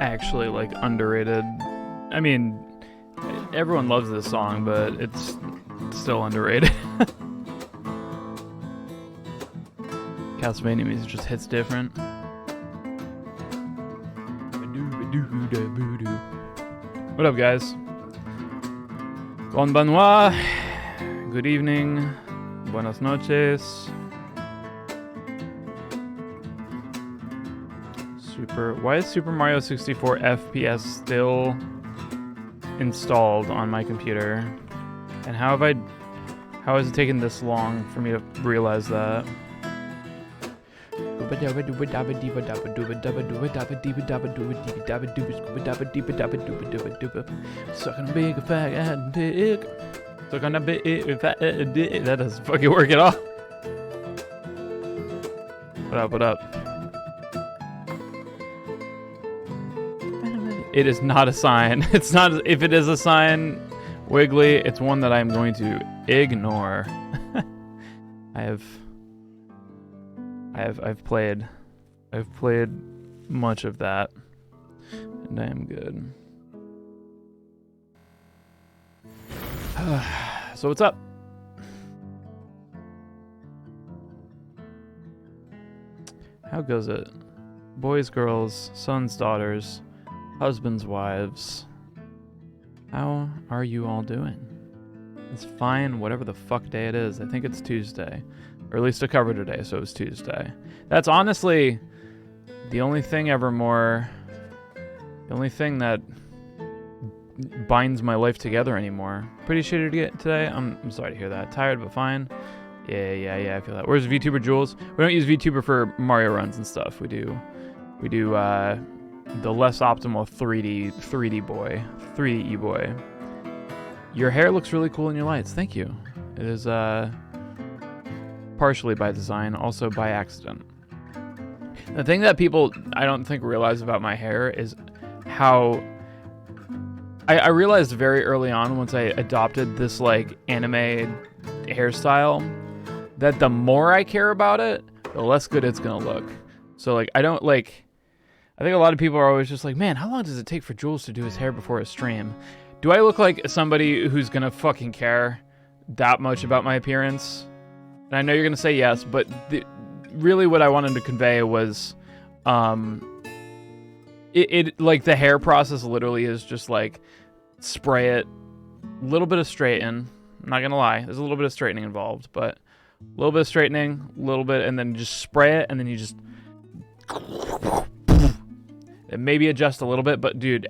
actually like underrated. I mean, everyone loves this song, but it's still underrated. Castlevania music just hits different. What up, guys? Konbanwa. Good evening. Buenas noches. Why is Super Mario 64 FPS still installed on my computer? And how has it taken this long for me to realize that? Sucking a big fat dick. Sucking a big fat dick. That doesn't fucking work at all. What up? It is not a sign. It's not. If it is a sign, Wiggly, it's one that I'm going to ignore. I've played much of that, and I am good. So what's up? How goes it? Boys, girls, sons, daughters, husbands, wives. How are you all doing? It's fine, whatever the fuck day it is. I think it's Tuesday. Or at least a cover today, so it was Tuesday. That's honestly the only thing the only thing that binds my life together anymore. Pretty shitty to get today. I'm sorry to hear that. Tired but fine. Yeah, I feel that. Where's VTuber Jules? We don't use VTuber for Mario runs and stuff. We do the less optimal 3D boy, 3D E-boy. Your hair looks really cool in your lights. Thank you. It is partially by design, also by accident. The thing that people I don't think realize about my hair is how I realized very early on, once I adopted this like anime hairstyle, that the more I care about it, the less good it's gonna look. So like I think a lot of people are always just like, man, how long does it take for Jules to do his hair before a stream? Do I look like somebody who's gonna fucking care that much about my appearance? And I know you're gonna say yes, but really what I wanted to convey was, it like the hair process literally is just like spray it, a little bit of straighten. I'm not gonna lie, there's a little bit of straightening involved, but a little bit of straightening, a little bit, and then just spray it, and then you just and maybe adjust a little bit, but dude,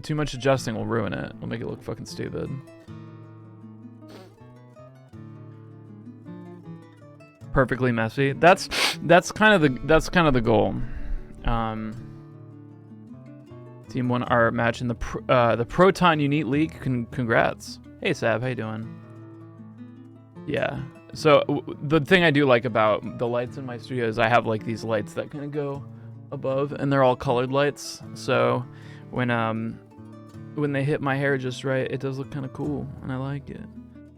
too much adjusting will ruin it. It'll make it look fucking stupid. Perfectly messy. That's kind of the goal. Team won our match in the Proton Unite League. Congrats. Hey Sab, how you doing? Yeah. So the thing I do like about the lights in my studio is I have like these lights that kind of go above, and they're all colored lights. So when they hit my hair just right, it does look kind of cool, and I like it.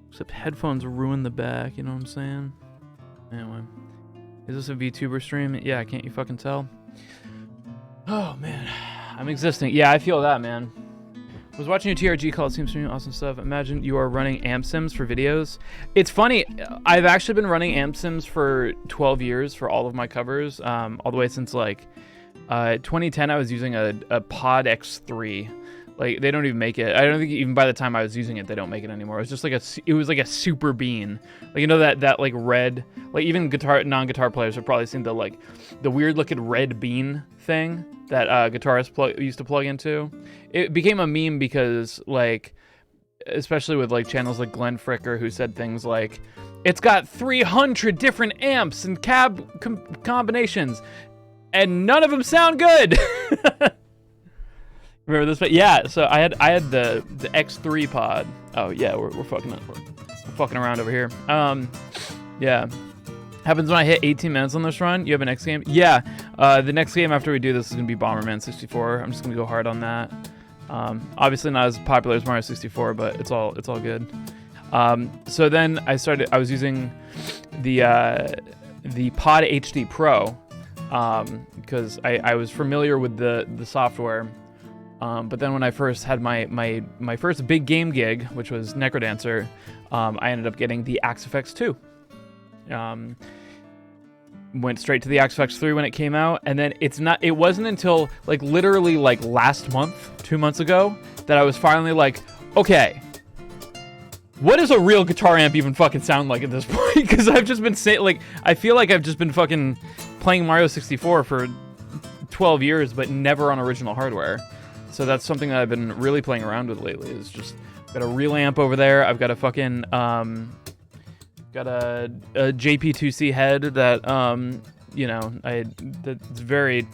Except headphones ruin the back. You know what I'm saying? Anyway, is this a VTuber stream? Yeah, can't you fucking tell? Oh man, I'm existing. Yeah, I feel that, man. I was watching your TRG Coliseum stream, awesome stuff. Imagine you are running amp sims for videos. It's funny, I've actually been running amp sims for 12 years for all of my covers, all the way since like 2010. I was using a Pod X3. Like, they don't even make it. I don't think even by the time I was using it, they don't make it anymore. It was just like it was like a super bean. Like, you know that like red, like even non-guitar players have probably seen the weird looking red bean thing that guitarists used to plug into. It became a meme because, like, especially with like channels like Glenn Fricker, who said things like, it's got 300 different amps and combinations, and none of them sound good. Remember this? But yeah, so I had the X3 pod. Oh yeah, we're fucking around over here. Yeah. Happens when I hit 18 minutes on this run. You have a next game? Yeah. The next game after we do this is gonna be Bomberman 64. I'm just gonna go hard on that. Obviously not as popular as Mario 64, but it's all good. So then I was using the Pod HD Pro, because I was familiar with the software. But then when I first had my first big game gig, which was Necrodancer, I ended up getting the Axe FX 2. Went straight to the Axe FX 3 when it came out, and then it wasn't until like literally like last month, 2 months ago, that I was finally like, okay, what does a real guitar amp even fucking sound like at this point? Because I've just been saying, like, I feel like I've just been fucking playing Mario 64 for 12 years, but never on original hardware. So that's something that I've been really playing around with lately, is just got a real amp over there. I've got a fucking, got a JP2C head that, you know, that's very,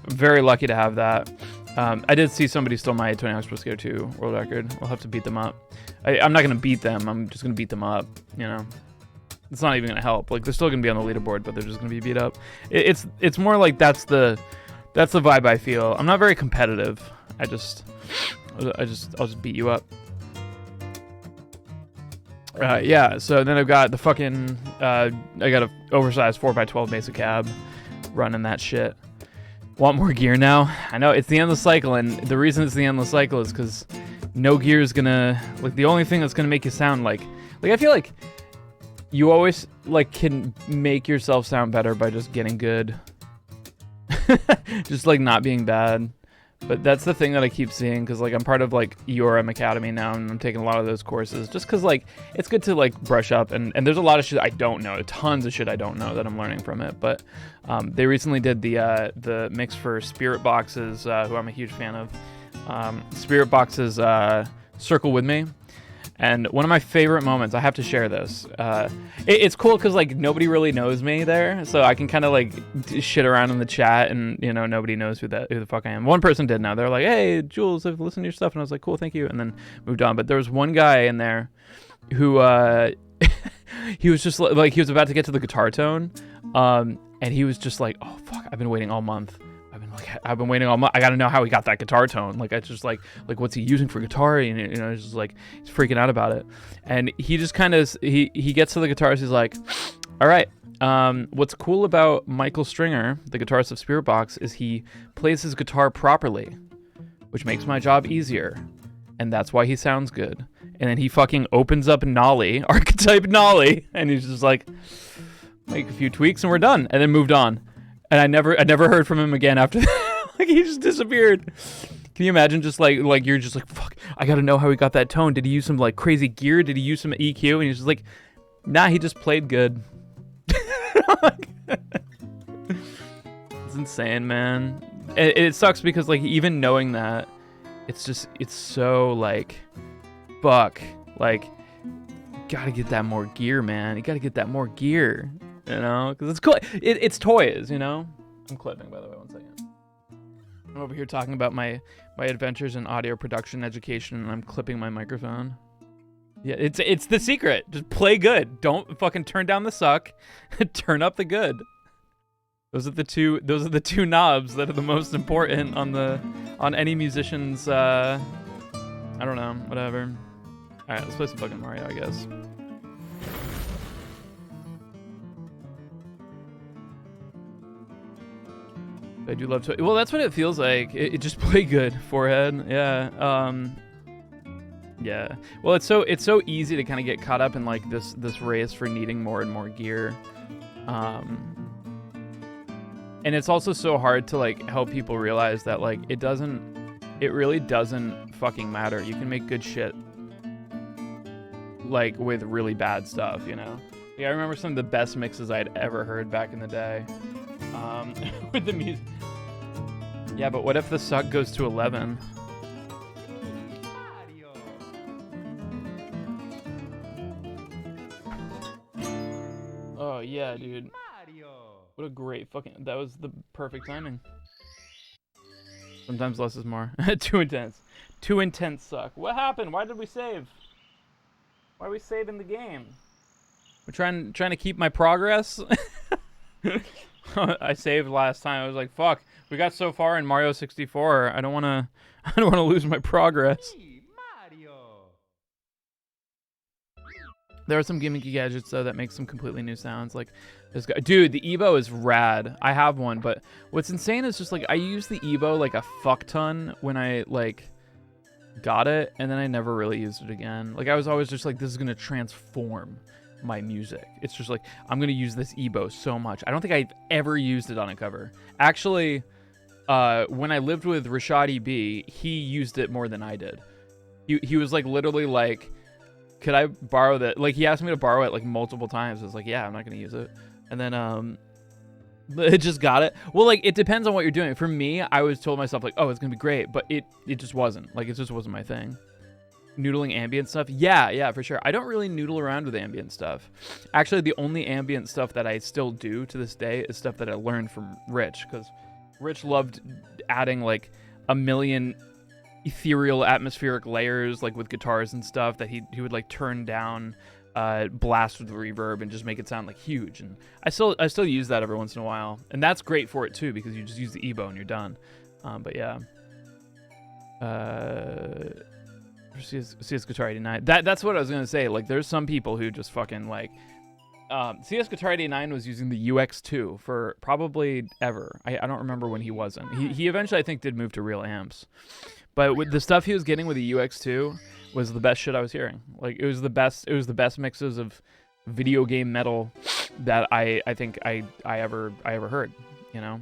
very lucky to have that. I did see somebody stole my Tony Hawk's Pro Skater 2 world record. We'll have to beat them up. I'm not going to beat them. I'm just going to beat them up, you know. It's not even going to help. Like, they're still going to be on the leaderboard, but they're just going to be beat up. It's more like that's the vibe I feel. I'm not very competitive. I'll just beat you up. Yeah, so then I've got the fucking, I got a oversized 4x12 Mesa cab running that shit. Want more gear now? I know, it's the endless cycle, and the reason it's the endless cycle is because no gear is gonna, like, the only thing that's gonna make you sound like I feel like you always, like, can make yourself sound better by just getting good. Just, like, not being bad. But that's the thing that I keep seeing, because, like, I'm part of, like, URM Academy now, and I'm taking a lot of those courses, just because, like, it's good to, like, brush up, and there's a lot of shit I don't know, tons of shit I don't know that I'm learning from it, but they recently did the mix for Spiritbox's, who I'm a huge fan of, Spiritbox's Circle With Me, and one of my favorite moments, I have to share this, it's cool because, like, nobody really knows me there, so I can kind of, like, shit around in the chat, and, you know, nobody knows who the fuck I am. One person did now. They're like, hey, Jules, I've listened to your stuff, and I was like, cool, thank you, and then moved on. But there was one guy in there who, he was just, like, he was about to get to the guitar tone, and he was just like, oh, fuck, I've been waiting all month. I've been waiting all month. I gotta know how he got that guitar tone. Like, I just like what's he using for guitar? And, you know, it's just like, he's freaking out about it. And he just kind of, he gets to the guitars. He's like, all right, what's cool about Michael Stringer, the guitarist of Spiritbox, is he plays his guitar properly, which makes my job easier. And that's why he sounds good. And then he fucking opens up Nolly, Archetype Nolly, and he's just like, make a few tweaks and we're done. And then moved on. And I never heard from him again after that. Like, he just disappeared. Can you imagine just like you're just like, fuck, I gotta know how he got that tone. Did he use some, like, crazy gear? Did he use some EQ? And he's just like, nah, he just played good. It's insane, man. It sucks because, like, even knowing that, it's so, like, fuck. Like, gotta get that more gear, man. You gotta get that more gear. You know, because it's cool. It's toys, you know. I'm clipping, by the way. 1 second. I'm over here talking about my adventures in audio production education, and I'm clipping my microphone. Yeah, it's the secret. Just play good. Don't fucking turn down the suck. Turn up the good. Those are the two knobs that are the most important on any musician's. I don't know. Whatever. All right, let's play some fucking Mario, I guess. I do love to. Well, that's what it feels like. It just play good, forehead. Yeah. Yeah. Well, it's so easy to kind of get caught up in, like, this race for needing more and more gear. And it's also so hard to, like, help people realize that, like, it really doesn't fucking matter. You can make good shit, like, with really bad stuff, you know? Yeah, I remember some of the best mixes I'd ever heard back in the day. With the music. Yeah, but what if the suck goes to 11? Oh yeah, dude. What a great fucking, that was the perfect timing. Sometimes less is more. Too intense. Too intense suck. What happened? Why did we save? Why are we saving the game? We're trying to keep my progress. I saved last time. I was like, fuck, we got so far in Mario 64. I don't want to lose my progress. There are some gimmicky gadgets though that make some completely new sounds. Like this guy, dude, the Evo is rad. I have one, but what's insane is just like I used the Evo like a fuck ton when I like got it, and then I never really used it again. Like I was always just like, this is gonna transform my music. It's just like I'm gonna use this Evo so much. I don't think I've ever used it on a cover. Actually, when I lived with Rashad EB, he used it more than I did. He was like literally like, could I borrow that? Like he asked me to borrow it like multiple times. I was like, yeah, I'm not gonna use it. And then it just got it. Well, like it depends on what you're doing. For me, I always told myself like, oh, it's gonna be great, but it just wasn't. Like it just wasn't my thing. Noodling ambient stuff, yeah, for sure. I don't really noodle around with ambient stuff. Actually, the only ambient stuff that I still do to this day is stuff that I learned from Rich, because Rich loved adding like a million ethereal atmospheric layers like with guitars and stuff that he would like turn down, blast with reverb and just make it sound like huge. And I still use that every once in a while, and that's great for it too because you just use the Evo and you're done. But yeah, CS Guitar 89, that's what I was gonna say. Like there's some people who just fucking like CS Guitar 89 was using the UX2 for probably ever. I don't remember when he wasn't. He eventually I think did move to real amps. But with the stuff he was getting with the UX2 was the best shit I was hearing. Like it was the best mixes of video game metal that I think I ever heard, you know?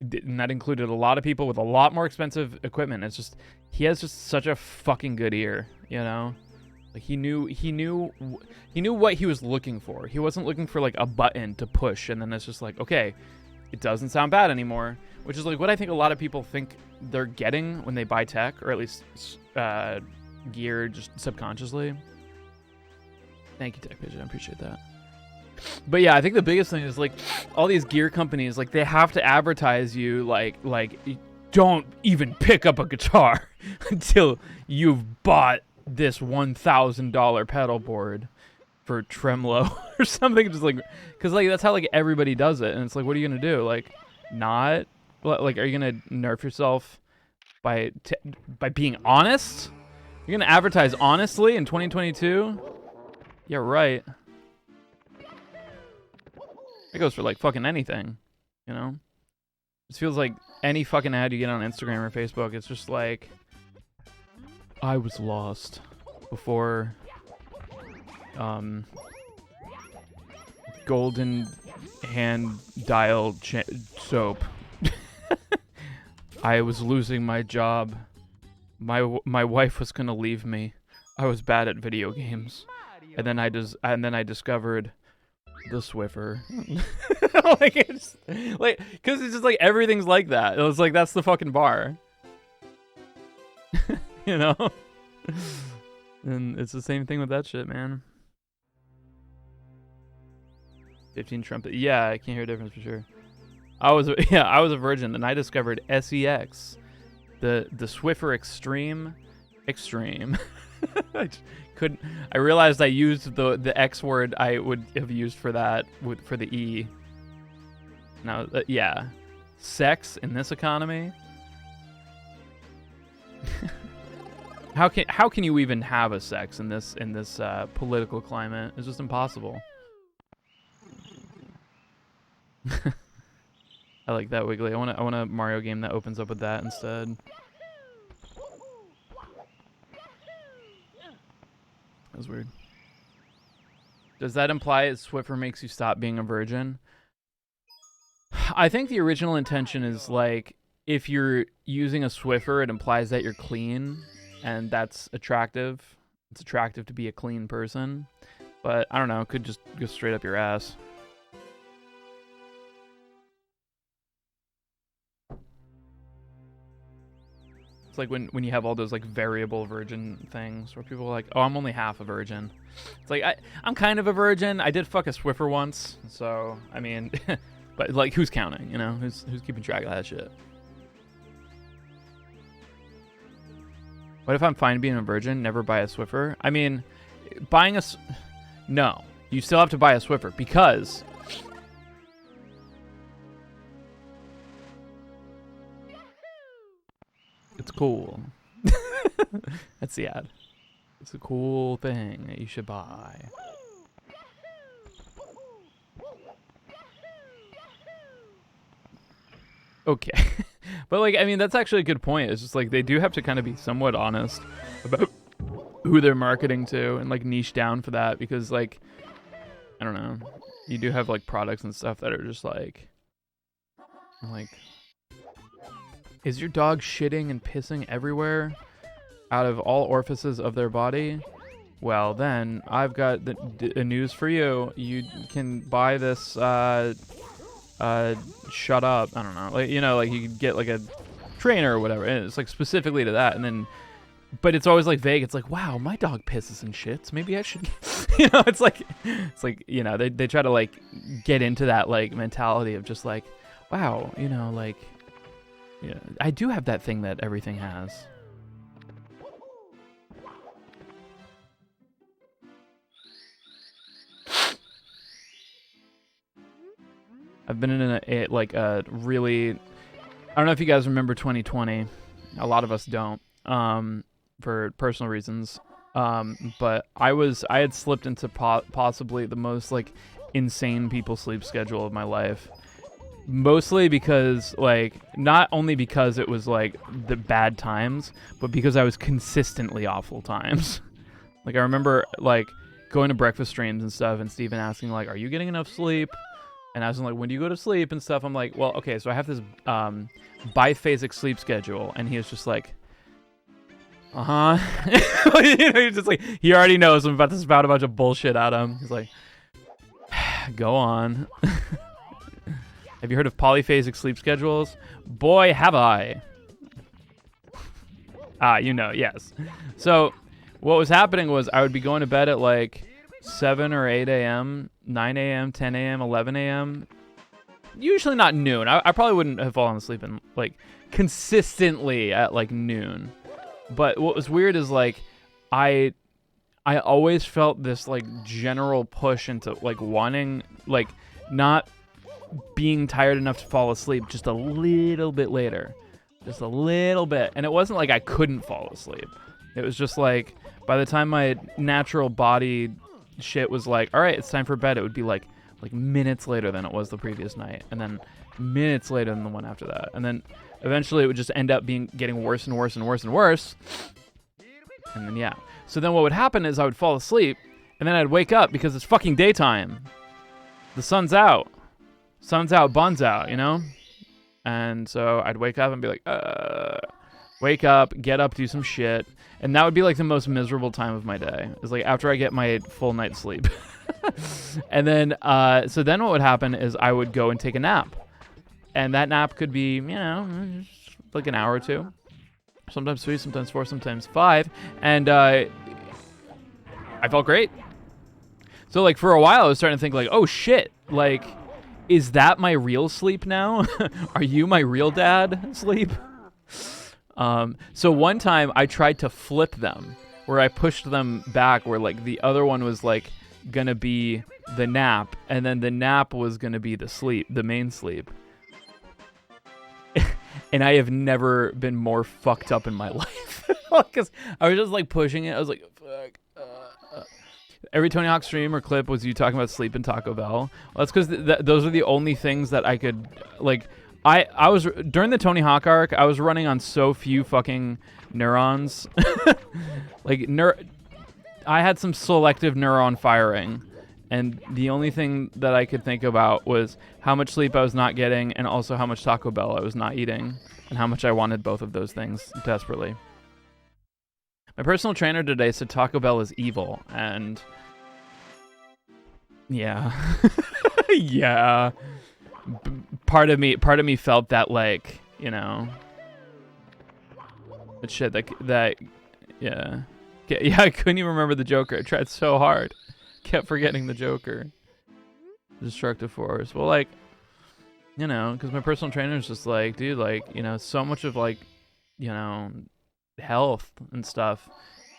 And that included a lot of people with a lot more expensive equipment. It's just he has just such a fucking good ear, you know? Like he knew what he was looking for. He wasn't looking for like a button to push and then it's just like, okay, it doesn't sound bad anymore, which is like what I think a lot of people think they're getting when they buy tech, or at least gear just subconsciously. Thank you, Tech Pigeon. I appreciate that. But yeah, I think the biggest thing is like all these gear companies, like they have to advertise you like don't even pick up a guitar until you've bought this $1,000 pedal board for tremolo or something, just like, because like that's how like everybody does it, and it's like, what are you gonna do? Like, not like, are you gonna nerf yourself by being honest? You're gonna advertise honestly in 2022? Yeah, right. It goes for like fucking anything, you know? It feels like any fucking ad you get on Instagram or Facebook, it's just like, I was lost before golden hand dial soap. I was losing my job. My wife was gonna leave me. I was bad at video games, and then I discovered the Swiffer. Like it's like, because it's just like everything's like that. It was like that's the fucking bar. You know? And it's the same thing with that shit, man. 15 trumpet. Yeah, I can't hear a difference for sure. I was a virgin, and I discovered SEX, the Swiffer Extreme. I realized I used the X word I would have used for that for the E. Now, yeah, sex in this economy. How can you even have a sex in this political climate? It's just impossible. I like that, Wiggly. I want a Mario game that opens up with that instead. That was weird. Does that imply Swiffer makes you stop being a virgin? I think the original intention is like, if you're using a Swiffer, it implies that you're clean, and that's attractive. It's attractive to be a clean person. But I don't know, it could just go straight up your ass. It's like when you have all those like variable virgin things where people are like, oh, I'm only half a virgin. It's like, I'm kind of a virgin. I did fuck a Swiffer once, so I mean, but like, who's counting? You know, who's keeping track of that shit? What if I'm fine being a virgin? Never buy a Swiffer. I mean, buying no, you still have to buy a Swiffer because it's cool. That's the ad. It's a cool thing that you should buy. Okay. But like, I mean, that's actually a good point. It's just like they do have to kind of be somewhat honest about who they're marketing to and like niche down for that, because like, I don't know, you do have like products and stuff that are just like, is your dog shitting and pissing everywhere out of all orifices of their body? Well, then I've got the news for you. You can buy this shut up. I don't know. Like, you know, like you could get like a trainer or whatever, and it's like specifically to that. And then, but it's always like vague. It's like, wow, my dog pisses and shits. Maybe I should, you know, it's like, you know, they try to like get into that like mentality of just like, wow, you know, like, yeah, I do have that thing that everything has. I've been in a really, I don't know if you guys remember 2020. A lot of us don't, for personal reasons. But I had slipped into possibly the most like insane people sleep schedule of my life. Mostly because like, not only because it was like the bad times, but because I was consistently awful times. Like I remember like going to breakfast streams and stuff, and Steven asking like, are you getting enough sleep? And I was like, when do you go to sleep and stuff? I'm like, well, okay, so I have this biphasic sleep schedule. And he was just like, uh-huh. You know, he's just like, he already knows I'm about to spout a bunch of bullshit at him. He's like, go on. Have you heard of polyphasic sleep schedules? Boy, have I. You know, yes. So what was happening was I would be going to bed at like 7 or 8 a.m., 9 a.m., 10 a.m., 11 a.m. Usually not noon. I probably wouldn't have fallen asleep in like consistently at like noon. But what was weird is like I always felt this like general push into like wanting, like not being tired enough to fall asleep just a little bit later. Just a little bit. And it wasn't like I couldn't fall asleep. It was just like by the time my natural body shit was like, all right, it's time for bed, it would be like minutes later than it was the previous night, and then minutes later than the one after that, and then eventually it would just end up getting worse and worse and worse and worse. And then yeah, so then what would happen is I would fall asleep, and then I'd wake up because it's fucking daytime. The sun's out, buns out, you know. And so I'd wake up and be like, wake up, get up, do some shit. And that would be like the most miserable time of my day. It's like after I get my full night's sleep. And then, so then what would happen is I would go and take a nap. And that nap could be, you know, like an hour or two. Sometimes 3, sometimes 4, sometimes 5. And I felt great. So like for a while I was starting to think like, oh shit, like, is that my real sleep now? Are you my real dad sleep? So one time I tried to flip them, where I pushed them back, where like the other one was like gonna be the nap, and then the nap was gonna be the sleep, the main sleep. And I have never been more fucked up in my life. Because I was just like pushing it. I was like, fuck. Every Tony Hawk stream or clip was you talking about sleep and Taco Bell. Well, that's because those are the only things that I could like. I was during the Tony Hawk arc, I was running on so few fucking neurons. Like I had some selective neuron firing, and the only thing that I could think about was how much sleep I was not getting, and also how much Taco Bell I was not eating, and how much I wanted both of those things desperately. My personal trainer today said Taco Bell is evil, and yeah. Yeah. Part of me felt that, like, you know, that shit that yeah. Yeah, I couldn't even remember the Joker. I tried so hard. Kept forgetting the Joker. Destructive force. Well, like, you know, because my personal trainer is just like, dude, like, you know, so much of, like, you know, health and stuff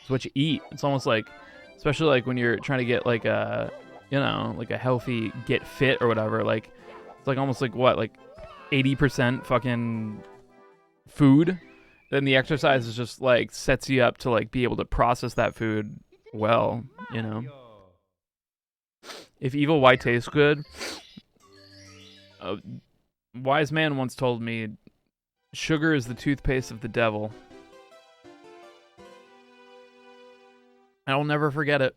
is what you eat. It's almost like, especially like when you're trying to get like a, you know, like a healthy get fit or whatever, like it's like almost like what, like 80% fucking food. Then the exercise is just like sets you up to like be able to process that food well, you know. If Evil White tastes good, wise man once told me, sugar is the toothpaste of the devil. I'll never forget it.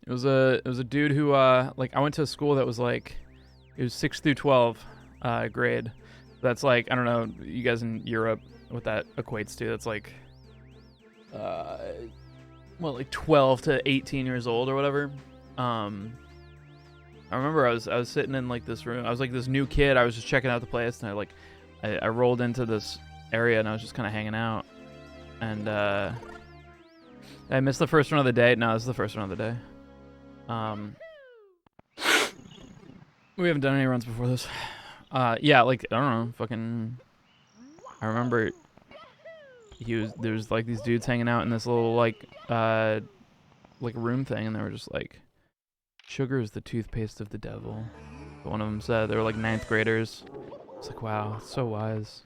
It was a dude who like I went to a school that was like it was 6 through 12 grade. That's like, I don't know, you guys in Europe what that equates to. That's like like 12 to 18 years old or whatever. I remember I was sitting in like this room. I was like this new kid. I was just checking out the place, and I rolled into this area, and I was just kind of hanging out. And I missed the first one of the day. No, this is the first one of the day. We haven't done any runs before this. Yeah, like I don't know, fucking. I remember there's like these dudes hanging out in this little like room thing, and they were just like, sugar is the toothpaste of the devil. One of them said. They were like 9th graders. It's like, wow, so wise.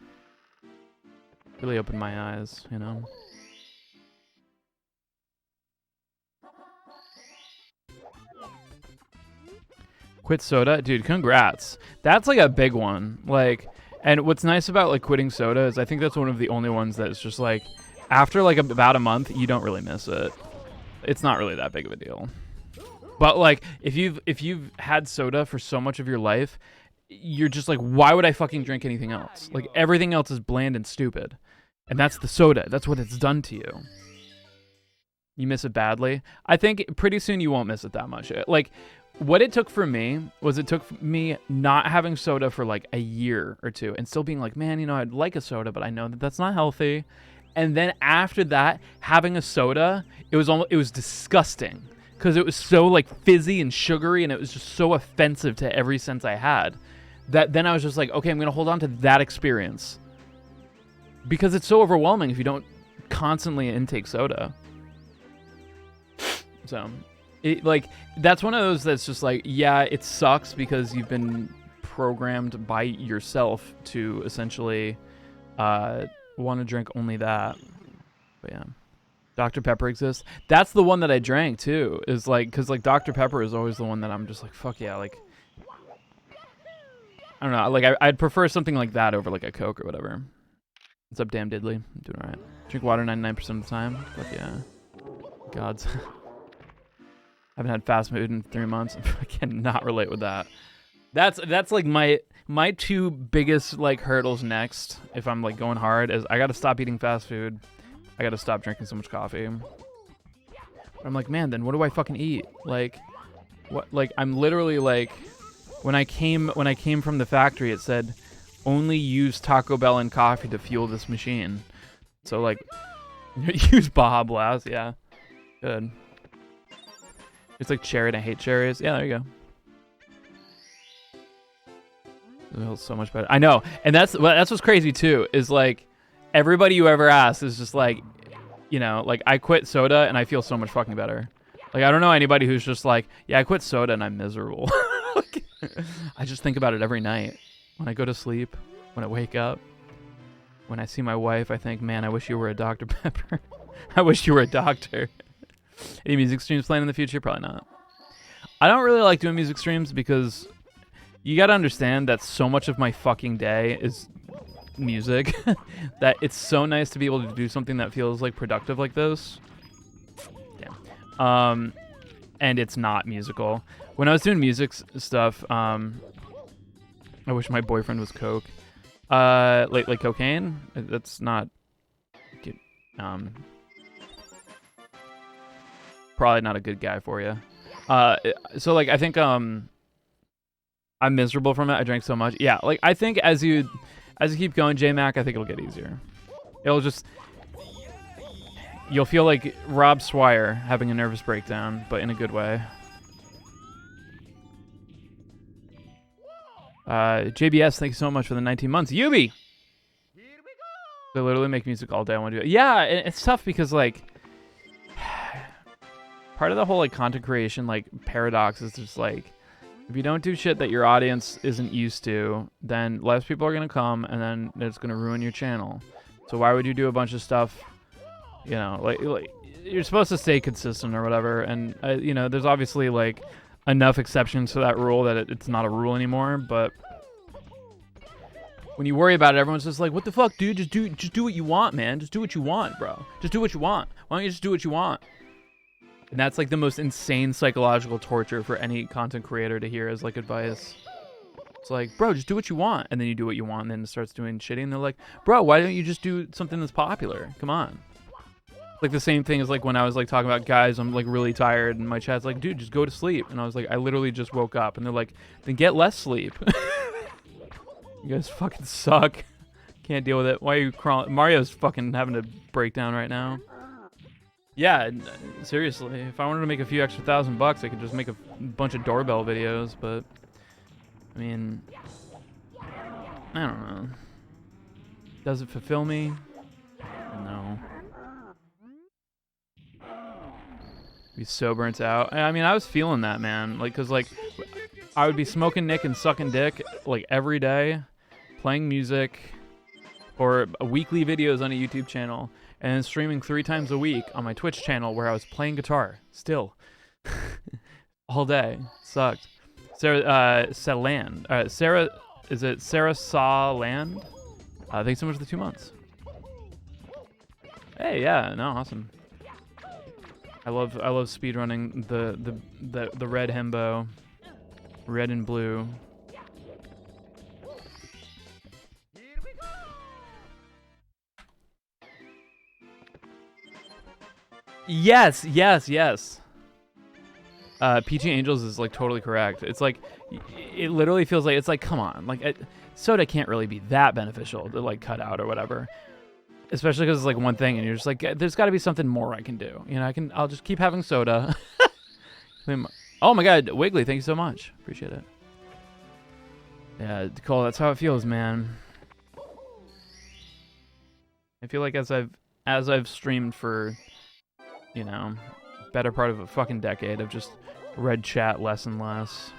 Really opened my eyes, you know. Quit soda? Dude, congrats. That's like a big one. Like, and what's nice about like quitting soda is I think that's one of the only ones that's just like, after like about a month, you don't really miss it. It's not really that big of a deal. But like, if you've had soda for so much of your life, you're just like, why would I fucking drink anything else? Like, everything else is bland and stupid. And that's the soda. That's what it's done to you. You miss it badly. I think pretty soon you won't miss it that much. Like, what it took for me was it took me not having soda for like a year or two and still being like, man, you know, I'd like a soda, but I know that that's not healthy. And then after that, having a soda, it was disgusting because it was so like fizzy and sugary, and it was just so offensive to every sense I had that then I was just like, okay, I'm going to hold on to that experience because it's so overwhelming if you don't constantly intake soda. So that's one of those that's just like, yeah, it sucks because you've been programmed by yourself to essentially want to drink only that. But yeah, Dr. Pepper exists. That's the one that I drank too, is like, because like Dr. Pepper is always the one that I'm just like, fuck yeah, like, I don't know, like I'd prefer something like that over like a Coke or whatever. What's up, damn diddly? I'm doing alright. Drink water 99% of the time. Fuck yeah. Gods. I haven't had fast food in 3 months. I cannot relate with that. That's like my two biggest like hurdles next if I'm like going hard is I gotta stop eating fast food. I gotta stop drinking so much coffee. I'm like, man, then what do I fucking eat? Like, what? Like, I'm literally like, when I came from the factory, it said only use Taco Bell and coffee to fuel this machine. So like, use Baja Blast. Yeah, good. It's like cherry, and I hate cherries. Yeah, there you go. It feels so much better. I know, and that's what's crazy too. Is like everybody you ever ask is just like, you know, like I quit soda and I feel so much fucking better. Like I don't know anybody who's just like, yeah, I quit soda and I'm miserable. Like, I just think about it every night when I go to sleep, when I wake up, when I see my wife. I think, man, I wish you were a Dr. Pepper. I wish you were a doctor. Any music streams planned in the future? Probably not. I don't really like doing music streams because you gotta understand that so much of my fucking day is music that it's so nice to be able to do something that feels like productive like this. Yeah. And it's not musical. When I was doing music stuff, I wish my boyfriend was coke. Like cocaine. That's not. Probably not a good guy for you. So like I think I'm miserable from it. I drank so much. Yeah, like I think as you keep going, J-Mac, I think it'll get easier. You'll feel like Rob Swire having a nervous breakdown, but in a good way. JBS, thank you so much for the 19 months. Yubi! They literally make music all day. I want to do it. Yeah, it's tough because like part of the whole like content creation like paradox is just like if you don't do shit that your audience isn't used to, then less people are gonna come, and then it's gonna ruin your channel. So why would you do a bunch of stuff? You know, like you're supposed to stay consistent or whatever. And you know, there's obviously like enough exceptions to that rule that it's not a rule anymore. But when you worry about it, everyone's just like, what the fuck, dude? Just do what you want, man. Just do what you want, bro. Just do what you want. Why don't you just do what you want? And that's like the most insane psychological torture for any content creator to hear as like advice. It's like, bro, just do what you want. And then you do what you want, and then it starts doing shitty. And they're like, bro, why don't you just do something that's popular? Come on. Like the same thing as like when I was like talking about, guys, I'm like really tired, and my chat's like, dude, just go to sleep. And I was like, I literally just woke up. And they're like, then get less sleep. You guys fucking suck. Can't deal with it. Why are you crawling? Mario's fucking having a breakdown right now. Yeah, seriously. If I wanted to make a few extra $1,000, I could just make a bunch of doorbell videos, but I mean, I don't know. Does it fulfill me? No. Be so burnt out. I mean, I was feeling that, man. Like, cause like, I would be smoking Nick and sucking dick like every day, playing music, or weekly videos on a YouTube channel, and then streaming 3 times a week on my Twitch channel where I was playing guitar still, all day. Sucked. Sarah, Sarah, is it Sarah Saw Land? Thanks so much for the 2 months. Hey, yeah, no, awesome. I love speedrunning the red himbo, red and blue. Yes. Peachy Angels is like totally correct. It's like, it literally feels like, it's like, come on, like soda can't really be that beneficial to like cut out or whatever. Especially because it's like one thing, and you're just like, there's got to be something more I can do. You know, I'll just keep having soda. Oh my God, Wiggly, thank you so much. Appreciate it. Yeah, Cole, that's how it feels, man. I feel like as I've streamed for, you know, better part of a fucking decade, I've just read chat less and less.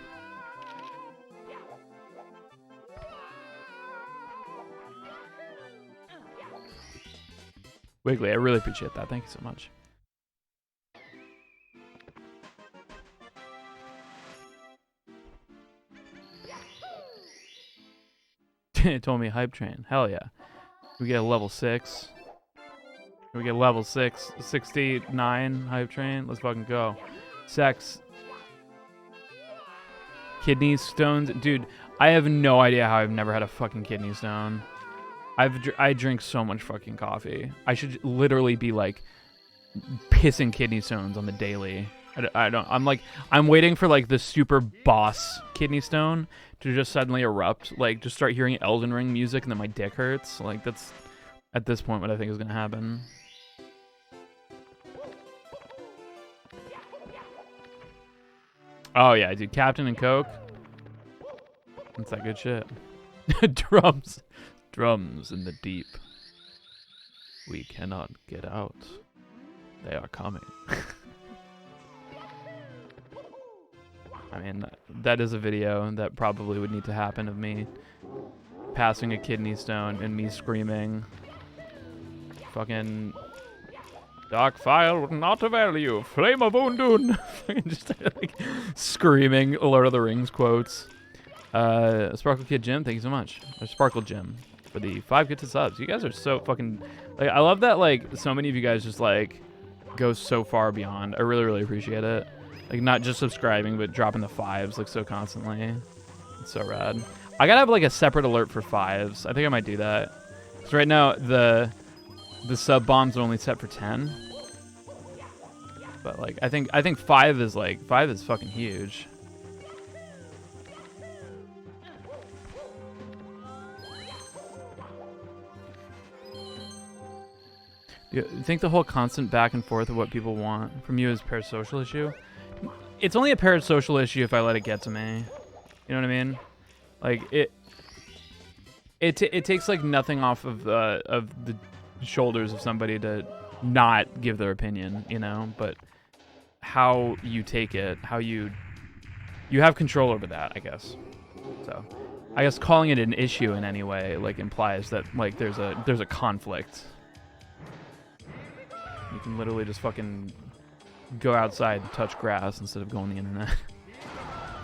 Wiggly, I really appreciate that. Thank you so much. It told me hype train. Hell yeah. We get a level 6. We get level 6, 69 hype train. Let's fucking go. Sex. Kidney stones. Dude, I have no idea how I've never had a fucking kidney stone. I drink so much fucking coffee. I should literally be like pissing kidney stones on the daily. I'm waiting for like the super boss kidney stone to just suddenly erupt. Like just start hearing Elden Ring music and then my dick hurts. Like that's at this point what I think is gonna happen. Oh yeah, dude, Captain and Coke. That's that good shit. Drums. Drums in the deep. We cannot get out. They are coming. I mean, that is a video that probably would need to happen of me passing a kidney stone and me screaming, fucking, dark file not avail you, flame of Undun. Just like screaming Lord of the Rings quotes. Sparkle Kid Jim, thank you so much. Or Sparkle Jim for the 5 gifted subs. You guys are so fucking, like, I love that, like, so many of you guys just, like, go so far beyond. I really, really appreciate it. Like, not just subscribing, but dropping the 5s, like, so constantly. It's so rad. I gotta have, like, a separate alert for 5s. I think I might do that. Because right now, the sub bombs are only set for 10. But, like, I think 5 is, like, 5 is fucking huge. Do you think the whole constant back and forth of what people want from you is a parasocial issue? It's only a parasocial issue if I let it get to me. You know what I mean? Like it takes like nothing off of the shoulders of somebody to not give their opinion, you know. But how you take it, how you have control over that, I guess. So I guess calling it an issue in any way like implies that like there's a conflict. You can literally just fucking go outside and touch grass instead of going on the internet.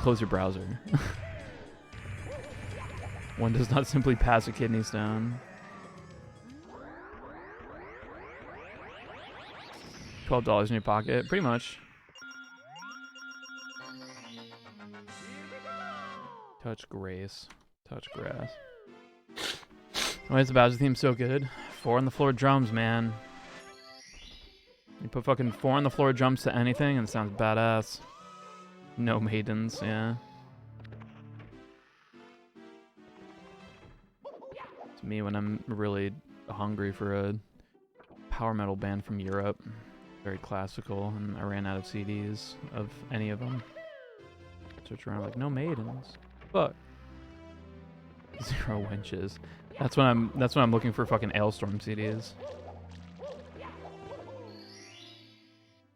Close your browser. One does not simply pass a kidney stone. $12 in your pocket, pretty much. Touch grace. Touch grass. Why is the Bowser theme so good? 4 on the floor drums, man. You put fucking 4 on the floor drums to anything and it sounds badass. No maidens, yeah. It's me when I'm really hungry for a power metal band from Europe. Very classical, and I ran out of CDs of any of them. Search around like, no maidens. Fuck. 0 wenches. That's when I'm looking for fucking Ailstorm CDs.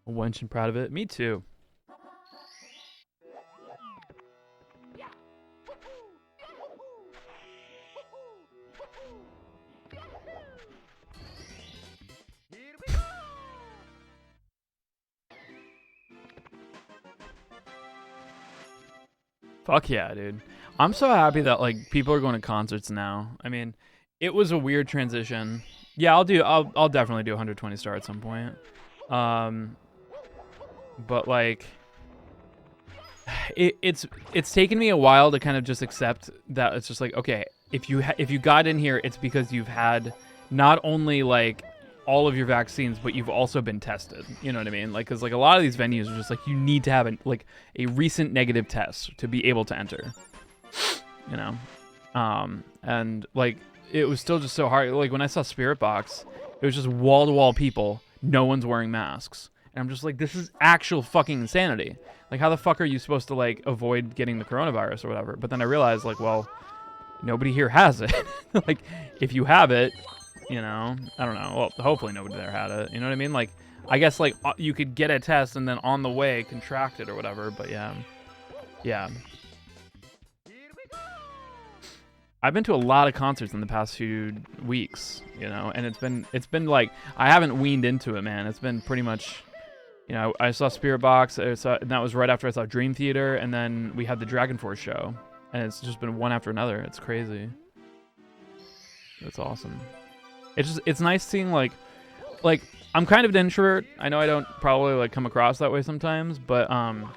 A wench and proud of it. Me too. Fuck yeah, dude. I'm so happy that like people are going to concerts now. I mean, it was a weird transition. Yeah, I'll definitely do 120 star at some point. But like it's taken me a while to kind of just accept that it's just like, okay, if you got in here, it's because you've had not only like all of your vaccines, but you've also been tested. You know what I mean? Like, cause like a lot of these venues are just like, you need to have a recent negative test to be able to enter, you know? And like, it was still just so hard. Like when I saw Spirit Box, it was just wall to wall people. No one's wearing masks. And I'm just like, this is actual fucking insanity. Like, how the fuck are you supposed to like avoid getting the coronavirus or whatever? But then I realized like, well, nobody here has it. Like if you have it, you know, I don't know. Well, hopefully nobody there had it. You know what I mean? Like, I guess like you could get a test and then on the way contract it or whatever. But yeah, yeah. I've been to a lot of concerts in the past few weeks, you know, and it's been like I haven't weaned into it, man. It's been pretty much, you know, I saw Spirit Box, and that was right after I saw Dream Theater, and then we had the Dragon Force show, and it's just been one after another. It's crazy. That's awesome. It's nice seeing like I'm kind of an introvert. I know I don't probably like come across that way sometimes, but I'm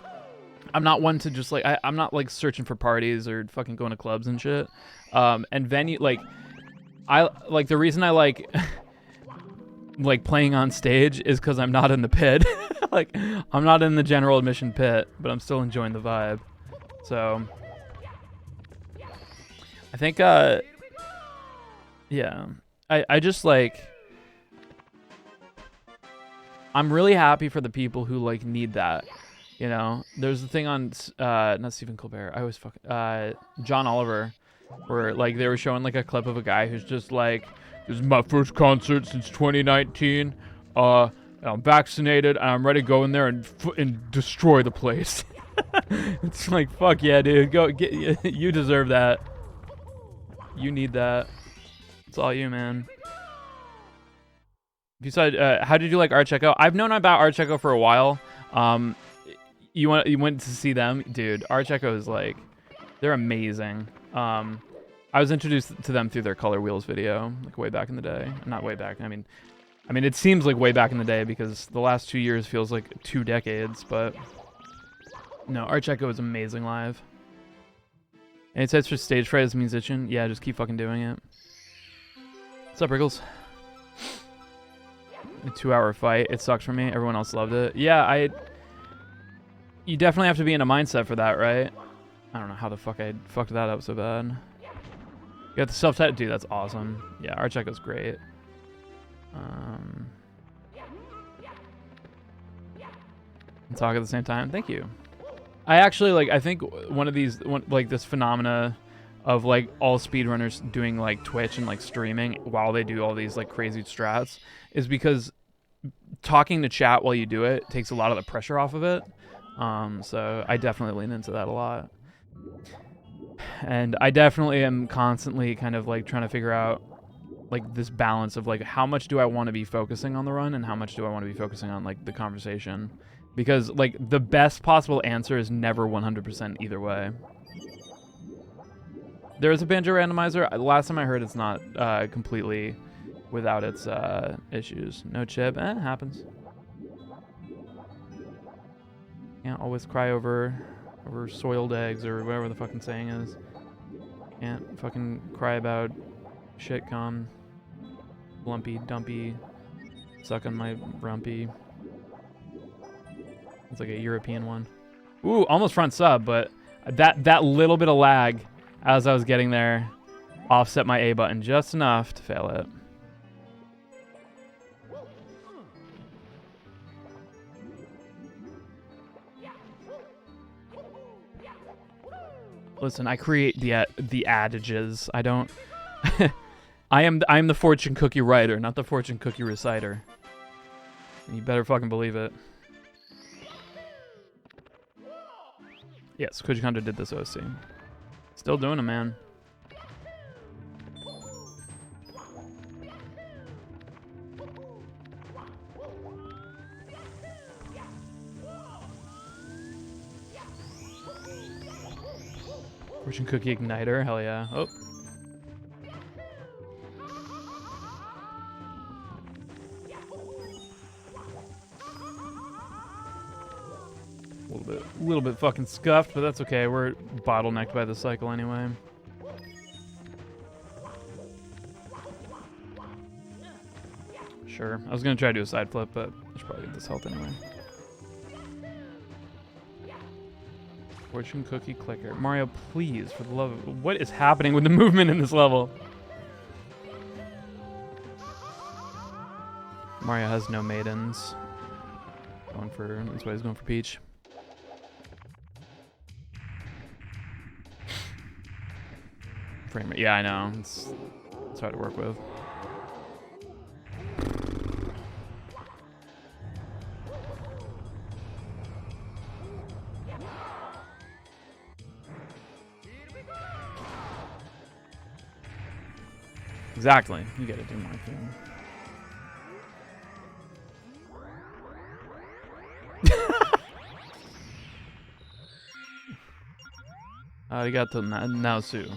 not one to just like I'm not like searching for parties or fucking going to clubs and shit. And venue like I like the reason I like like playing on stage is because I'm not in the pit. Like I'm not in the general admission pit, but I'm still enjoying the vibe. So I think yeah. I just like I'm really happy for the people who like need that, you know. There's the thing on not Stephen Colbert, I always John Oliver, where like they were showing like a clip of a guy who's just like, this is my first concert since 2019, I'm vaccinated and I'm ready to go in there and destroy the place. It's like, fuck yeah, dude, go get you deserve that. You need that. It's all you, man. Besides, how did you like Art Checo? I've known about Art Checo for a while. You went to see them, dude. Art Checo is like, they're amazing. I was introduced to them through their Color Wheels video, like way back in the day. Not way back. I mean, it seems like way back in the day because the last 2 years feels like 2 decades. But no, Art Checo is amazing live. And it says for stage fright as a musician, yeah, just keep fucking doing it. What's up, Wriggles? A 2-hour fight. It sucks for me. Everyone else loved it. Yeah, you definitely have to be in a mindset for that, right? I don't know how the fuck I fucked that up so bad. You got the self-titled, dude. That's awesome. Yeah, Art Checo's great. And talk at the same time. Thank you. I actually like. I think like this phenomena of like all speedrunners doing like Twitch and like streaming while they do all these like crazy strats is because talking to chat while you do it takes a lot of the pressure off of it. So I definitely lean into that a lot. And I definitely am constantly kind of like trying to figure out like this balance of like how much do I want to be focusing on the run and how much do I want to be focusing on like the conversation, because like the best possible answer is never 100% either way. There is a banjo randomizer. Last time I heard, it's not completely without its issues. No chip. Happens. Can't always cry over soiled eggs or whatever the fucking saying is. Can't fucking cry about shit cum. Lumpy, dumpy, suck on my rumpy. It's like a European one. Ooh, almost front sub, but that little bit of lag as I was getting there offset my A button just enough to fail it. Listen, I create the adages. I don't. I am the fortune cookie writer, not the fortune cookie reciter. And you better fucking believe it. Yes, Koji Kondo did this OC. Still doing it, man. Fortune cookie igniter, hell yeah. Oh. A little bit fucking scuffed, but that's okay. We're bottlenecked by the cycle anyway. Sure. I was gonna try to do a side flip, but I should probably get this health anyway. Fortune cookie clicker. Mario, please, for the love of... What is happening with the movement in this level? Mario has no maidens. That's why he's going for Peach. Frame rate. Yeah, I know. It's hard to work with. Exactly. You gotta do more thing. Arigato Naosu.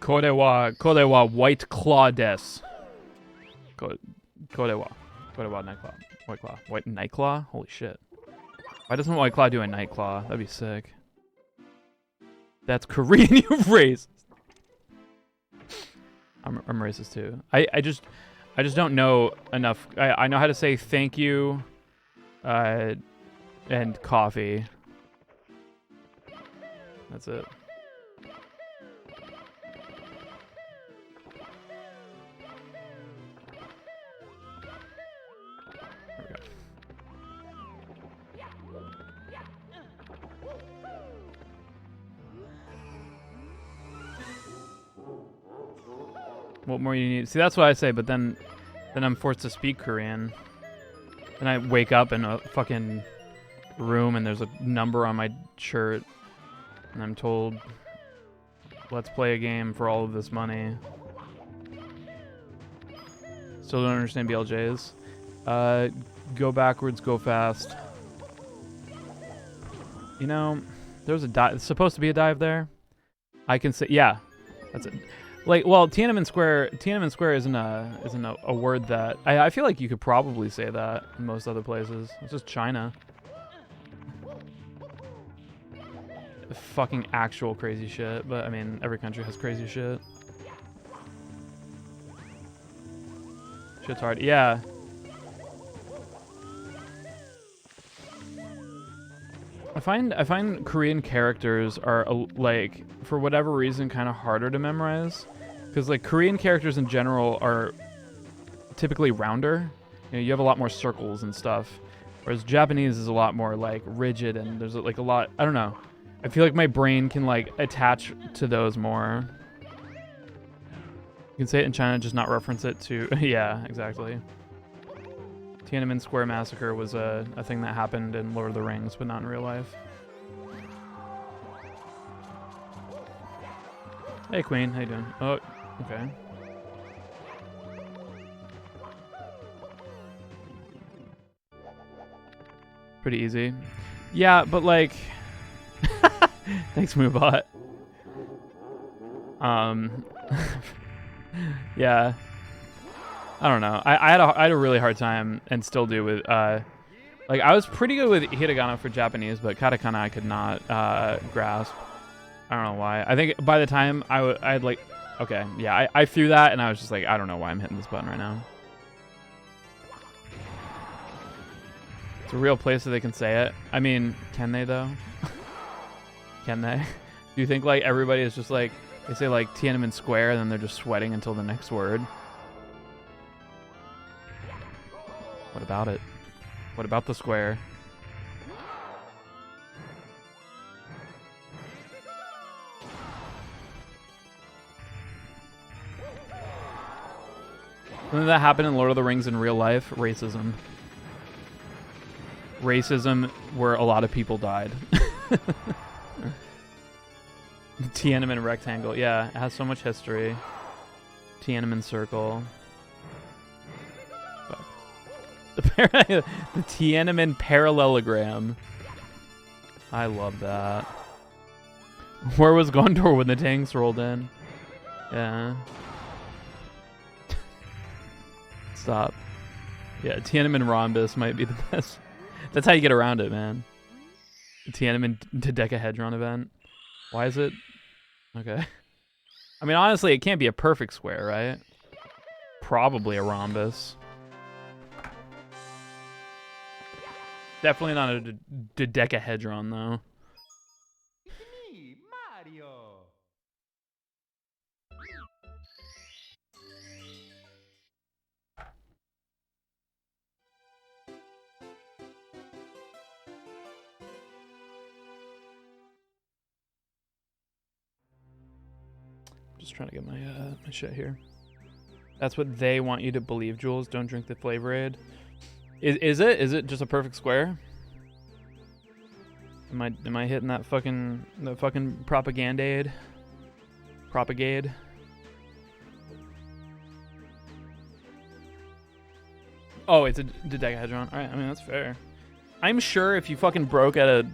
Korewa White Claw des. Korewa Night Claw. White Claw. White Night Claw? Holy shit. Why doesn't White Claw do a Night Claw? That'd be sick. That's Korean, you racist. I'm racist too. I just don't know enough. I know how to say thank you and coffee. That's it. There we go. What more you need? See, that's what I say, but then I'm forced to speak Korean. And I wake up in a fucking room and there's a number on my shirt. And I'm told, let's play a game for all of this money. Still don't understand BLJs. Go backwards, go fast. You know, there's a dive. It's supposed to be a dive there. I can say, yeah, that's it. Like, well, Tiananmen Square isn't a word that I feel like you could probably say that in most other places. It's just China. Fucking actual crazy shit, but I mean, every country has crazy shit. Shit's hard. Yeah. I find Korean characters are like, for whatever reason, kind of harder to memorize, because like Korean characters in general are typically rounder. You know, you have a lot more circles and stuff, whereas Japanese is a lot more like rigid, and there's like a lot. I don't know. I feel like my brain can like attach to those more. You can say it in China, just not reference it to... Yeah, exactly. Tiananmen Square Massacre was a thing that happened in Lord of the Rings, but not in real life. Hey, Queen. How you doing? Oh, okay. Pretty easy. Yeah, but like... Thanks, Moobot. Yeah. I don't know. I had a really hard time, and still do, with... like, I was pretty good with hiragana for Japanese, but katakana I could not grasp. I don't know why. I think by the time I'd like... Okay, yeah, I threw that, and I was just like, I don't know why I'm hitting this button right now. It's a real place that they can say it. I mean, can they, though? Can they? Do you think, like, everybody is just, like, they say, like, Tiananmen Square, and then they're just sweating until the next word? What about it? What about the square? Something that happened in Lord of the Rings in real life? Racism. Racism where a lot of people died. Tiananmen rectangle. Yeah, it has so much history. Tiananmen circle. Fuck. The Tiananmen parallelogram. I love that. Where was Gondor when the tanks rolled in? Yeah. Stop. Yeah, Tiananmen rhombus might be the best. That's how you get around it, man. The Tiananmen dodecahedron event. Why is it? Okay. I mean, honestly, it can't be a perfect square, right? Probably a rhombus. Definitely not a dodecahedron, though. Just trying to get my my shit here. That's what they want you to believe, Jules. Don't drink the Flavor Aid. Is it? Is it just a perfect square? Am I hitting that fucking propaganda aid? Propagade? Oh, it's a dodecahedron. All right, I mean that's fair. I'm sure if you fucking broke at a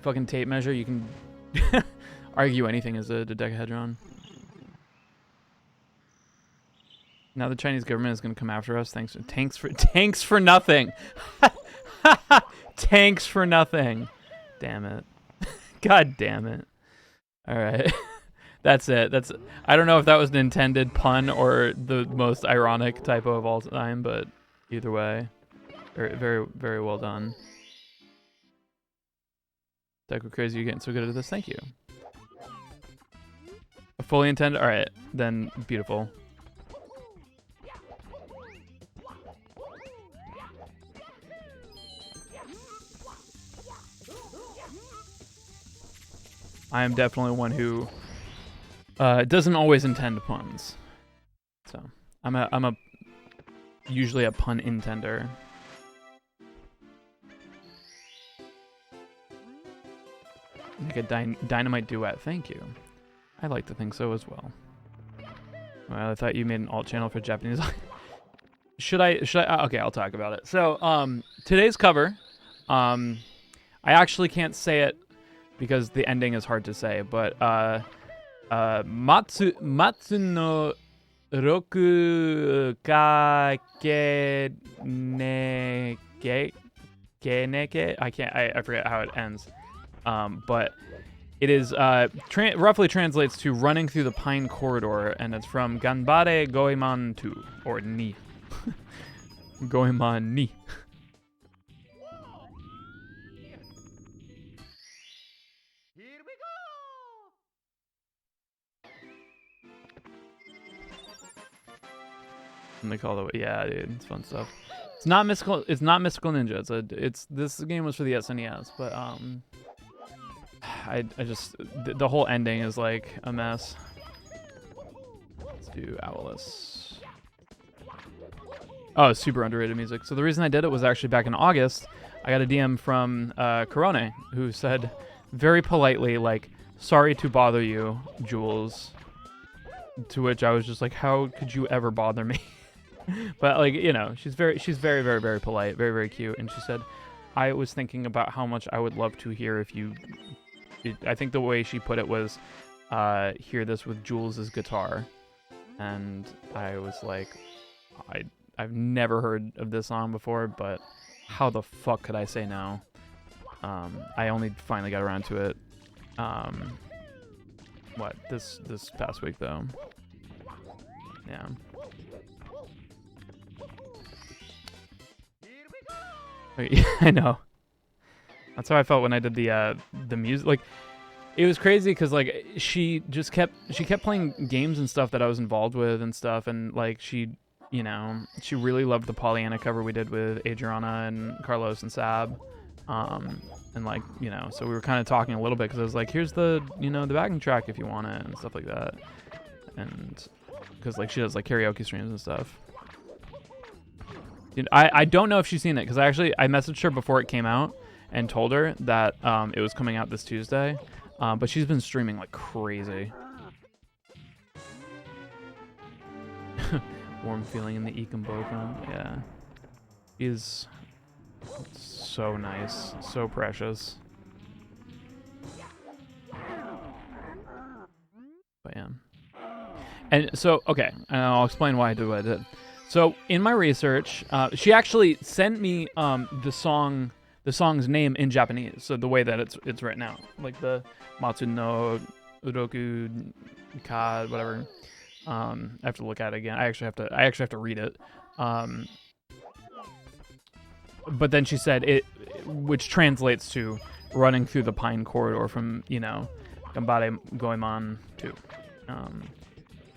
fucking tape measure, you can argue anything as a dodecahedron. Now the Chinese government is going to come after us. Tanks for nothing. Tanks for nothing. Damn it. God damn it. All right. That's it. I don't know if that was an intended pun or the most ironic typo of all time, but either way, very, very, very well done. Deco Crazy, you're getting so good at this. Thank you. A fully intended? All right, then beautiful. I am definitely one who doesn't always intend puns. So I'm usually a pun intender. Like a dynamite duet. Thank you. I like to think so as well. Well, I thought you made an alt channel for Japanese. Should I? Okay, I'll talk about it. So, today's cover, I actually can't say it because the ending is hard to say, but Matsuno Roku ka geneke. I forget how it ends. But it is roughly translates to running through the pine corridor, and it's from Ganbare Goemon 2 or Ni. Goemon Ni. And they call it, yeah, dude, it's fun stuff. It's not mystical. It's not Mystical Ninja. This game was for the SNES, but I just the whole ending is like a mess. Let's do Owlus. Oh, super underrated music. So the reason I did it was actually back in August. I got a DM from Corone who said very politely, like, "Sorry to bother you, Jules." To which I was just like, "How could you ever bother me?" But like, you know, she's very, very, very polite, very, very cute. And she said, I was thinking about how much I would love to hear if you, I think the way she put it was, hear this with Jules's guitar. And I was like, I've never heard of this song before, but how the fuck could I say no? I only finally got around to it, this past week though. Yeah. I know. That's how I felt when I did the music. Like, it was crazy because like she kept playing games and stuff that I was involved with and stuff, and like she really loved the Pollyanna cover we did with Adriana and Carlos and Sab, and like, you know, so we were kind of talking a little bit because I was like, here's the the backing track if you want it and stuff like that, and because like she does like karaoke streams and stuff. I don't know if she's seen it because I messaged her before it came out and told her that it was coming out this Tuesday, but she's been streaming like crazy. Warm feeling in the Ekambokum. Yeah, is so nice, so precious. But yeah, and so okay, and I'll explain why I did what I did. So in my research, she actually sent me the song's name in Japanese. So the way that it's written out, like the Matsu no Uroku Ka, whatever. I have to look at it again. I actually have to read it. But then she said it, which translates to running through the pine corridor from Gambare Goemon to.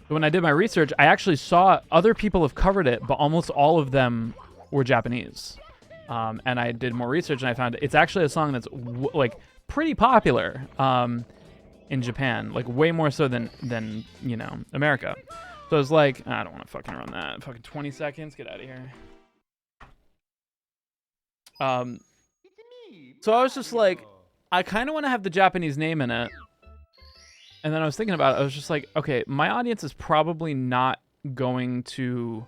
So when I did my research, I actually saw other people have covered it, but almost all of them were Japanese. And I did more research, and I found it's actually a song that's like pretty popular in Japan, like way more so than America. So I was like, I don't want to fucking run that. Fucking 20 seconds, get out of here. So I was just like, I kind of want to have the Japanese name in it. And then I was thinking about it. I was just like, okay, my audience is probably not going to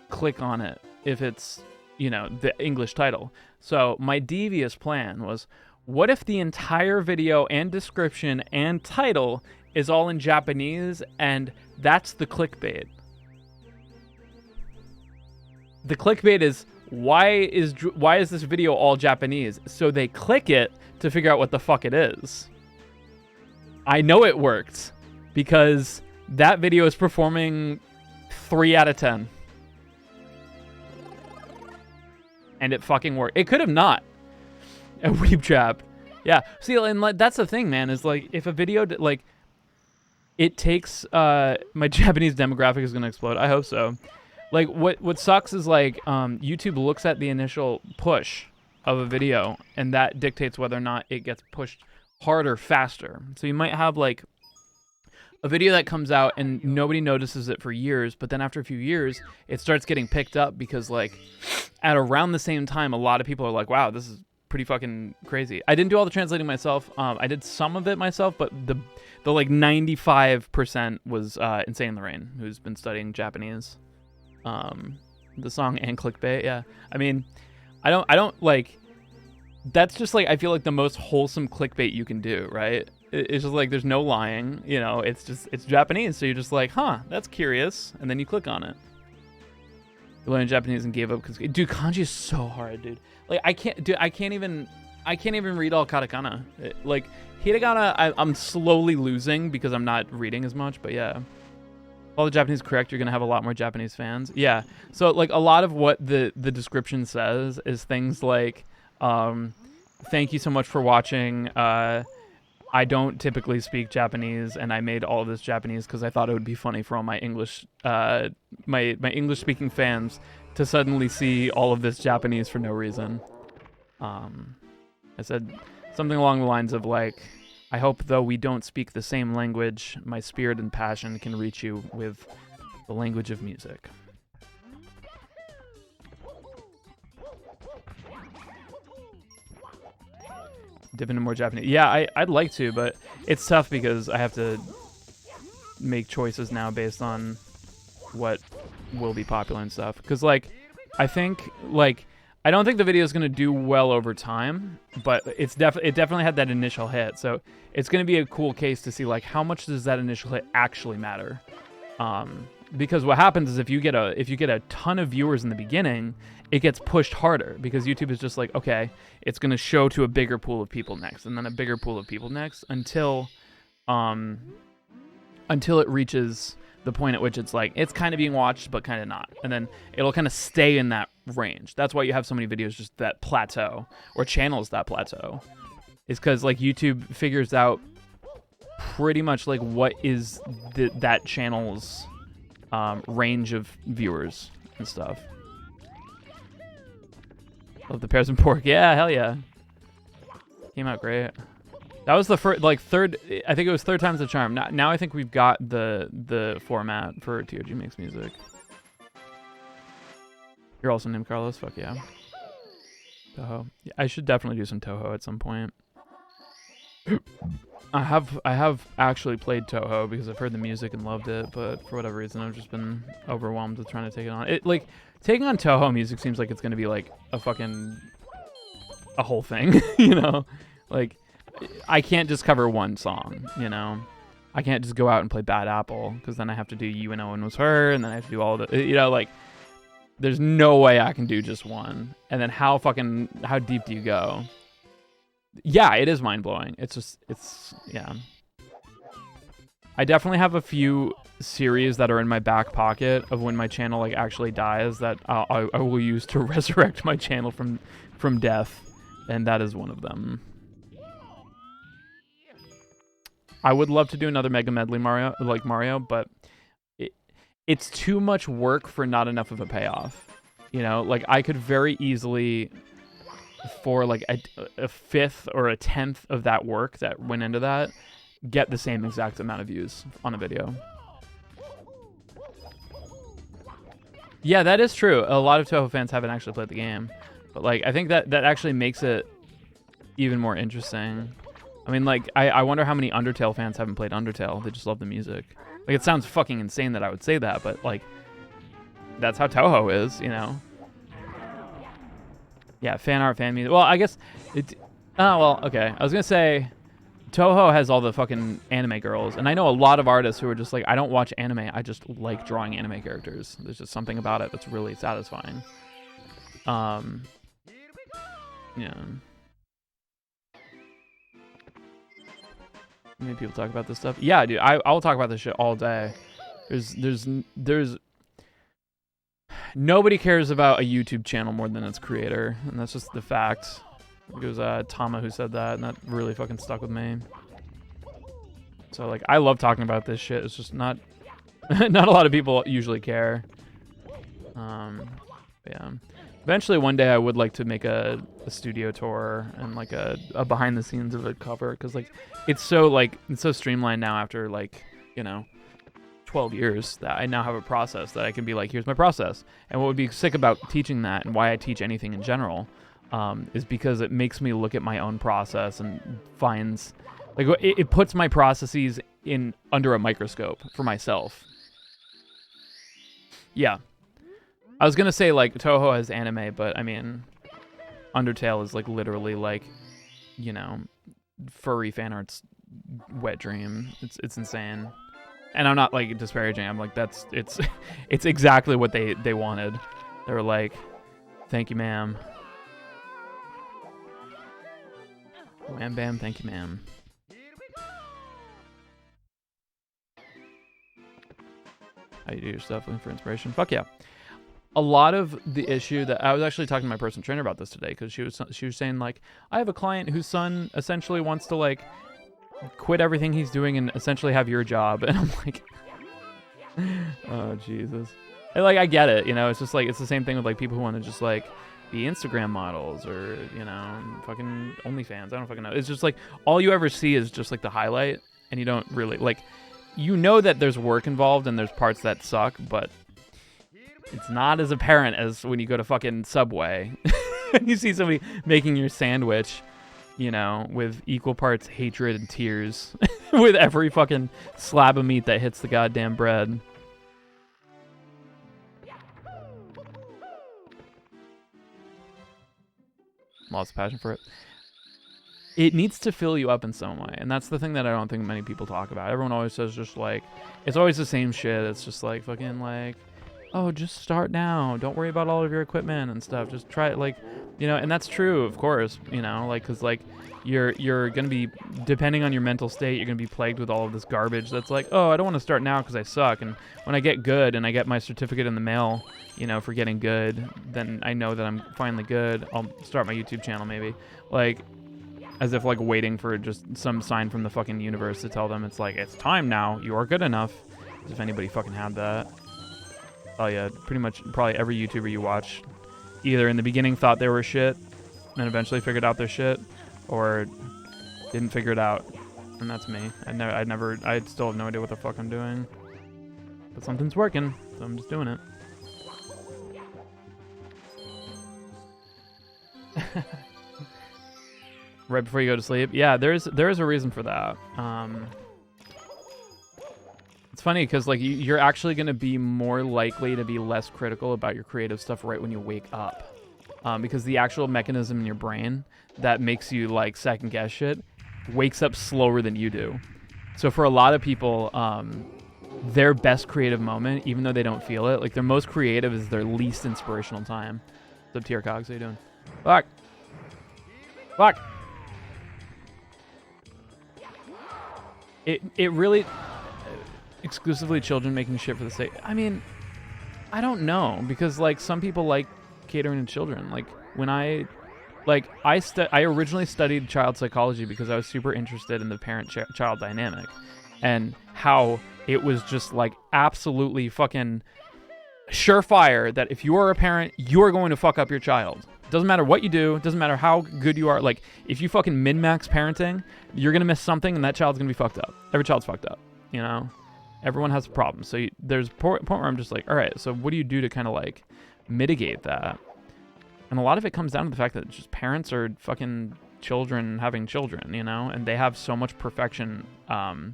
click on it if it's, the English title. So my devious plan was, what if the entire video and description and title is all in Japanese and that's the clickbait? The clickbait is, why is this video all Japanese? So they click it to figure out what the fuck it is. I know it worked because that video is performing 3 out of 10. And it fucking worked. It could have not. A weeb trap. Yeah. See, and that's the thing, man, is like if a video, like, it takes, my Japanese demographic is going to explode. I hope so. Like, what sucks is like, YouTube looks at the initial push of a video and that dictates whether or not it gets pushed harder, faster. So you might have like a video that comes out and nobody notices it for years, but then after a few years it starts getting picked up because like at around the same time a lot of people are like, wow, this is pretty fucking crazy. I didn't do all the translating myself. I did some of it myself, but the like 95% was Insane in the Rain, who's been studying Japanese. The song and clickbait. Yeah, I mean, I don't like, that's just like, I feel like the most wholesome clickbait you can do, right? It's just like, there's no lying, it's Japanese. So you're just like, huh, that's curious. And then you click on it. You learned Japanese and gave up because, dude, kanji is so hard, dude. Like, I can't even read all katakana. Like, hiragana, I'm slowly losing because I'm not reading as much, but yeah. All the Japanese correct, you're going to have a lot more Japanese fans. Yeah. So like a lot of what the description says is things like, thank you so much for watching. I don't typically speak Japanese, and I made all of this Japanese because I thought it would be funny for all my English, my English-speaking fans to suddenly see all of this Japanese for no reason. I said something along the lines of like, I hope though we don't speak the same language, my spirit and passion can reach you with the language of music. Dip into more Japanese. Yeah, I'd like to, but it's tough because I have to make choices now based on what will be popular and stuff. Because like, I think like I don't think the video is gonna do well over time, but it definitely had that initial hit. So it's gonna be a cool case to see like how much does that initial hit actually matter. Because what happens is if you get a ton of viewers in the beginning, it gets pushed harder because YouTube is just like, okay, it's gonna show to a bigger pool of people next, and then a bigger pool of people next until it reaches the point at which it's like it's kind of being watched but kind of not, and then it'll kind of stay in that range. That's why you have so many videos just that plateau, or channels that plateau, is because like YouTube figures out pretty much like what is that channel's range of viewers and stuff. Love the pears and pork. Yeah, hell yeah. Came out great. That was the third. I think it was third time's the charm. Now I think we've got the format for TOG Makes Music. You're also named Carlos. Fuck yeah. Touhou. Yeah, I should definitely do some Touhou at some point. I have actually played Touhou because I've heard the music and loved it, but for whatever reason I've just been overwhelmed with trying to take it on. It like taking on Touhou music seems like it's gonna be like a whole thing, you know? Like I can't just cover one song, you know? I can't just go out and play Bad Apple because then I have to do You and Owen Was Her, and then I have to do all the, you know, like there's no way I can do just one. And then how deep do you go? Yeah, it is mind-blowing. It's yeah. I definitely have a few series that are in my back pocket of when my channel like actually dies that I will use to resurrect my channel from death, and that is one of them. I would love to do another Mega Medley Mario, but it's too much work for not enough of a payoff. You know, like I could very easily, for like a fifth or a tenth of that work that went into that, get the same exact amount of views on a video. Yeah, that is true. A lot of Touhou fans haven't actually played the game, but like I think that actually makes it even more interesting. I mean, like I wonder how many Undertale fans haven't played Undertale. They just love the music. Like it sounds fucking insane that I would say that, but like that's how Touhou is, you know. Yeah, fan art, fan music. Well, I guess it. Oh well, okay. I was gonna say Touhou has all the fucking anime girls, and I know a lot of artists who are just like, I don't watch anime. I just like drawing anime characters. There's just something about it that's really satisfying. Yeah. Many people talk about this stuff. Yeah, dude, I'll talk about this shit all day. There's nobody cares about a YouTube channel more than its creator, and that's just the fact. It was Tama who said that, and that really fucking stuck with me. So like, I love talking about this shit. It's just not not a lot of people usually care. Yeah. Eventually, one day, I would like to make a studio tour and like a behind the scenes of a cover, because like it's so streamlined now after like, you know, 12 years that I now have a process that I can be like, here's my process. And what would be sick about teaching that, and why I teach anything in general, is because it makes me look at my own process and finds like it puts my processes in under a microscope for myself. Yeah. I was gonna say like Touhou has anime, but I mean, Undertale is like literally like, you know, furry fan art's wet dream. It's insane, and I'm not like disparaging. I'm like it's exactly what they wanted. They were like, thank you, ma'am. Wham bam, thank you, ma'am. How you do your stuff, looking for inspiration? Fuck yeah. A lot of the issue that I was actually talking to my personal trainer about this today, because she was saying like, I have a client whose son essentially wants to like quit everything he's doing and essentially have your job, and I'm like, oh Jesus. And, like I get it, you know. It's just like it's the same thing with like people who want to just like be Instagram models or, you know, fucking OnlyFans. I don't fucking know. It's just like all you ever see is just like the highlight, and you don't really like, you know that there's work involved and there's parts that suck, but it's not as apparent as when you go to fucking Subway and you see somebody making your sandwich, you know, with equal parts hatred and tears with every fucking slab of meat that hits the goddamn bread. lost the passion for it. It needs to fill you up in some way, and that's the thing that I don't think many people talk about. Everyone always says just like, it's always the same shit. It's just like fucking like, oh, just start now. Don't worry about all of your equipment and stuff. Just try it, like, you know, and that's true, of course, you know, like, because like you're gonna be, depending on your mental state, you're gonna be plagued with all of this garbage that's like, oh, I don't want to start now because I suck, and when I get good and I get my certificate in the mail, you know, for getting good, then I know that I'm finally good. I'll start my YouTube channel maybe, like, as if like waiting for just some sign from the fucking universe to tell them it's like, it's time now, you are good enough. As if anybody fucking had that. Oh yeah, pretty much probably every YouTuber you watch either in the beginning thought they were shit and eventually figured out their shit, or didn't figure it out. And that's me. I still have no idea what the fuck I'm doing. But something's working, so I'm just doing it. Right before you go to sleep. Yeah, there is a reason for that. It's funny because like you're actually going to be more likely to be less critical about your creative stuff right when you wake up, because the actual mechanism in your brain that makes you like second guess shit wakes up slower than you do. So for a lot of people, their best creative moment, even though they don't feel it, like their most creative is their least inspirational time. What's up, Tier Cogs? How you doing? Fuck. It really, exclusively children making shit for the sake. I mean, I don't know, because like some people like catering to children. Like when I originally studied child psychology because I was super interested in the parent-child dynamic and how it was just like absolutely fucking surefire that if you are a parent, you are going to fuck up your child. Doesn't matter what you do, doesn't matter how good you are. Like if you fucking min-max parenting, you're gonna miss something and that child's gonna be fucked up. Every child's fucked up, you know? Everyone has problems. So there's a point where I'm just like, all right, so what do you do to kind of like mitigate that? And a lot of it comes down to the fact that just parents are fucking children having children, you know? And they have so much perfection, they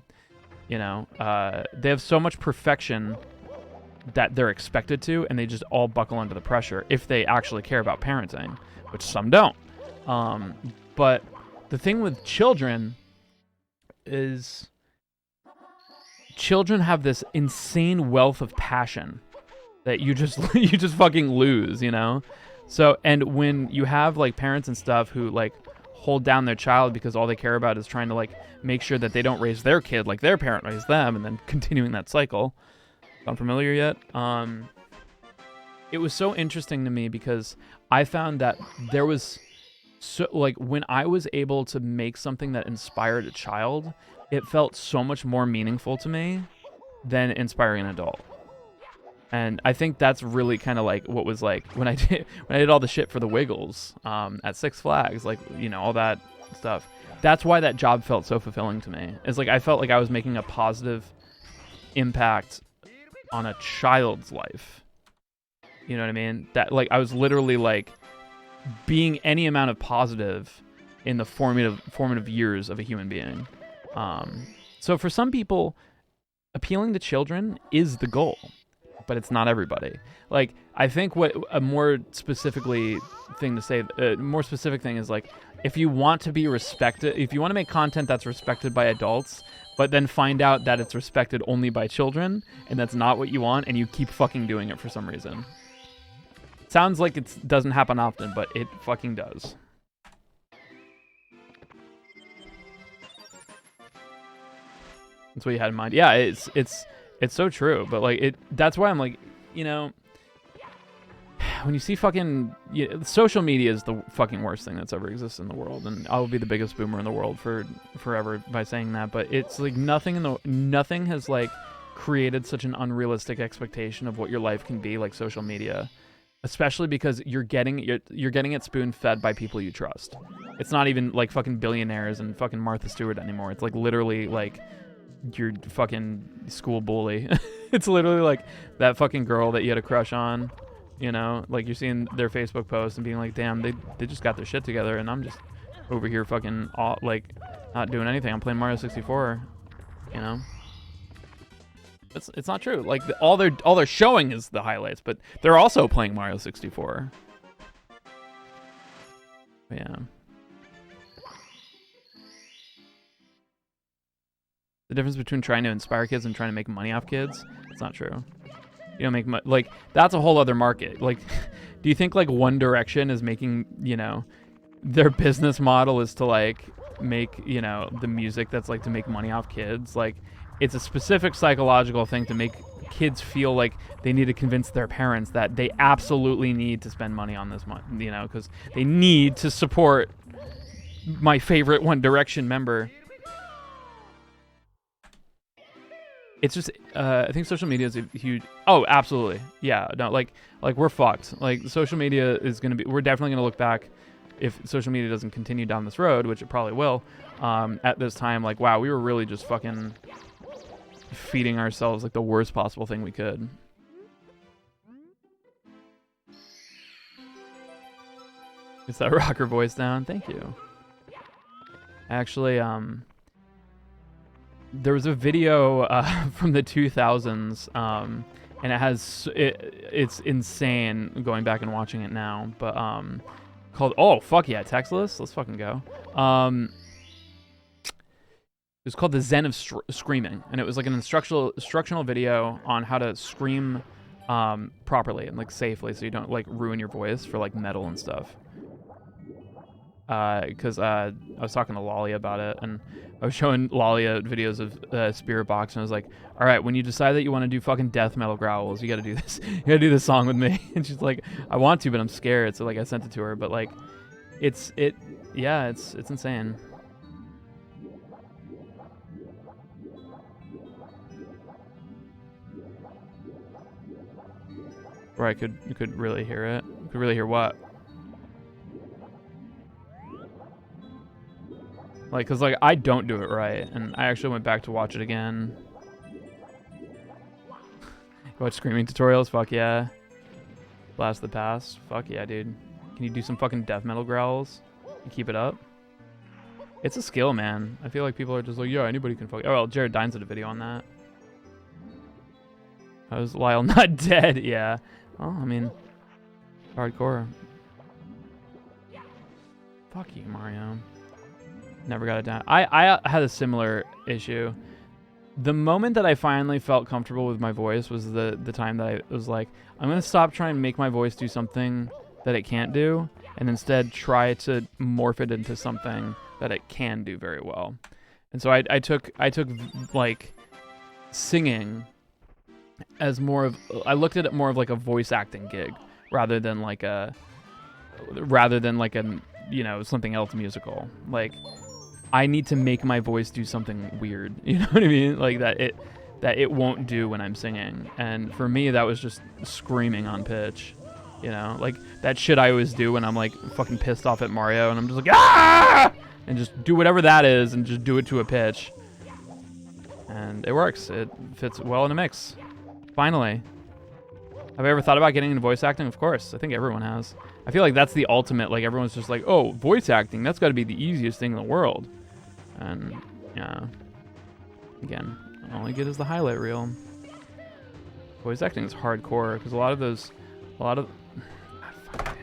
have so much perfection that they're expected to, and they just all buckle under the pressure if they actually care about parenting, which some don't. But the thing with children is children have this insane wealth of passion that you just fucking lose, you know? So, and when you have like parents and stuff who like hold down their child because all they care about is trying to like make sure that they don't raise their kid like their parent raised them, and then continuing that cycle. Unfamiliar yet? It was so interesting to me because I found that there was so like when I was able to make something that inspired a child, it felt so much more meaningful to me than inspiring an adult. And I think that's really kind of like what was like when I did all the shit for the Wiggles at Six Flags, like, you know, all that stuff. That's why that job felt so fulfilling to me. It's like I felt like I was making a positive impact on a child's life. You know what I mean? That like I was literally like being any amount of positive in the formative years of a human being. So for some people, appealing to children is the goal, but it's not everybody. Like I think what a more specific thing is like, if you want to be respected, if you want to make content that's respected by adults, but then find out that it's respected only by children, and that's not what you want, and you keep fucking doing it for some reason. Sounds like it doesn't happen often, but it fucking does. That's what you had in mind. Yeah, it's so true, but like that's why I'm like, you know, when you see fucking social media is the fucking worst thing that's ever existed in the world, and I'll be the biggest boomer in the world for forever by saying that, but it's like nothing has like created such an unrealistic expectation of what your life can be like social media, especially because you're getting it spoon-fed by people you trust. It's not even like fucking billionaires and fucking Martha Stewart anymore. It's like literally like your fucking school bully. It's literally like that fucking girl that you had a crush on. You know, like you're seeing their Facebook posts and being like, damn, they just got their shit together, and I'm just over here fucking like not doing anything. I'm playing Mario 64, you know? It's not true. Like all they're showing is the highlights, but they're also playing Mario 64. Yeah. The difference between trying to inspire kids and trying to make money off kids, it's not true. You don't make money. Like, that's a whole other market. Like, do you think, like, One Direction is making, you know, their business model is to, like, make, you know, the music that's, like, to make money off kids? Like, it's a specific psychological thing to make kids feel like they need to convince their parents that they absolutely need to spend money on this, you know, because they need to support my favorite One Direction member. It's just, I think social media is a huge. Oh, absolutely, yeah. No, like we're fucked. Like social media is gonna be. We're definitely gonna look back if social media doesn't continue down this road, which it probably will. At this time, like, wow, we were really just fucking feeding ourselves like the worst possible thing we could. It's that rocker voice down. Thank you. Actually, there was a video from the 2000s, and it has it's insane going back and watching it now. But called oh fuck yeah, Textless. Let's fucking go. It was called The Zen of Screaming, and it was like an instructional video on how to scream properly and like safely, so you don't like ruin your voice for like metal and stuff. Because I was talking to Lolly about it, and I was showing Lolly videos of Spirit Box, and I was like, all right, when you decide that you want to do fucking death metal growls, you got to do this. You got to do this song with me. And she's like, I want to, but I'm scared. So like I sent it to her, but like it's insane. Where you could really hear it. You could really hear what? Like, cause like I don't do it right, and I actually went back to watch it again. Watch screaming tutorials, fuck yeah. Blast the Past, fuck yeah, dude. Can you do some fucking death metal growls? And keep it up? It's a skill, man. I feel like people are just like, yeah, anybody can fuck. Oh well, Jared Dines did a video on that. How is Lyle not dead? Yeah. Well, I mean, hardcore. Fuck you, Mario. Never got it down. I had a similar issue. The moment that I finally felt comfortable with my voice was the time that I was like, I'm going to stop trying to make my voice do something that it can't do, and instead try to morph it into something that it can do very well. And so I took like singing as more of, I looked at it more of like a voice acting gig rather than like a, you know, something else musical. Like, I need to make my voice do something weird. You know what I mean? Like that it won't do when I'm singing. And for me, that was just screaming on pitch. You know, like that shit I always do when I'm like fucking pissed off at Mario, and I'm just like, ah, and just do whatever that is, and just do it to a pitch. And it works. It fits well in a mix. Finally. Have I ever thought about getting into voice acting? Of course. I think everyone has. I feel like that's the ultimate, like everyone's just like, oh, voice acting, that's got to be the easiest thing in the world. And yeah, again, all I get is the highlight reel. Voice acting is hardcore because a lot of God, fuck,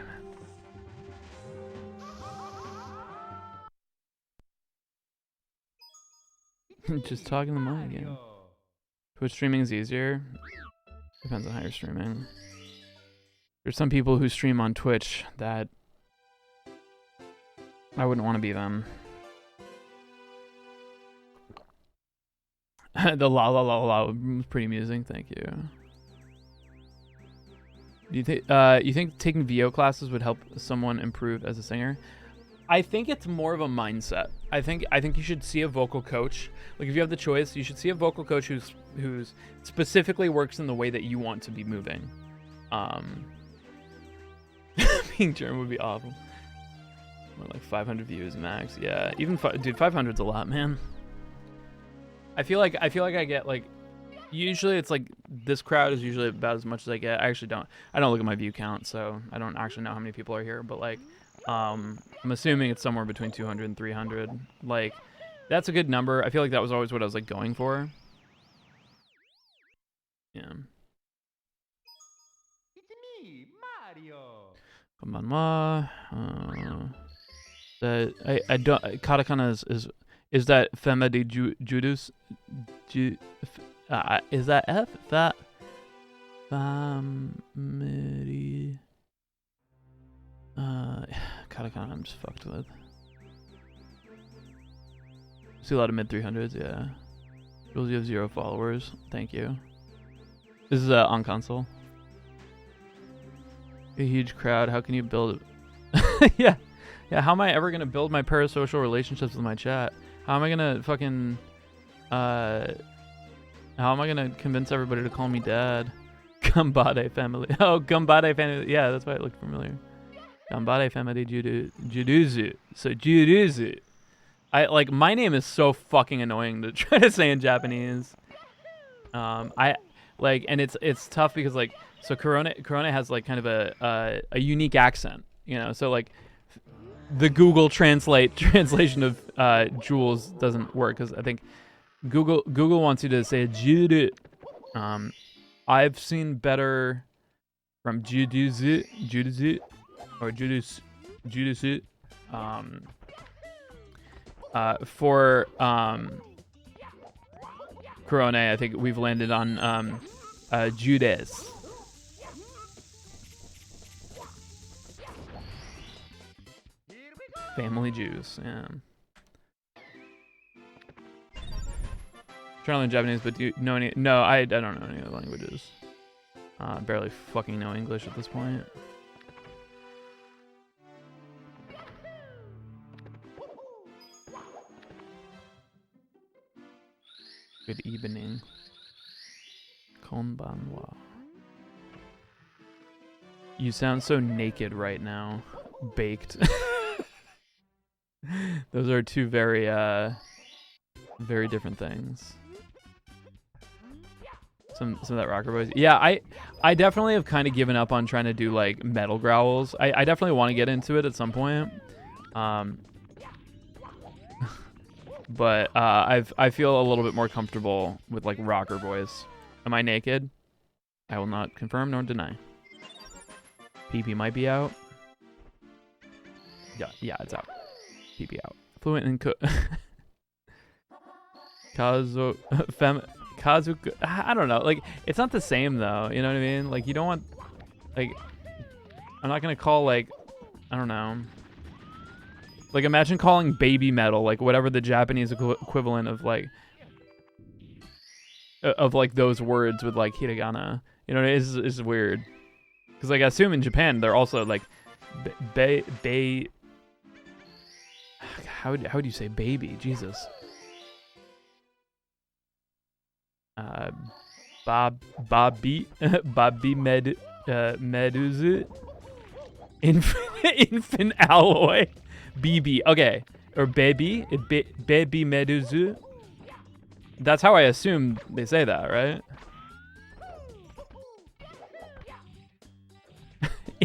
damn it. Just talking to mine again. Twitch streaming is easier. Depends on how you're streaming. There's some people who stream on Twitch that I wouldn't want to be them. The la la la la was pretty amusing. Thank you. Do you think taking VO classes would help someone improve as a singer? I think it's more of a mindset. I think you should see a vocal coach. Like if you have the choice, you should see a vocal coach who's specifically works in the way that you want to be moving. Being German would be awful. More like 500 views max. Yeah, even dude, 500's a lot, man. I feel like I get like, usually it's like this crowd is usually about as much as I get. I actually don't look at my view count, so I don't actually know how many people are here, but like I'm assuming it's somewhere between 200 and 300. Like that's a good number. I feel like that was always what I was like going for. Yeah. It's me, Mario. Come on, I don't katakana is that fema de judus is that F that family katakana I'm just fucked with. See a lot of mid 300s, yeah. Jules, you have 0 followers. Thank you. This is on console. A huge crowd. How can you build it? Yeah. How am I ever gonna build my parasocial relationships with my chat? How am I gonna fucking how am I gonna convince everybody to call me dad? Gambade family. Oh, Gambade family. Yeah, that's why it looked familiar. Gambade family Juduzu. So Juduzu. My name is so fucking annoying to try to say in Japanese. And it's tough because so Corona has like kind of a unique accent, you know. So like the Google translation of Jules doesn't work because I think Google wants you to say Judu. I've seen better from Juduzu or Judusu. For Corona, I think we've landed on Judes. Family Jews, yeah. Trying to learn Japanese, but do you know any? No, I don't know any other languages. Barely fucking know English at this point. Good evening. Konbanwa. You sound so naked right now. Baked. Those are two very different things. Some of that rocker voice. Yeah, I definitely have kind of given up on trying to do like metal growls. I definitely want to get into it at some point. But I feel a little bit more comfortable with like rocker voice. Am I naked? I will not confirm nor deny. PP might be out. Yeah, it's out. PP out. Fluent in Kazu I don't know. Like it's not the same though. You know what I mean? Like you don't want like I'm not gonna call like I don't know. Like imagine calling baby metal like whatever the Japanese equivalent of like those words with like hiragana. You know, it's weird. Because like I assume in Japan they're also like how would you say baby? Jesus. Babi meduzu infant alloy BB. Okay, or baby baby meduzu. That's how I assume they say that, right?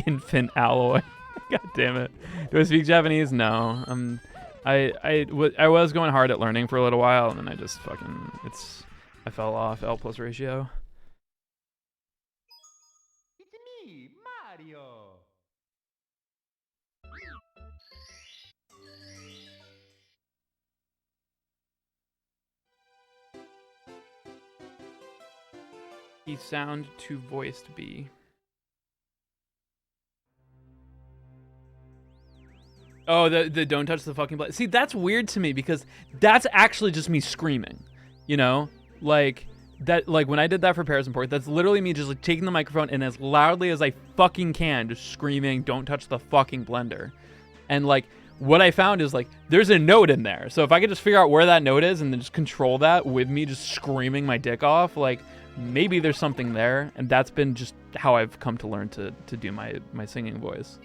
Infant alloy. God damn it. Do I speak Japanese? No. I was going hard at learning for a little while, and then I just fucking I fell off. L plus ratio. It's me, Mario. He sound to voiced be. Oh, the don't touch the fucking blood. See, that's weird to me because that's actually just me screaming, you know? Like that, like when I did that for Paris and Port, that's literally me just like taking the microphone and as loudly as I fucking can, just screaming, don't touch the fucking blender. And like, what I found is like, there's a note in there. So if I could just figure out where that note is and then just control that with me just screaming my dick off, like maybe there's something there. And that's been just how I've come to learn to do my singing voice.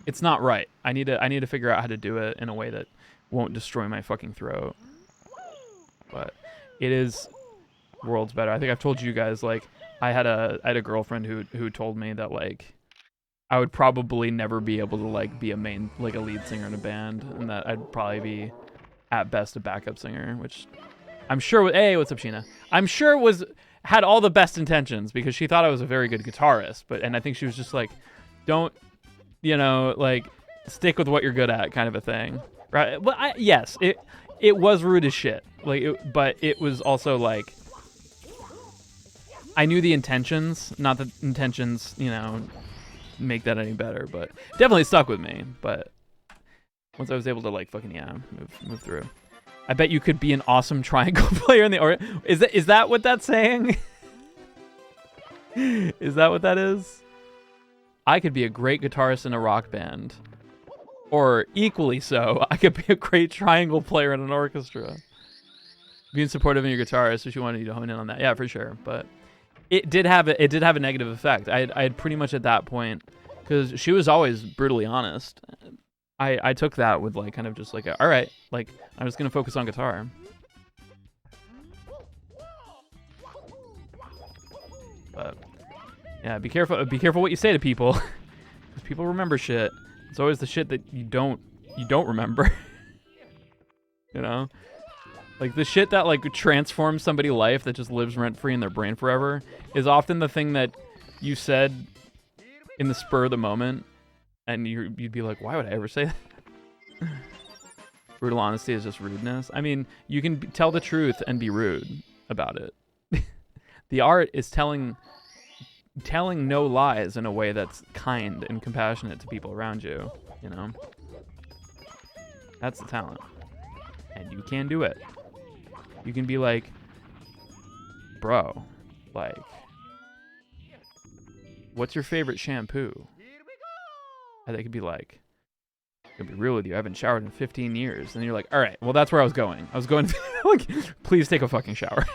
It's not right. I need to figure out how to do it in a way that won't destroy my fucking throat. But it is worlds better. I think I've told you guys, like, I had a girlfriend who told me that like I would probably never be able to like be a lead singer in a band, and that I'd probably be at best a backup singer, which I'm sure hey, what's up, Sheena? I'm sure had all the best intentions because she thought I was a very good guitarist, and I think she was just like, don't, you know, like stick with what you're good at kind of a thing, right? But yes, it was rude as shit. Like, but it was also like I knew the intentions, not the intentions, you know, make that any better, but definitely stuck with me. But once I was able to like fucking move through, I bet you could be an awesome triangle player in the or is that what that's saying? Is that what that is? I could be a great guitarist in a rock band. Or equally so, I could be a great triangle player in an orchestra. Being supportive of your guitar, especially wanted you to hone in on that. Yeah, for sure. But it did have a negative effect. I had pretty much at that point, because she was always brutally honest. I took that with like kind of just like all right, like I'm just gonna focus on guitar. But yeah, be careful what you say to people, because people remember shit. It's always the shit that you don't remember. You know, like the shit that like transforms somebody's life that just lives rent free in their brain forever is often the thing that you said in the spur of the moment, and you'd be like, why would I ever say that? Brutal honesty is just rudeness. I mean, you can tell the truth and be rude about it. The art is telling no lies in a way that's kind and compassionate to people around you, you know? That's the talent. And you can do it. You can be like, bro, like, what's your favorite shampoo? And they could be like, I'm gonna be real with you, I haven't showered in 15 years. And you're like, all right, well, that's where I was going. I was going to, like, please take a fucking shower.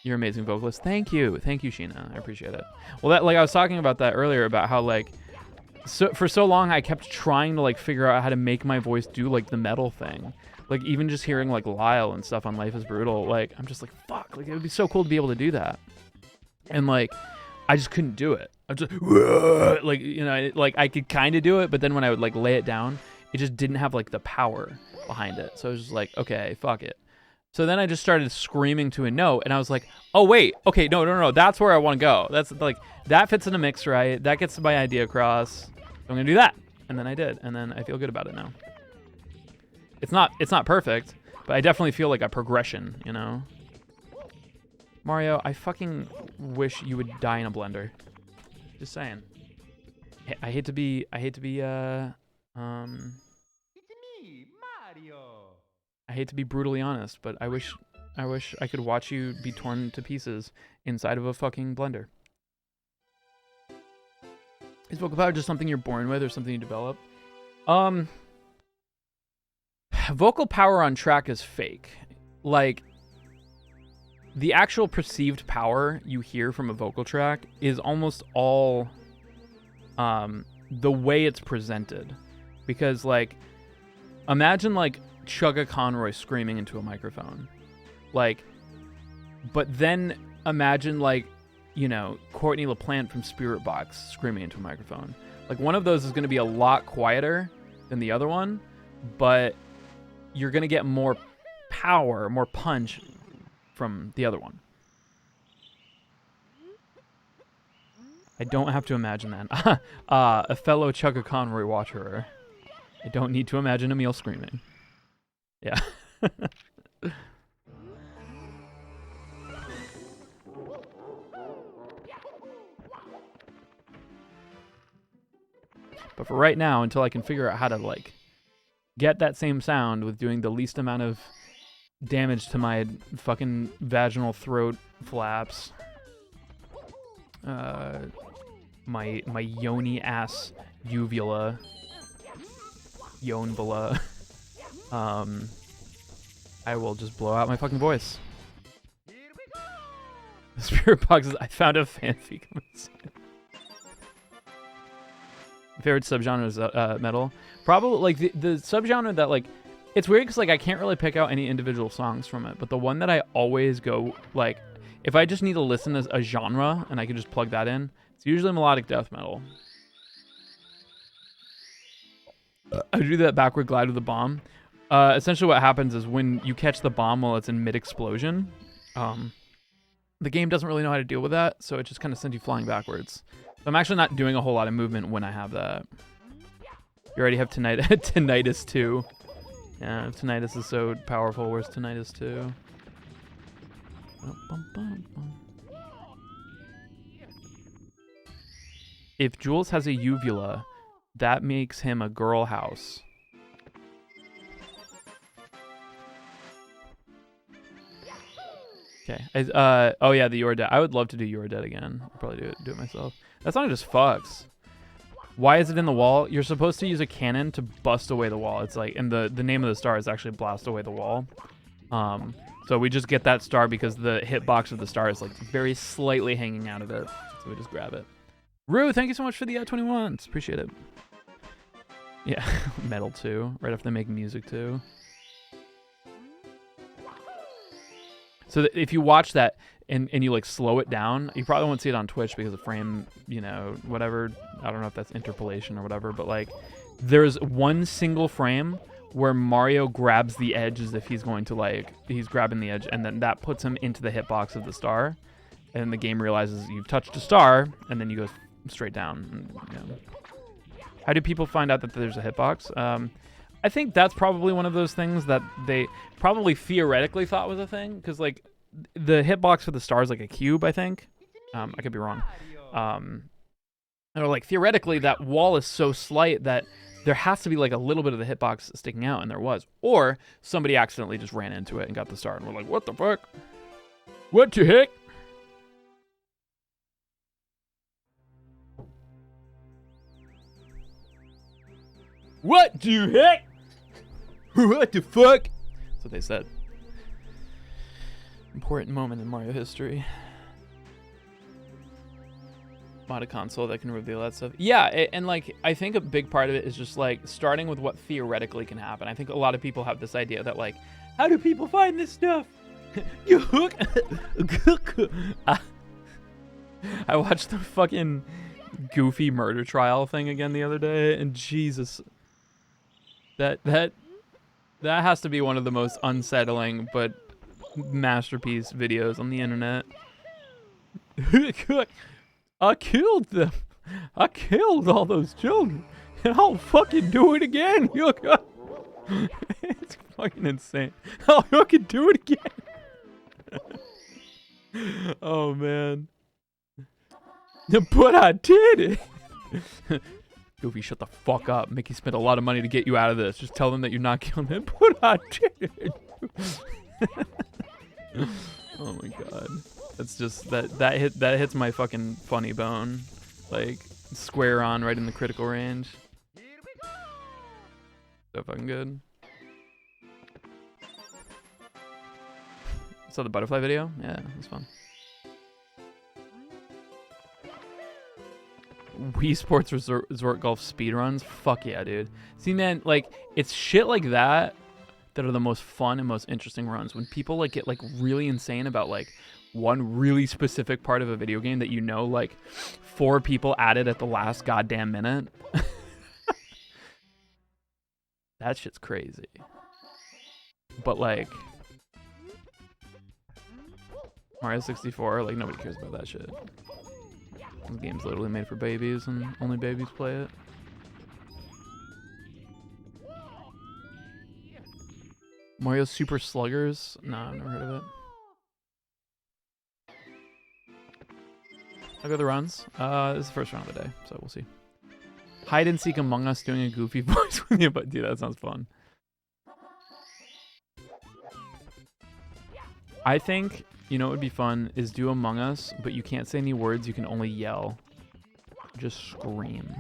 You're an amazing vocalist. Thank you, Sheena. I appreciate it. Well, that like I was talking about that earlier about how like, for so long I kept trying to like figure out how to make my voice do like the metal thing. Like even just hearing like Lyle and stuff on Life is Brutal, like I'm just like fuck, like it would be so cool to be able to do that. And like I just couldn't do it. I'm just like, you know, like I could kind of do it, but then when I would like lay it down, it just didn't have like the power behind it. So I was just like, okay, fuck it. So then I just started screaming to a note, and I was like, oh, wait, okay, no, that's where I want to go. That's like, that fits in a mix, right? That gets my idea across. So I'm going to do that. And then I did, and then I feel good about it now. It's not perfect, but I definitely feel like a progression, you know? Mario, I fucking wish you would die in a blender. Just saying. I hate to be, It's me, Mario. I hate to be brutally honest, but I wish I could watch you be torn to pieces inside of a fucking blender. Is vocal power just something you're born with or something you develop? Vocal power on track is fake. Like, the actual perceived power you hear from a vocal track is almost all the way it's presented. Because, like, imagine, like, Chugga Conroy screaming into a microphone. Like, but then imagine, like, you know, Courtney LaPlante from Spirit Box screaming into a microphone. Like, one of those is going to be a lot quieter than the other one, but you're going to get more power, more punch from the other one. I don't have to imagine that. A fellow Chugga Conroy watcher. I don't need to imagine Emil screaming. Yeah. But for right now, until I can figure out how to, like, get that same sound with doing the least amount of damage to my fucking vaginal throat flaps, my yoni ass uvula, yonbula, I will just blow out my fucking voice. The Spirit Box is, I found a fanfic. Favorite subgenre is metal. Probably like the subgenre that, like, it's weird because like I can't really pick out any individual songs from it, but the one that I always go, like, if I just need to listen to a genre and I can just plug that in, it's usually melodic death metal. I do that backward glide with the bomb. Essentially what happens is when you catch the bomb while it's in mid-explosion, the game doesn't really know how to deal with that, so it just kind of sends you flying backwards. So I'm actually not doing a whole lot of movement when I have that. You already have Tinnitus 2. Yeah, Tinnitus is so powerful. Where's Tinnitus 2? If Jules has a uvula, that makes him a girl house. Okay. Oh yeah, the You're Dead. I would love to do You're Dead again. I'll probably do it myself. That song just fucks. Why is it in the wall? You're supposed to use a cannon to bust away the wall. It's like, and the name of the star is actually Blast Away the Wall. So we just get that star because the hitbox of the star is like very slightly hanging out of it. So we just grab it. Rue, thank you so much for the 21s. Appreciate it. Yeah, Metal 2. Right after they make music too. So if you watch that and you like slow it down, you probably won't see it on Twitch because of frame, you know, whatever. I don't know if that's interpolation or whatever, but like there's one single frame where Mario grabs the edge as if he's going to like, he's grabbing the edge, and then that puts him into the hitbox of the star. And the game realizes you've touched a star, and then you go straight down. And, you know. How do people find out that there's a hitbox? I think that's probably one of those things that they probably theoretically thought was a thing, because like the hitbox for the star is like a cube, I think. I could be wrong. Or like theoretically that wall is so slight that there has to be like a little bit of the hitbox sticking out, and there was. Or somebody accidentally just ran into it and got the star, and we're like, what the fuck? What the heck? What the heck? What the fuck? That's what they said. Important moment in Mario history. Modded console that can reveal that stuff. Yeah, and like I think a big part of it is just like starting with what theoretically can happen. I think a lot of people have this idea that like, how do people find this stuff? You hook. I watched the fucking Goofy murder trial thing again the other day, and Jesus, that has to be one of the most unsettling but masterpiece videos on the internet. I killed them. I killed all those children, and I'll fucking do it again. It's fucking insane. I'll fucking do it again. Oh man. But I did it. Goofy, shut the fuck up. Mickey spent a lot of money to get you out of this. Just tell them that you're not killing him. But I did it. Oh my god. That's just that hits my fucking funny bone. Like square on right in the critical range. So fucking good. Saw the butterfly video? Yeah, it was fun. Wii Sports Resort Golf speedruns? Fuck yeah, dude. See, man, like, it's shit like that that are the most fun and most interesting runs. When people, like, get, like, really insane about, like, one really specific part of a video game that you know, like, 4 people added at the last goddamn minute. That shit's crazy. But, like, Mario 64, like, nobody cares about that shit. This game's literally made for babies, and only babies play it. Mario Super Sluggers? No, I've never heard of it. I'll go the runs. This is the first run of the day, so we'll see. Hide and Seek Among Us doing a Goofy voice with you, but dude, that sounds fun. I think, you know what would be fun is do Among Us, but you can't say any words, you can only yell. Just scream.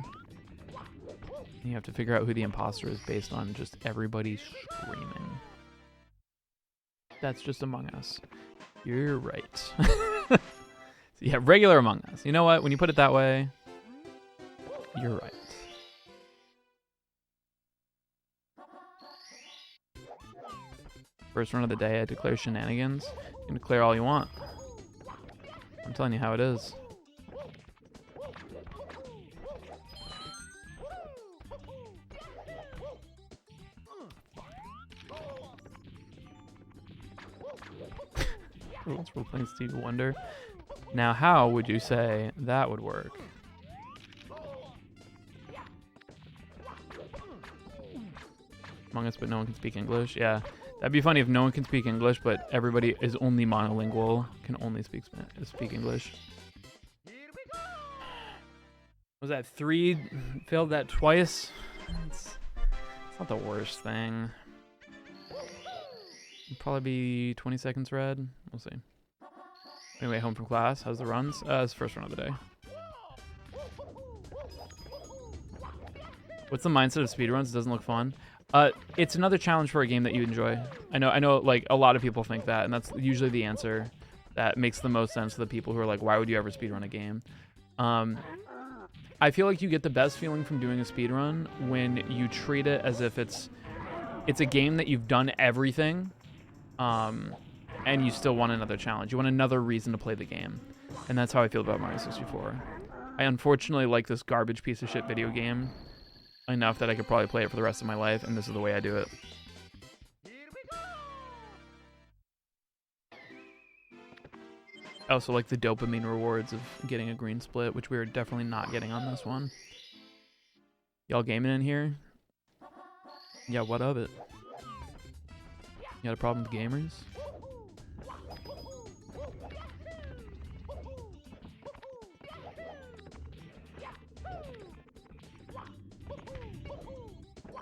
And you have to figure out who the imposter is based on just everybody screaming. That's just Among Us. You're right. So yeah, regular Among Us. You know what? When you put it that way, you're right. First run of the day, I declare shenanigans. You can declare all you want. I'm telling you how it is. Rules for playing Stevie Wonder. Now, how would you say that would work? Among Us, but no one can speak English. Yeah, that'd be funny if no one can speak English, but everybody is only monolingual, can only speak English. Was that 3? Failed that twice? It's not the worst thing. It'll probably be 20 seconds red. We'll see. Anyway, home from class. How's the runs? It's the first run of the day. What's the mindset of speedruns? It doesn't look fun. It's another challenge for a game that you enjoy. I know, like, a lot of people think that, and that's usually the answer that makes the most sense to the people who are like, why would you ever speedrun a game? I feel like you get the best feeling from doing a speedrun when you treat it as if it's a game that you've done everything, and you still want another challenge. You want another reason to play the game. And that's how I feel about Mario 64. I unfortunately like this garbage piece of shit video game enough that I could probably play it for the rest of my life, and this is the way I do it. I also like the dopamine rewards of getting a green split, which we are definitely not getting on this one. Y'all gaming in here? Yeah, what of it? You got a problem with gamers?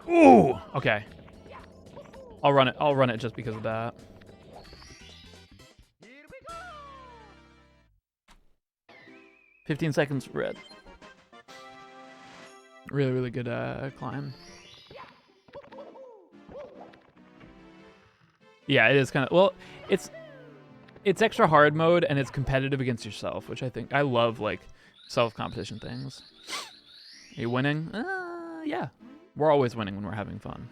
Ooh! Okay. I'll run it. I'll run it just because of that. Here we go. 15 seconds red. Really, really good climb. Yeah, it is kind of, well, it's extra hard mode and it's competitive against yourself, which I love, like, self-competition things. Are you winning? Yeah. We're always winning when we're having fun.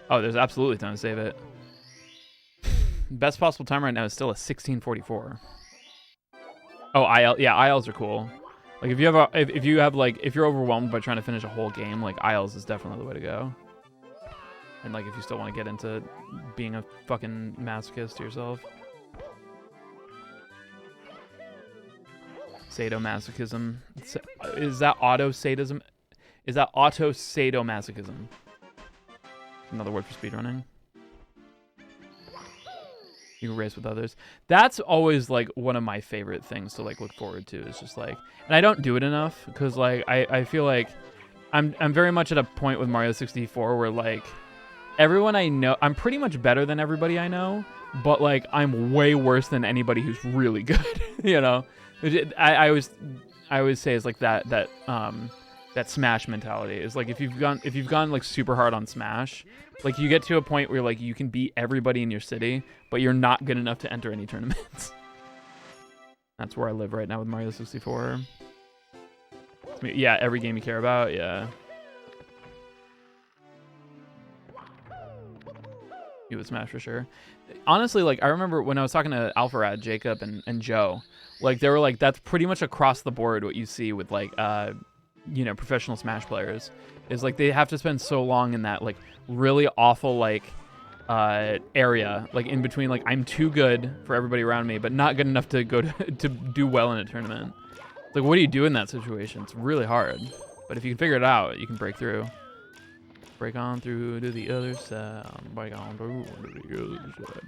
Oh, there's absolutely time to save it. Best possible time right now is still a 16:44. Oh, ILs are cool. Like if you're overwhelmed by trying to finish a whole game, like ILs is definitely the way to go. And like if you still want to get into being a fucking masochist to yourself. Sadomasochism. Is that auto-sadism? Is that auto-sadomasochism? Another word for speedrunning. You can race with others. That's always like one of my favorite things to like look forward to. Is just like, and I don't do it enough because like I feel like I'm very much at a point with Mario 64 where like everyone I know, I'm pretty much better than everybody I know, but like I'm way worse than anybody who's really good. You know, I always say it's like that Smash mentality is like if you've gone like super hard on Smash, like you get to a point where like you can beat everybody in your city, but you're not good enough to enter any tournaments. That's where I live right now with Mario 64. Yeah, every game you care about, yeah. You would Smash for sure. Honestly, like I remember when I was talking to Alpharad, Jacob, and Joe, like they were like, that's pretty much across the board what you see with like you know, professional Smash players is like they have to spend so long in that like really awful like area, like in between, like I'm too good for everybody around me but not good enough to go to do well in a tournament. It's like, what do you do in that situation? It's really hard, but if you can figure it out, you can break through. Break on through to the other side. Break on through to the other side,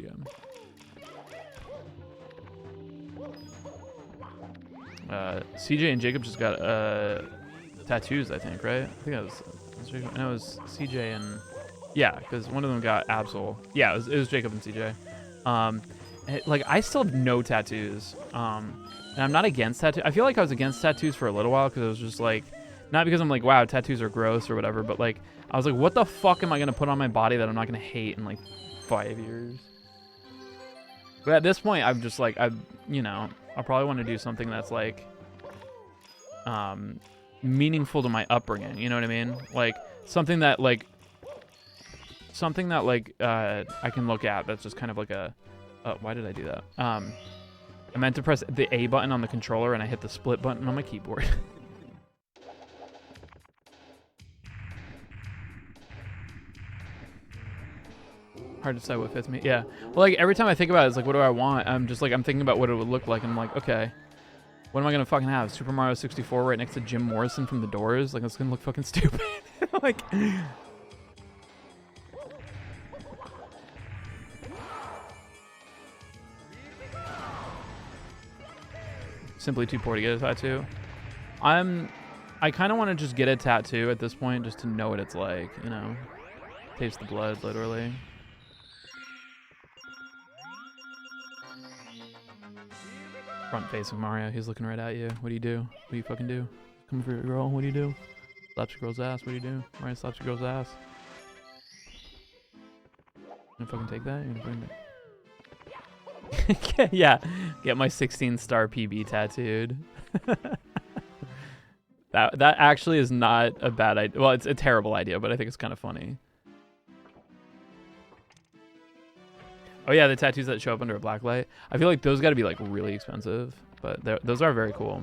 yeah. CJ and Jacob just got tattoos, I think, right? I think that was CJ and yeah, because one of them got Absol. Yeah, it was Jacob and CJ. Like I still have no tattoos. And I'm not against tattoos. I feel like I was against tattoos for a little while because it was just like, not because I'm like, wow, tattoos are gross or whatever, but like I was like, what the fuck am I gonna put on my body that I'm not gonna hate in like 5 years? But at this point, I'm just like, you know, I probably want to do something that's like meaningful to my upbringing, you know what I mean? Like something that like I can look at that's just kind of like a why did I do that? I meant to press the A button on the controller and I hit the split button on my keyboard. Hard to decide what fits me. Yeah. Well, like every time I think about it, it's like, what do I want? I'm thinking about what it would look like, and I'm like, okay, what am I gonna fucking have? Super Mario 64 right next to Jim Morrison from The Doors? Like, that's gonna look fucking stupid. Like. Simply too poor to get a tattoo. I kind of want to just get a tattoo at this point, just to know what it's like, you know, taste the blood, literally. Front face of Mario, he's looking right at you. What do you do? What do you fucking do? Come for your girl, what do you do? Slaps your girl's ass, what do you do? Mario slaps your girl's ass. You gonna fucking take that? You gonna bring it? Yeah, get my 16-star PB tattooed. That actually is not a bad idea. Well, it's a terrible idea, but I think it's kind of funny. Oh yeah, the tattoos that show up under a black light. I feel like those got to be like really expensive, but those are very cool.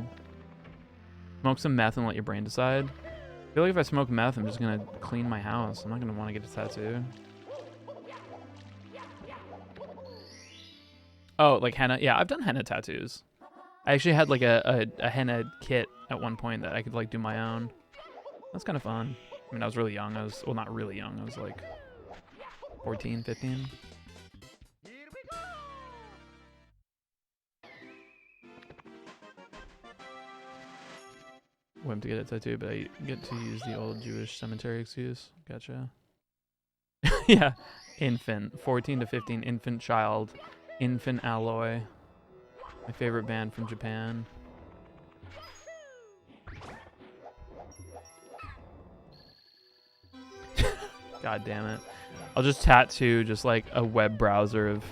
Smoke some meth and let your brain decide. I feel like if I smoke meth, I'm just gonna clean my house. I'm not gonna want to get a tattoo. Oh, like henna? Yeah, I've done henna tattoos. I actually had like a henna kit at one point that I could like do my own. That's kind of fun. I mean, I was really young. Well, not really young. I was like 14, 15. Went to get a tattoo, but I get to use the old Jewish cemetery excuse. Gotcha. Yeah, infant. 14 to 15, infant child. Infant Alloy. My favorite band from Japan. God damn it. I'll just tattoo just like a web browser of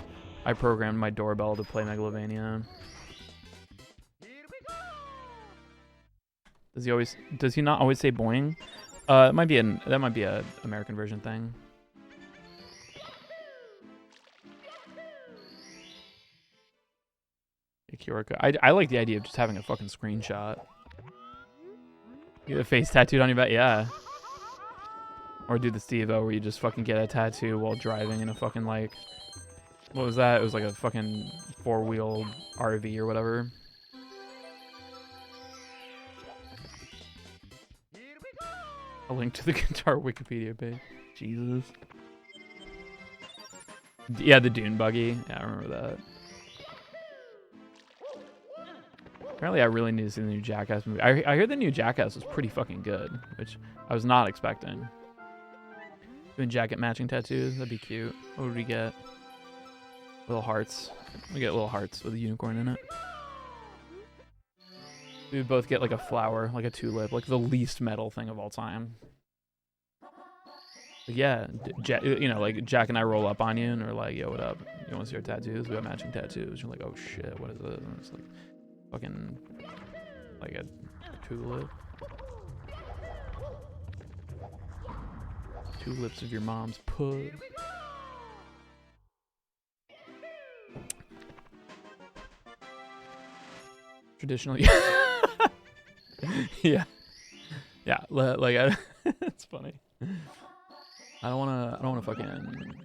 I programmed my doorbell to play Megalovania. Does he not always say boing? That might be a American version thing. I like the idea of just having a fucking screenshot. Get a face tattooed on your back, yeah. Or do the Steve-O where you just fucking get a tattoo while driving in a fucking like, what was that? It was like a fucking 4-wheel RV or whatever. A link to the guitar Wikipedia page. Jesus. Yeah, the Dune buggy. Yeah, I remember that. Apparently, I really need to see the new Jackass movie. I heard the new Jackass was pretty fucking good, which I was not expecting. Doing jacket matching tattoos, that'd be cute. What would we get? Little hearts. We get little hearts with a unicorn in it. We would both get like a flower, like a tulip, like the least metal thing of all time. But yeah, you know, like Jack and I roll up on you and we're like, yo, what up? You want to see our tattoos? We have matching tattoos. You're like, oh shit, what is this? And it's like fucking like a tulip. Tulips of your mom's pug. Traditional, yeah, yeah. Like, it's funny. I don't wanna fucking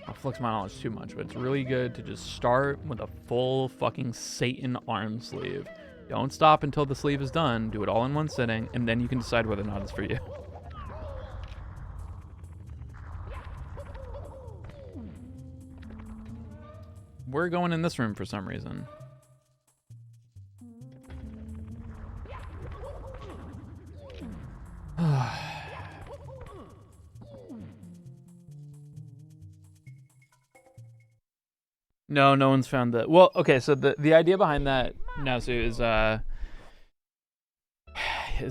I'll flex my knowledge too much, but it's really good to just start with a full fucking Satan arm sleeve. Don't stop until the sleeve is done. Do it all in one sitting, and then you can decide whether or not it's for you. We're going in this room for some reason. No one's found the... Well, okay, so the idea behind that, Nasu, is...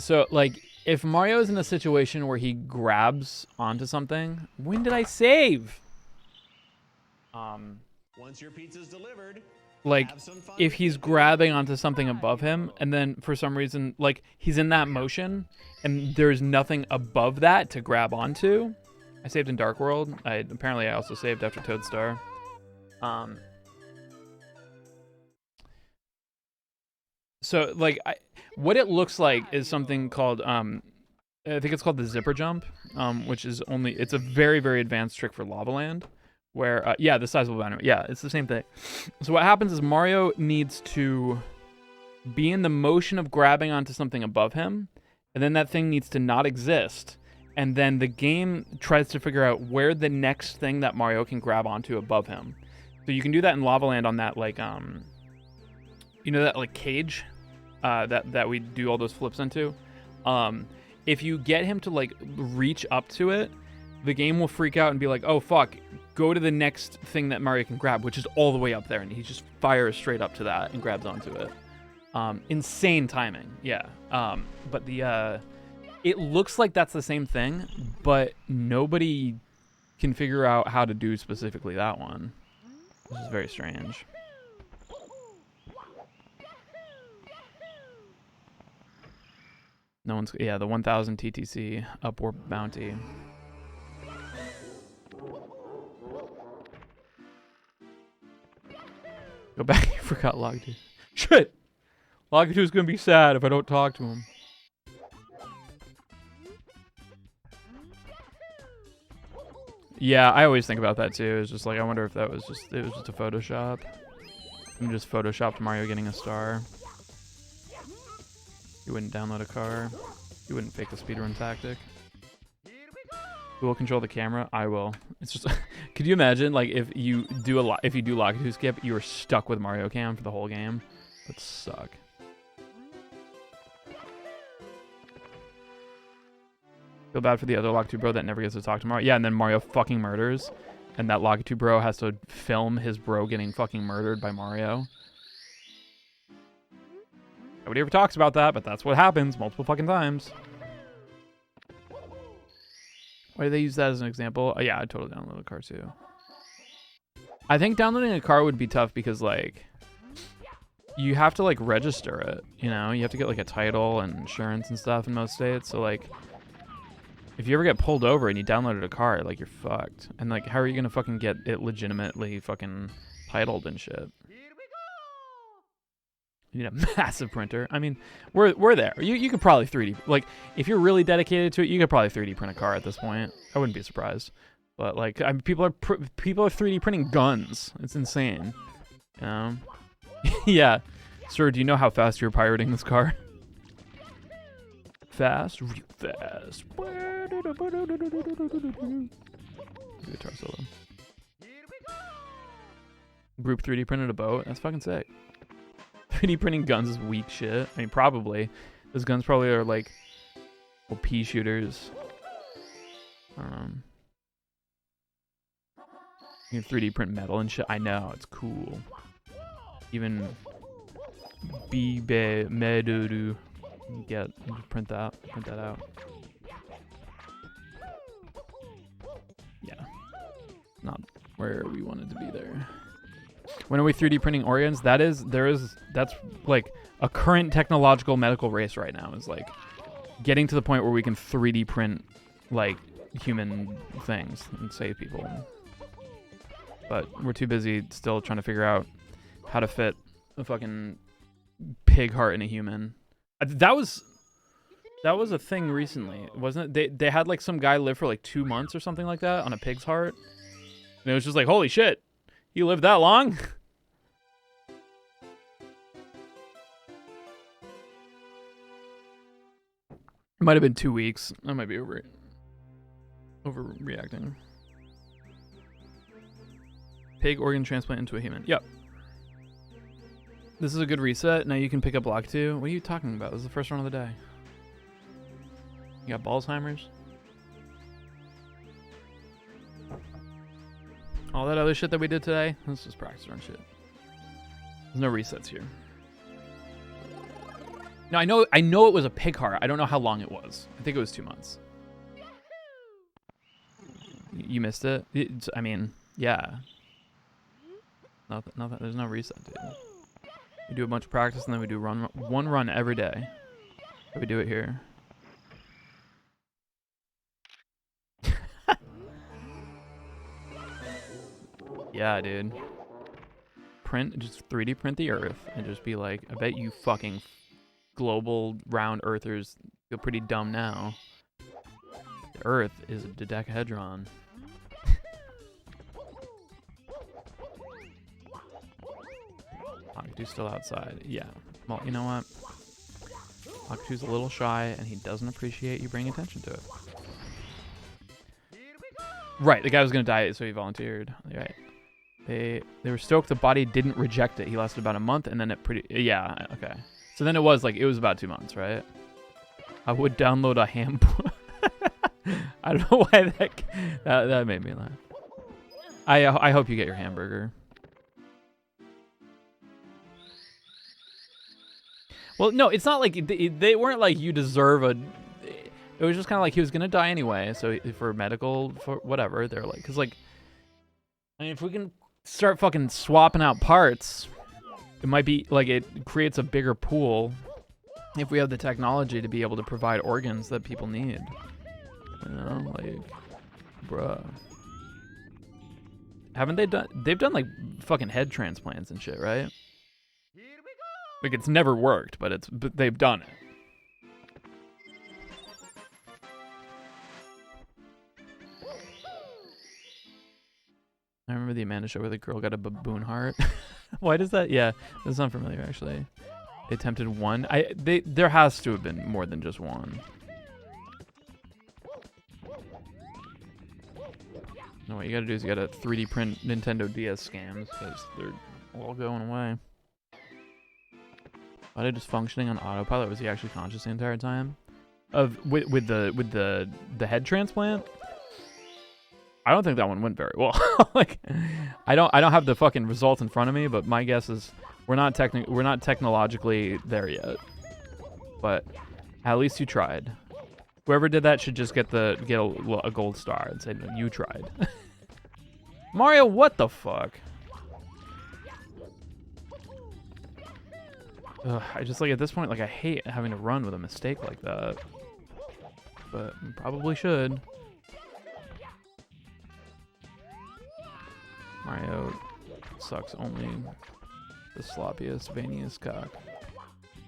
So, like, if Mario is in a situation where he grabs onto something... When did I save? Once your pizza's delivered, like, if he's grabbing onto something above him, and then for some reason, like, he's in that motion, and there's nothing above that to grab onto. I saved in Dark World. Apparently I also saved after Toadstar. So, like, what it looks like is something called I think it's called the zipper jump, which is it's a very, very advanced trick for Lava Land, where, yeah, the sizable boundary. Yeah, it's the same thing. So what happens is Mario needs to be in the motion of grabbing onto something above him, and then that thing needs to not exist, and then the game tries to figure out where the next thing that Mario can grab onto above him. So you can do that in Lava Land on that, like, you know that, like, cage that we do all those flips into? If you get him to, like, reach up to it, the game will freak out and be like, oh, fuck, go to the next thing that Mario can grab, which is all the way up there, and he just fires straight up to that and grabs onto it. Insane timing, yeah. But it looks like that's the same thing, but nobody can figure out how to do specifically that one, which is very strange. No one's, yeah, the 1000 TTC upward bounty. Go back, you forgot Lakitu. Shit! Lakitu's gonna be sad if I don't talk to him. Yeah, I always think about that too. It's just like, I wonder if it was just a Photoshop. And just photoshopped Mario getting a star. You wouldn't download a car. You wouldn't fake the speedrun tactic. Who will control the camera? I will. It's just, could you imagine, like, if you do Lakitu skip, you are stuck with Mario Cam for the whole game? That'd suck. Feel bad for the other Lakitu bro that never gets to talk to Mario. Yeah, and then Mario fucking murders, and that Lakitu bro has to film his bro getting fucking murdered by Mario. Nobody ever talks about that, but that's what happens multiple fucking times. Why do they use that as an example? Oh, yeah, I'd totally download a car too. I think downloading a car would be tough because, like, you have to, like, register it, you know? You have to get, like, a title and insurance and stuff in most states. So, like, if you ever get pulled over and you downloaded a car, like, you're fucked. And, like, how are you gonna fucking get it legitimately fucking titled and shit? You need a massive printer. I mean, we're there. You could probably 3D, like, if you're really dedicated to it, you could probably 3D print a car at this point. I wouldn't be surprised. But, like, I mean, people are 3D printing guns. It's insane. You know? Yeah. Sir, do you know how fast you're pirating this car? Fast, real fast. Guitar solo. Group 3D printed a boat. That's fucking sick. 3D printing guns is weak shit. I mean, probably. Those guns probably are, like, pea shooters. You can 3D print metal and shit. I know, it's cool. Even Bibe Meduru. Print that out. Yeah. Not where we wanted to be there. When are we 3D printing organs? That's like a current technological medical race right now, is like getting to the point where we can 3D print like human things and save people. But we're too busy still trying to figure out how to fit a fucking pig heart in a human. That was a thing recently, wasn't it? They had like some guy live for like 2 months or something like that on a pig's heart. And it was just like, holy shit, you lived that long? It might have been 2 weeks. I might be overreacting. Pig organ transplant into a human. Yep. This is a good reset. Now you can pick up Lakitu. What are you talking about? This is the first run of the day. You got Balzheimer's? All that other shit that we did today, let's just practice run shit. There's no resets here. No, I know it was a pig heart. I don't know how long it was. I think it was 2 months. You missed it? I mean, yeah. Nothing, there's no reset, dude. We do a bunch of practice and then we do one run every day. We do it here. Yeah, dude. Just 3D print the Earth and just be like, I bet you fucking global round earthers feel pretty dumb now. Earth is a dodecahedron. Lakitu's still outside. Yeah. Well, you know what? Lakitu's a little shy, and he doesn't appreciate you bringing attention to it. Right, the guy was gonna die, so he volunteered. Right. They were stoked the body didn't reject it. He lasted about a month, and then it yeah, okay. So then it was about 2 months, right? I would download a ham. I don't know why that made me laugh. I hope you get your hamburger. Well, no, it's not like they weren't like you deserve a. It was just kind of like he was gonna die anyway. So for medical, for whatever, they're like, cause like, I mean, if we can start fucking swapping out parts, it might be like it creates a bigger pool. If we have the technology to be able to provide organs that people need, you know, like, bruh. Haven't they done? They've done like fucking head transplants and shit, right? Like it's never worked, but they've done it. I remember the Amanda show where the girl got a baboon heart. Why does that? Yeah, that's not familiar actually. They attempted one. There has to have been more than just one. No, what you gotta do is you gotta 3D print Nintendo DS scams because they're all going away. Why did just functioning on autopilot? Was he actually conscious the entire time? With the head transplant? I don't think that one went very well. Like, I don't have the fucking results in front of me, but my guess is we're not technologically there yet. But at least you tried. Whoever did that should just get a gold star and say, no, you tried. Mario, what the fuck? Ugh, I just, like, at this point, like, I hate having to run with a mistake like that. But probably should. Mario sucks only the sloppiest, veiniest cock.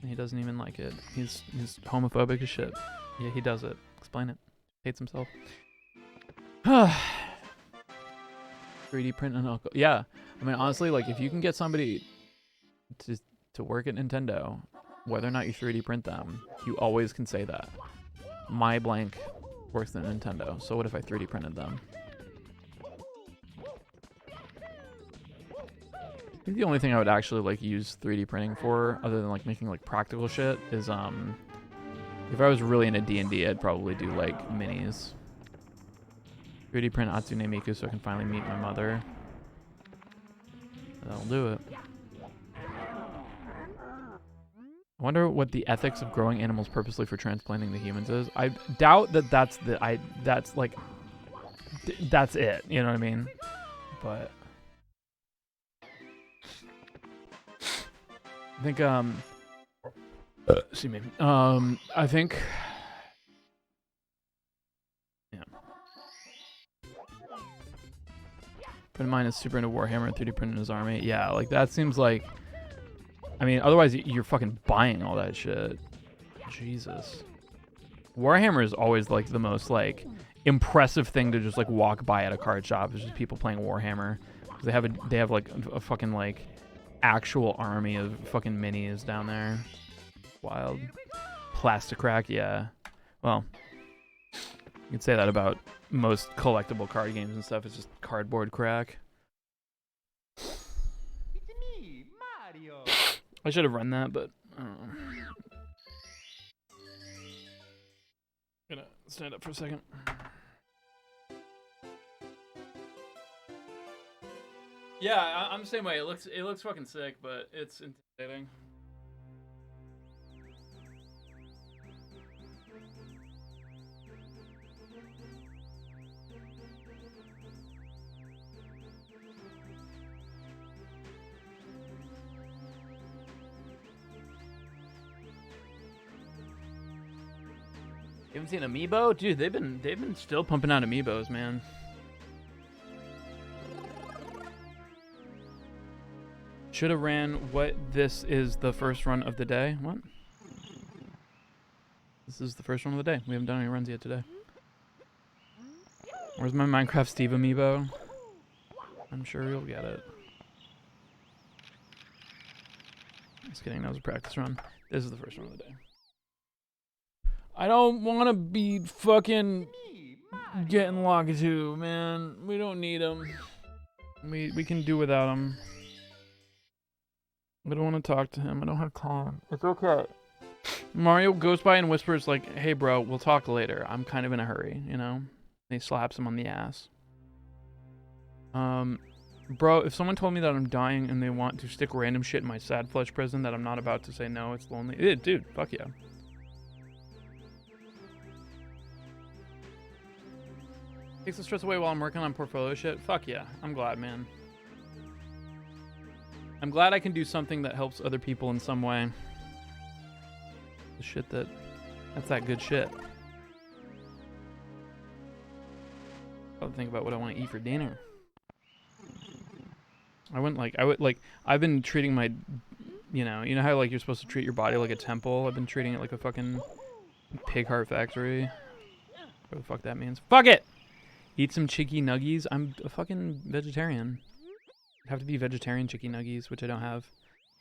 And he doesn't even like it. He's homophobic as shit. Yeah, he does it. Explain it. Hates himself. 3D print and alcohol. Yeah. I mean, honestly, like, if you can get somebody to work at Nintendo, whether or not you 3D print them, you always can say that. My blank works at Nintendo, so what if I 3D printed them? I think the only thing I would actually like use 3D printing for, other than like making like practical shit, is if I was really into D&D, I'd probably do like minis. 3D print Atsune Miku so I can finally meet my mother. That'll do it. I wonder what the ethics of growing animals purposely for transplanting the humans is. I doubt that that's it. You know what I mean? But I think excuse me. I think, yeah. Friend of mine is super into Warhammer and 3D printing his army. Yeah, like that seems like. I mean, otherwise you're fucking buying all that shit. Jesus. Warhammer is always like the most like impressive thing to just like walk by at a card shop. It's just people playing Warhammer. They have like a fucking like actual army of fucking minis down there. Wild. Plastic crack, yeah. Well, you could say that about most collectible card games and stuff. It's just cardboard crack. It's me, Mario. I should have run that, but I don't know. Gonna stand up for a second. Yeah, I'm the same way. It looks fucking sick, but it's intimidating. You haven't seen Amiibo? Dude, they've been still pumping out Amiibos, man. Should have ran what this is the first run of the day. What? This is the first run of the day. We haven't done any runs yet today. Where's my Minecraft Steve amiibo? I'm sure you'll get it. Just kidding, that was a practice run. This is the first run of the day. I don't want to be fucking getting Lakitu, man. We don't need him. We can do without him. I don't want to talk to him. I don't have time. It's okay. Mario goes by and whispers like, "Hey, bro, we'll talk later. I'm kind of in a hurry," you know? And he slaps him on the ass. Bro, if someone told me that I'm dying and they want to stick random shit in my sad flesh prison that I'm not about to say no, it's lonely. Dude, fuck yeah. Takes the stress away while I'm working on portfolio shit. Fuck yeah. I'm glad, man. I'm glad I can do something that helps other people in some way. The shit that's that good shit. I'll think about what I want to eat for dinner. I've been treating my, you know how like you're supposed to treat your body like a temple? I've been treating it like a fucking pig heart factory. What the fuck that means. Fuck it! Eat some chicky nuggies. I'm a fucking vegetarian. I have to be vegetarian chicky nuggies, which I don't have.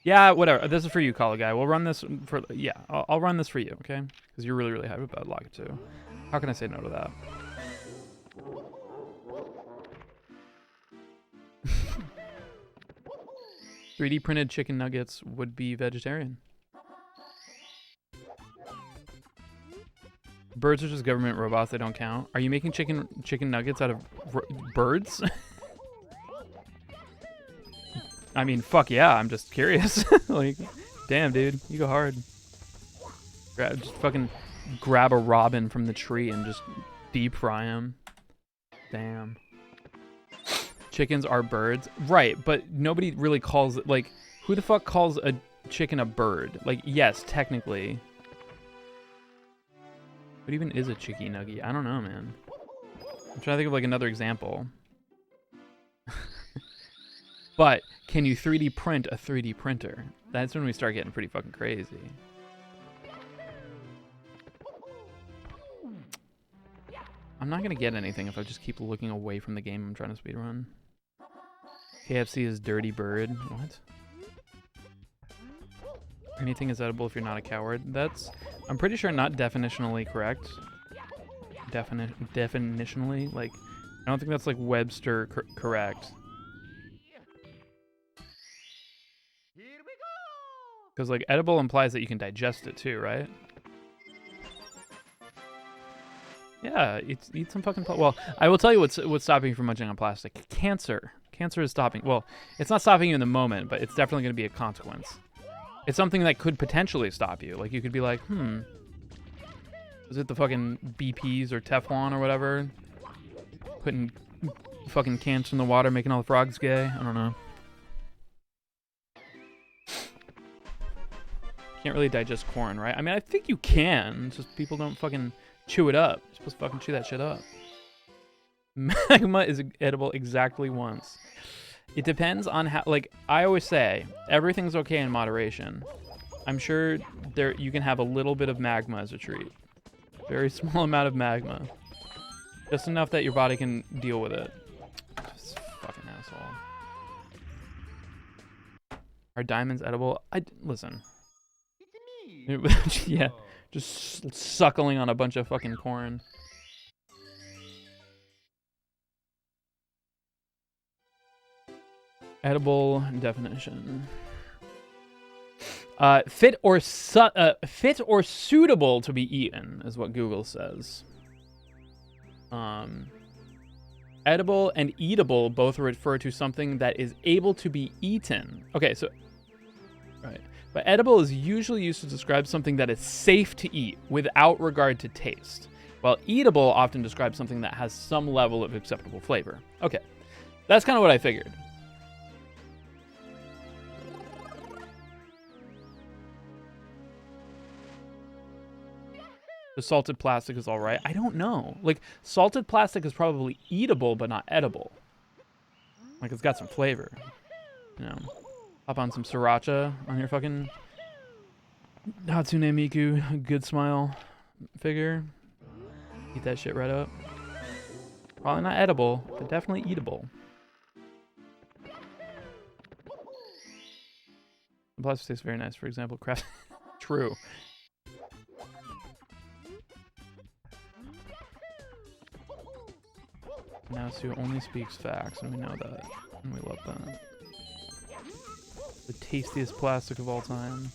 Yeah, whatever. This is for you, Call Guy. We'll run this for, yeah, I'll run this for you, okay? Because you're really, really hyped about Lakitu. How can I say no to that? 3D printed chicken nuggets would be vegetarian. Birds are just government robots. They don't count. Are you making chicken nuggets out of birds? I mean, fuck yeah. I'm just curious. Like, damn, dude, you go hard. Just fucking grab a robin from the tree and just deep fry him. Damn. Chickens are birds, right? But nobody really calls it, like, who the fuck calls a chicken a bird? Like, yes, technically. What even is a chicky nugget? I don't know, man. I'm trying to think of like another example. But can you 3D print a 3D printer? That's when we start getting pretty fucking crazy. I'm not gonna get anything if I just keep looking away from the game I'm trying to speedrun. KFC is dirty bird. What? Anything is edible if you're not a coward. That's, I'm pretty sure, not definitionally correct. Definitionally, like, I don't think that's like Webster correct. Because like edible implies that you can digest it too, right? Yeah, eat some fucking. Well, I will tell you what's stopping you from munching on plastic. Cancer. Cancer is stopping. Well, it's not stopping you in the moment, but it's definitely going to be a consequence. It's something that could potentially stop you. Like, you could be like, is it the fucking BPs or Teflon or whatever? Putting fucking cans in the water, making all the frogs gay? I don't know. Can't really digest corn, right? I mean, I think you can. It's just people don't fucking chew it up. You're supposed to fucking chew that shit up. Magma is edible exactly once. It depends on how, like, I always say, everything's okay in moderation. I'm sure you can have a little bit of magma as a treat. Very small amount of magma. Just enough that your body can deal with it. Just fucking asshole. Are diamonds edible? Listen. Yeah, just suckling on a bunch of fucking corn. Edible definition. Fit or suitable to be eaten is what Google says. Edible and eatable both refer to something that is able to be eaten. Okay, so right. But edible is usually used to describe something that is safe to eat without regard to taste, while eatable often describes something that has some level of acceptable flavor. Okay, that's kind of what I figured. The salted plastic is all right. I don't know. Like, salted plastic is probably eatable, but not edible. Like, it's got some flavor. You know, hop on some sriracha on your fucking Hatsune Miku good smile figure. Eat that shit right up. Probably not edible, but definitely eatable. The plastic tastes very nice. For example, craft. True. Now Sue only speaks facts, and we know that, and we love that. The tastiest plastic of all time.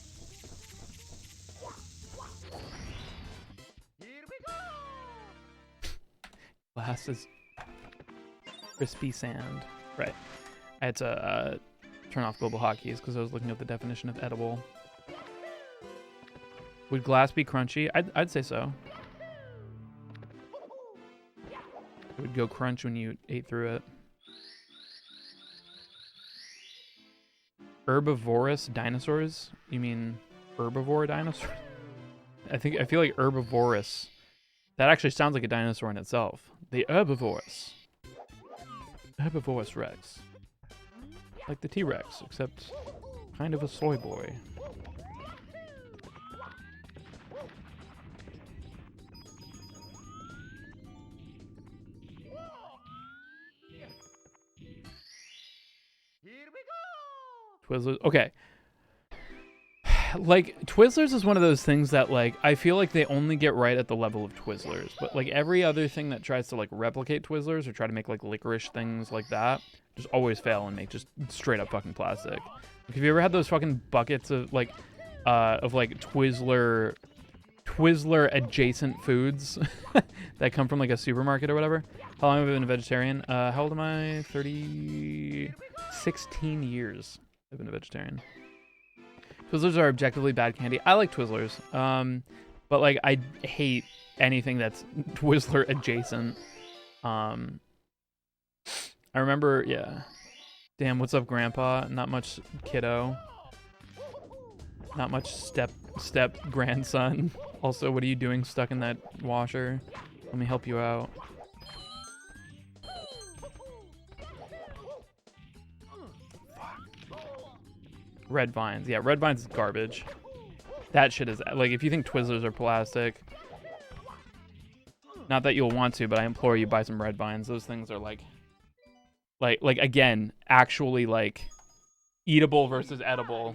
Glass is crispy sand. Right. I had to turn off global hotkeys because I was looking at the definition of edible. Would glass be crunchy? I'd say so. It would go crunch when you ate through it. Herbivorous dinosaurs? You mean herbivore dinosaurs? I feel like herbivorous. That actually sounds like a dinosaur in itself. The herbivorous. Herbivorous Rex. Like the T-Rex, except kind of a soy boy. Twizzlers. Okay. Like, Twizzlers is one of those things that, like, I feel like they only get right at the level of Twizzlers. But, like, every other thing that tries to, like, replicate Twizzlers or try to make, like, licorice things like that just always fail and make just straight up fucking plastic. Like, have you ever had those fucking buckets of, like, Twizzler adjacent foods that come from, like, a supermarket or whatever? How long have I been a vegetarian? How old am I? 16 years. I've been a vegetarian. Twizzlers are objectively bad candy. I like Twizzlers, but like I hate anything that's Twizzler adjacent. I remember, yeah. Damn, what's up, Grandpa? Not much, kiddo. Not much step grandson. Also, what are you doing stuck in that washer? Let me help you out. Red Vines. Yeah, Red Vines is garbage. That shit is, like, if you think Twizzlers are plastic, not that you'll want to, but I implore you, buy some Red Vines. Those things are like again, actually, like, eatable versus edible.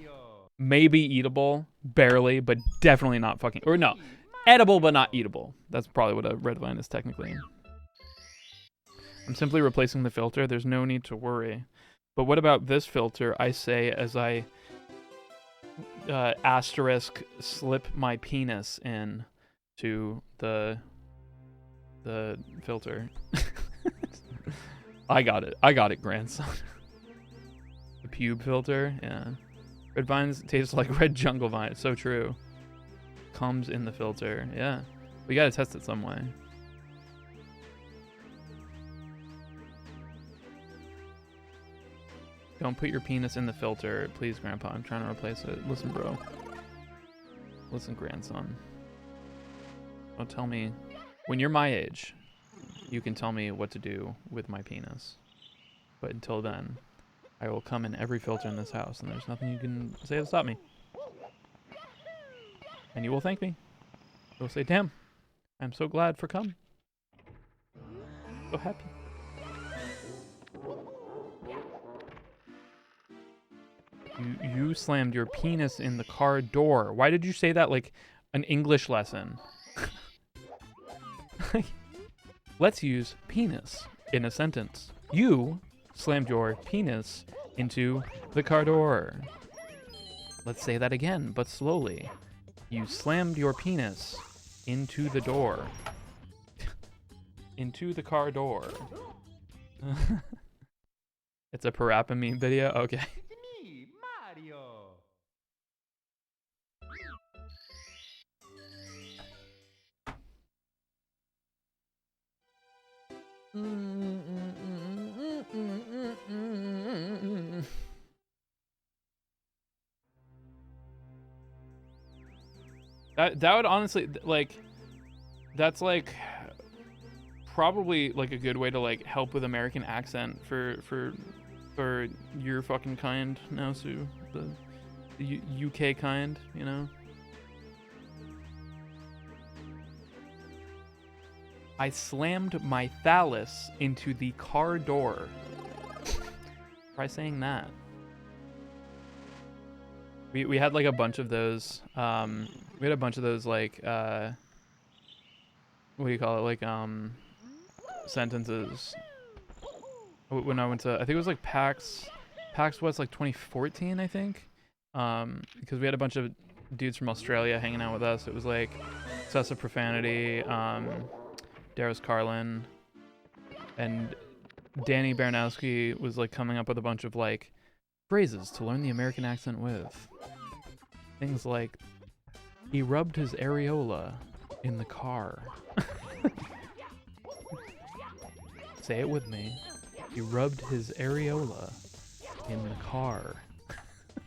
Maybe eatable, barely, but definitely not fucking, or no, edible but not eatable. That's probably what a Red Vine is technically. I'm simply replacing the filter. There's no need to worry. But what about this filter? I say as I asterisk slip my penis in to the filter. I got it, grandson. The pube filter, yeah. Red Vines taste like red jungle vine. It's so true. Comes in the filter, yeah. We gotta test it some way. Don't put your penis in the filter, please, Grandpa. I'm trying to replace it. Listen, bro. Listen, grandson. Don't tell me. When you're my age, you can tell me what to do with my penis. But until then, I will come in every filter in this house, and there's nothing you can say to stop me. And you will thank me. You'll say, damn, I'm so glad for come. So happy. You slammed your penis in the car door. Why did you say that like an English lesson? Let's use penis in a sentence. You slammed your penis into the car door. Let's say that again, but slowly. You slammed your penis into the door. Into the car door. It's a Parappa meme video? Okay. Me, Mario. That would honestly, like, that's like probably like a good way to like help with American accent for your fucking kind now, Sue. The UK kind, you know. I slammed my phallus into the car door. Try saying that. We had like a bunch of those. We had a bunch of those like what do you call it? Like sentences. When I went to, I think it was like PAX West, like 2014, I think. Because we had a bunch of dudes from Australia hanging out with us. It was like excessive profanity, Darius Carlin, and Danny Baranowski was like coming up with a bunch of like phrases to learn the American accent with. Things like, he rubbed his areola in the car. Say it with me. He rubbed his areola in the car.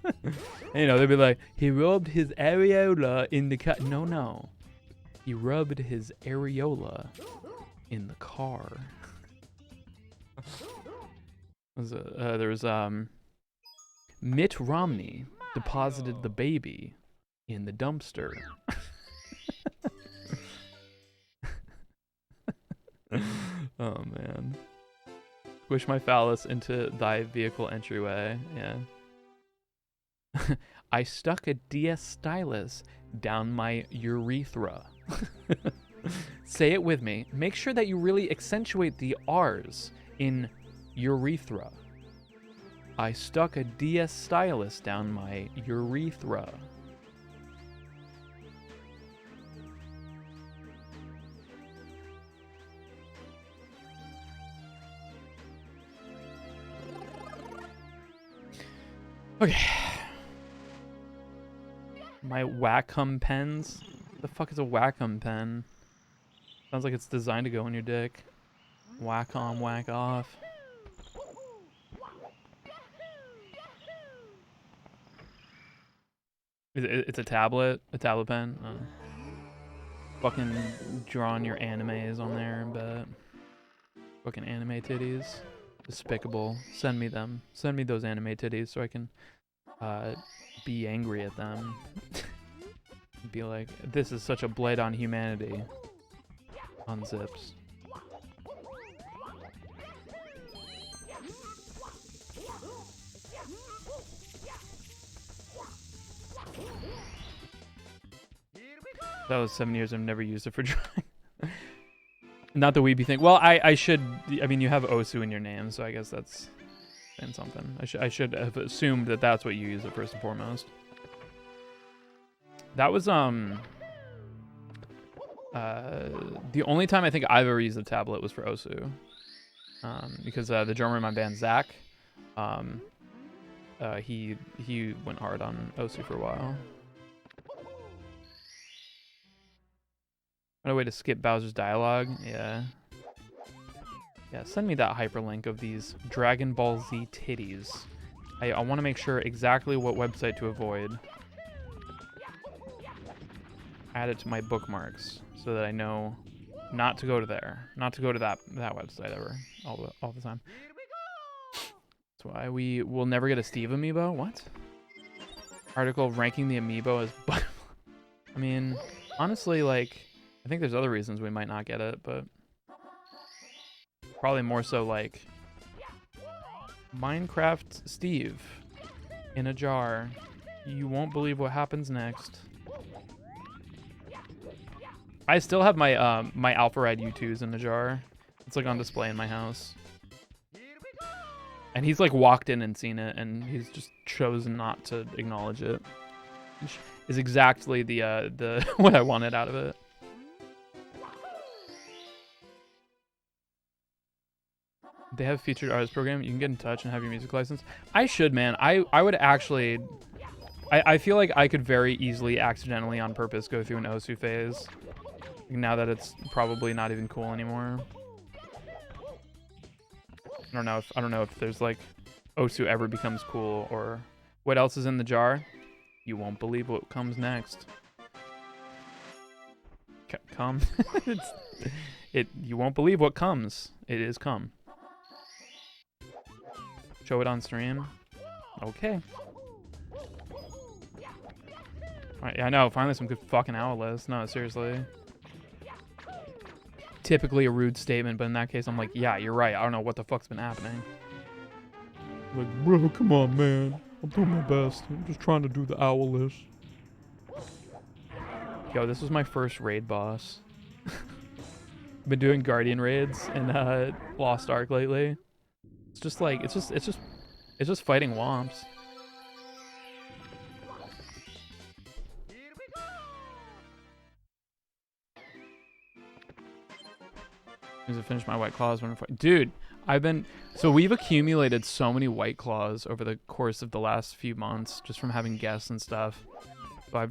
And, you know, they'd be like, he rubbed his areola in the car. No, no. He rubbed his areola in the car. There was Mitt Romney deposited the baby in the dumpster. Oh man. Squish my phallus into thy vehicle entryway. Yeah. I stuck a DS stylus down my urethra. Say it with me. Make sure that you really accentuate the R's in urethra. I stuck a DS stylus down my urethra. Okay. My Wacom pens. What the fuck is a Wacom pen? Sounds like it's designed to go in your dick. Whack on, whack off. It's a tablet pen. Fucking drawing your animes on there, but fucking anime titties, despicable. Send me them. Send me those anime titties so I can be angry at them. Be like, this is such a blight on humanity. Unzips. That was 7 years. I've never used it for drawing. Not the weeby thing. Well, I should. I mean, you have Osu in your name, so I guess that's saying something. I should have assumed that that's what you use it first and foremost. That was the only time I think I've ever used a tablet was for Osu. Because the drummer in my band, Zach, he went hard on Osu for a while. What a way to skip Bowser's dialogue. Yeah. Yeah, send me that hyperlink of these Dragon Ball Z titties. I want to make sure exactly what website to avoid. Add it to my bookmarks so that I know not to go to there. Not to go to that website ever. All the time. That's why we will never get a Steve amiibo. What? Article ranking the amiibo as I mean, honestly, like, I think there's other reasons we might not get it, but probably more so like Minecraft Steve in a jar. You won't believe what happens next. I still have my my Alpha Ride U2s in a jar. It's like on display in my house. And he's like walked in and seen it, and he's just chosen not to acknowledge it. Which is exactly the what I wanted out of it. They have a featured artist program. You can get in touch and have your music license. I should, man. I would actually. I feel like I could very easily, accidentally, on purpose, go through an Osu phase. Now that it's probably not even cool anymore. I don't know if there's like Osu ever becomes cool, or what else is in the jar. You won't believe what comes next. Come. You won't believe what comes. It is come. Show it on stream. Okay. Alright, I know. Finally some good fucking Owlist. No, seriously. typically a rude statement, but in that case, I'm like, yeah, you're right. I don't know what the fuck's been happening. Like, bro, come on, man. I'm doing my best. I'm just trying to do the Owlish. Yo, this was my first raid boss. Been doing Guardian raids in Lost Ark lately. It's just like it's just fighting womps. As I finish my White Claws when I'm fighting. Dude, we've accumulated so many White Claws over the course of the last few months just from having guests and stuff. So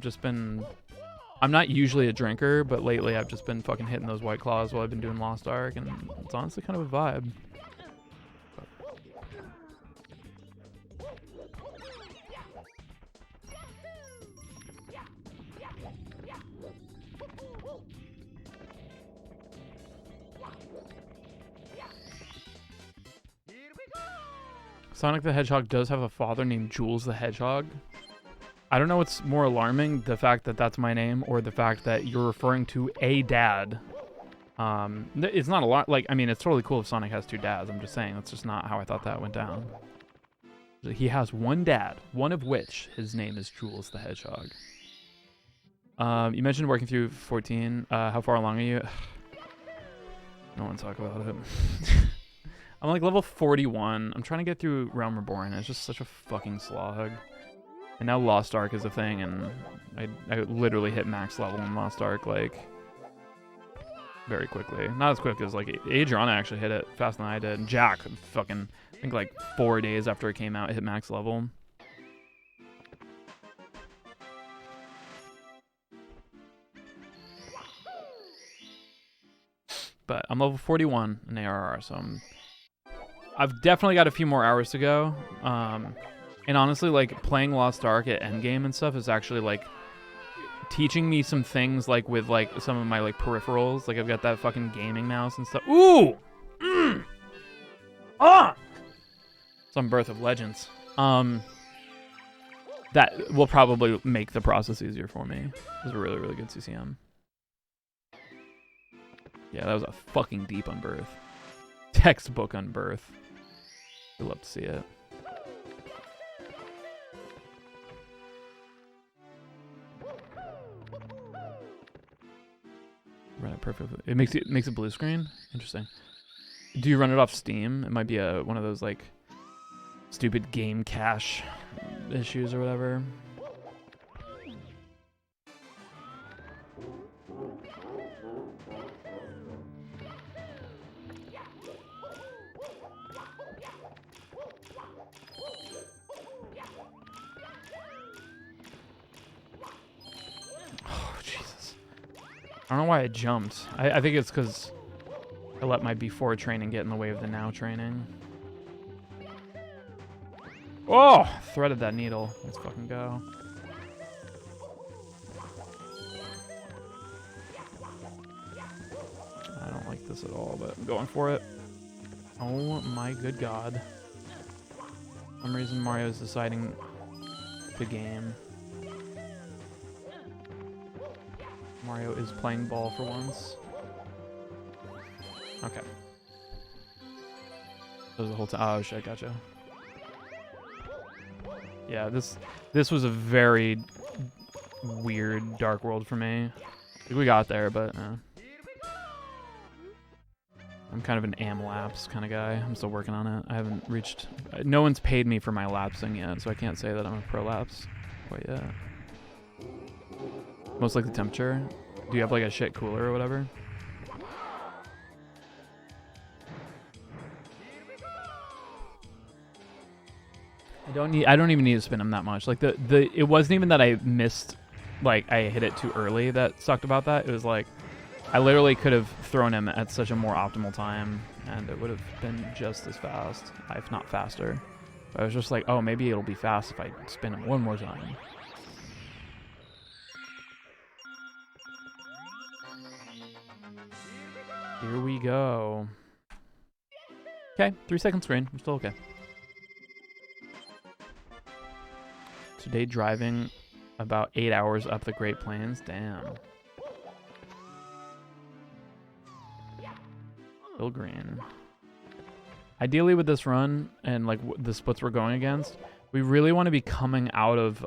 I'm not usually a drinker, but lately I've just been fucking hitting those White Claws while I've been doing Lost Ark, and it's honestly kind of a vibe. Sonic the Hedgehog does have a father named Jules the Hedgehog. I don't know what's more alarming, the fact that that's my name or the fact that you're referring to a dad. It's not a lot. Like, I mean, it's totally cool if Sonic has two dads. I'm just saying that's just not how I thought that went down. He has one dad, one of which his name is Jules the Hedgehog. You mentioned working through 14. How far along are you? I don't want to talk about it. I'm like level 41. I'm trying to get through Realm Reborn. It's just such a fucking slog. And now Lost Ark is a thing, and I literally hit max level in Lost Ark, like, very quickly. Not as quick as, like, Adriana actually hit it faster than I did. And Jack, fucking, I think, like, 4 days after it came out, hit max level. But I'm level 41 in ARR, so I've definitely got a few more hours to go. And honestly, like, playing Lost Ark at endgame and stuff is actually, like, teaching me some things, like, with, like, some of my, like, peripherals. Like, I've got that fucking gaming mouse and stuff. Ooh! Some Birth of Legends. That will probably make the process easier for me. It was a really, really good CCM. Yeah, that was a fucking deep Unbirth. Textbook Unbirth. I'd love to see it. Run it perfectly. It makes a blue screen. Interesting. Do you run it off Steam? It might be one of those like stupid game cache issues or whatever. I don't know why I jumped. I think it's because I let my before training get in the way of the now training. Oh! Threaded that needle. Let's fucking go. I don't like this at all, but I'm going for it. Oh my good god. For some reason Mario's deciding to game. Mario is playing ball for once. Okay. That was the whole time. Oh shit, gotcha. Yeah, this was a very weird Dark World for me. I think we got there, but I'm kind of an am-lapse kind of guy. I'm still working on it. I haven't reached... No one's paid me for my lapsing yet, so I can't say that I'm a pro-lapse quite yet. Most likely temperature. Do you have like a shit cooler or whatever? I don't even need to spin them that much. Like it wasn't even that I missed, like I hit it too early that sucked about that. It was like I literally could have thrown him at such a more optimal time and it would have been just as fast, if not faster. But I was just like, oh, maybe it'll be fast if I spin him one more time. Here we go. Okay, 3-second screen. I'm still okay. Today driving about 8 hours up the Great Plains. Damn. Still green. Ideally with this run and like the splits we're going against, we really want to be coming out of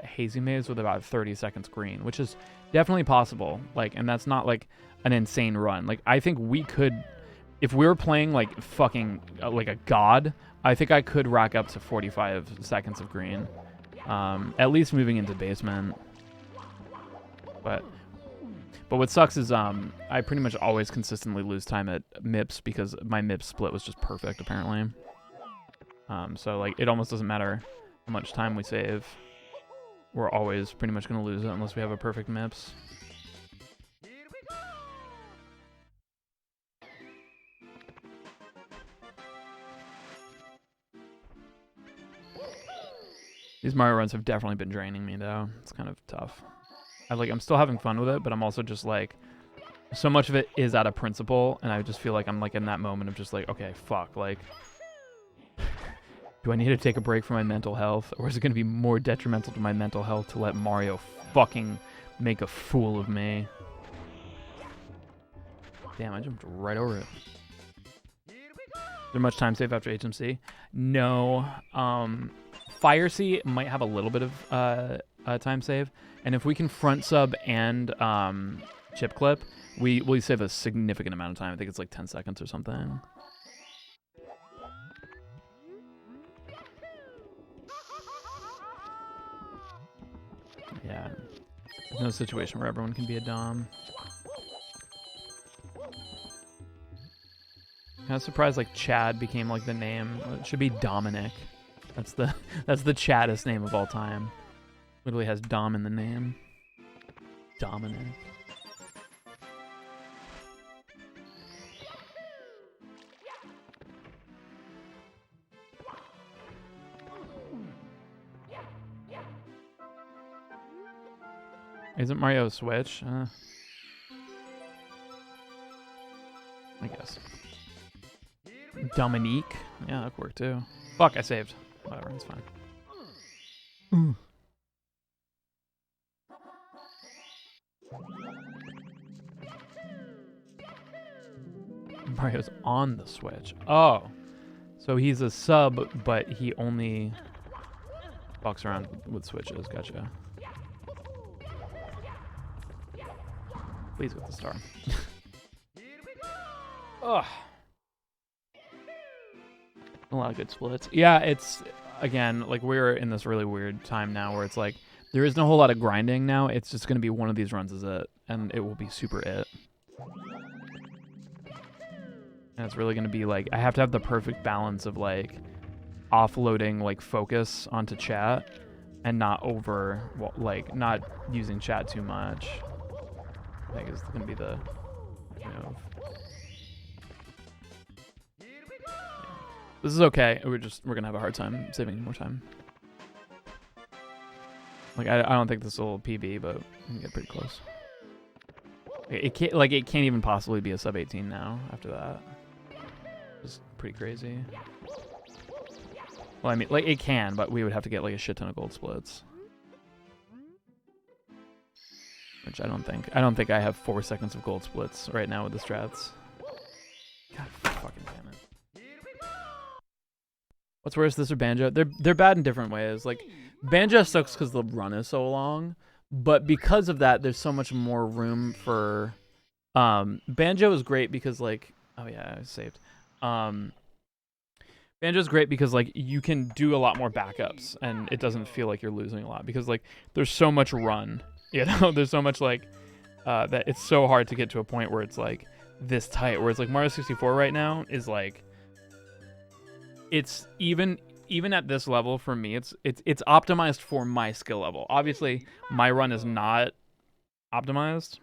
Hazy Maze with about 30 seconds green, which is definitely possible. Like, and that's not like an insane run. Like, I think we could, if we were playing like fucking like a god, I think I could rack up to 45 seconds of green. At least moving into basement. But what sucks is I pretty much always consistently lose time at MIPS because my MIPS split was just perfect apparently. So like it almost doesn't matter how much time we save. We're always pretty much going to lose it unless we have a perfect MIPS. These Mario runs have definitely been draining me though. It's kind of tough. I'm still having fun with it, but I'm also just like, so much of it is out of principle, and I just feel like I'm like in that moment of just like, okay, fuck, like, do I need to take a break from my mental health, or is it going to be more detrimental to my mental health to let Mario fucking make a fool of me? Damn, I jumped right over it. Is there much time save after HMC? No. Fire Sea might have a little bit of time save, and if we can front sub and chip clip, we save a significant amount of time. I think it's like 10 seconds or something. Yeah, there's no situation where everyone can be a dom. Kind of surprised like Chad became like the name. It should be Dominic. That's the chaddest name of all time. Literally has Dom in the name. Dominic. Isn't Mario a Switch? I guess. Dominique? Yeah, that could work too. Fuck, I saved. Whatever, it's fine. Mario's on the Switch. Oh. So he's a sub, but he only walks around with Switches. Gotcha. Please with the star. Ugh. A lot of good splits. Yeah, it's, again, like we're in this really weird time now where it's like, there isn't a whole lot of grinding now. It's just going to be one of these runs is it, and it will be super it. And it's really going to be like, I have to have the perfect balance of like offloading like focus onto chat and not over, like not using chat too much. I think is going to be the, you know. This is okay. We're gonna have a hard time saving more time. Like I don't think this will PB, but we can get pretty close. It can't even possibly be a sub 18 now after that. It's pretty crazy. Well, I mean, like it can, but we would have to get like a shit ton of gold splits. Which I don't think I have 4 seconds of gold splits right now with the strats. God fucking damn it. What's worse, this or Banjo? They're bad in different ways. Like, Banjo sucks because the run is so long, but because of that, there's so much more room for... Banjo is great because, like... Oh, yeah, I saved. Banjo is great because, like, you can do a lot more backups, and it doesn't feel like you're losing a lot because, like, there's so much run. You know? There's so much, like... that it's so hard to get to a point where it's, like, this tight. Whereas, like, Mario 64 right now is, like... It's even at this level for me, it's optimized for my skill level. Obviously, my run is not optimized,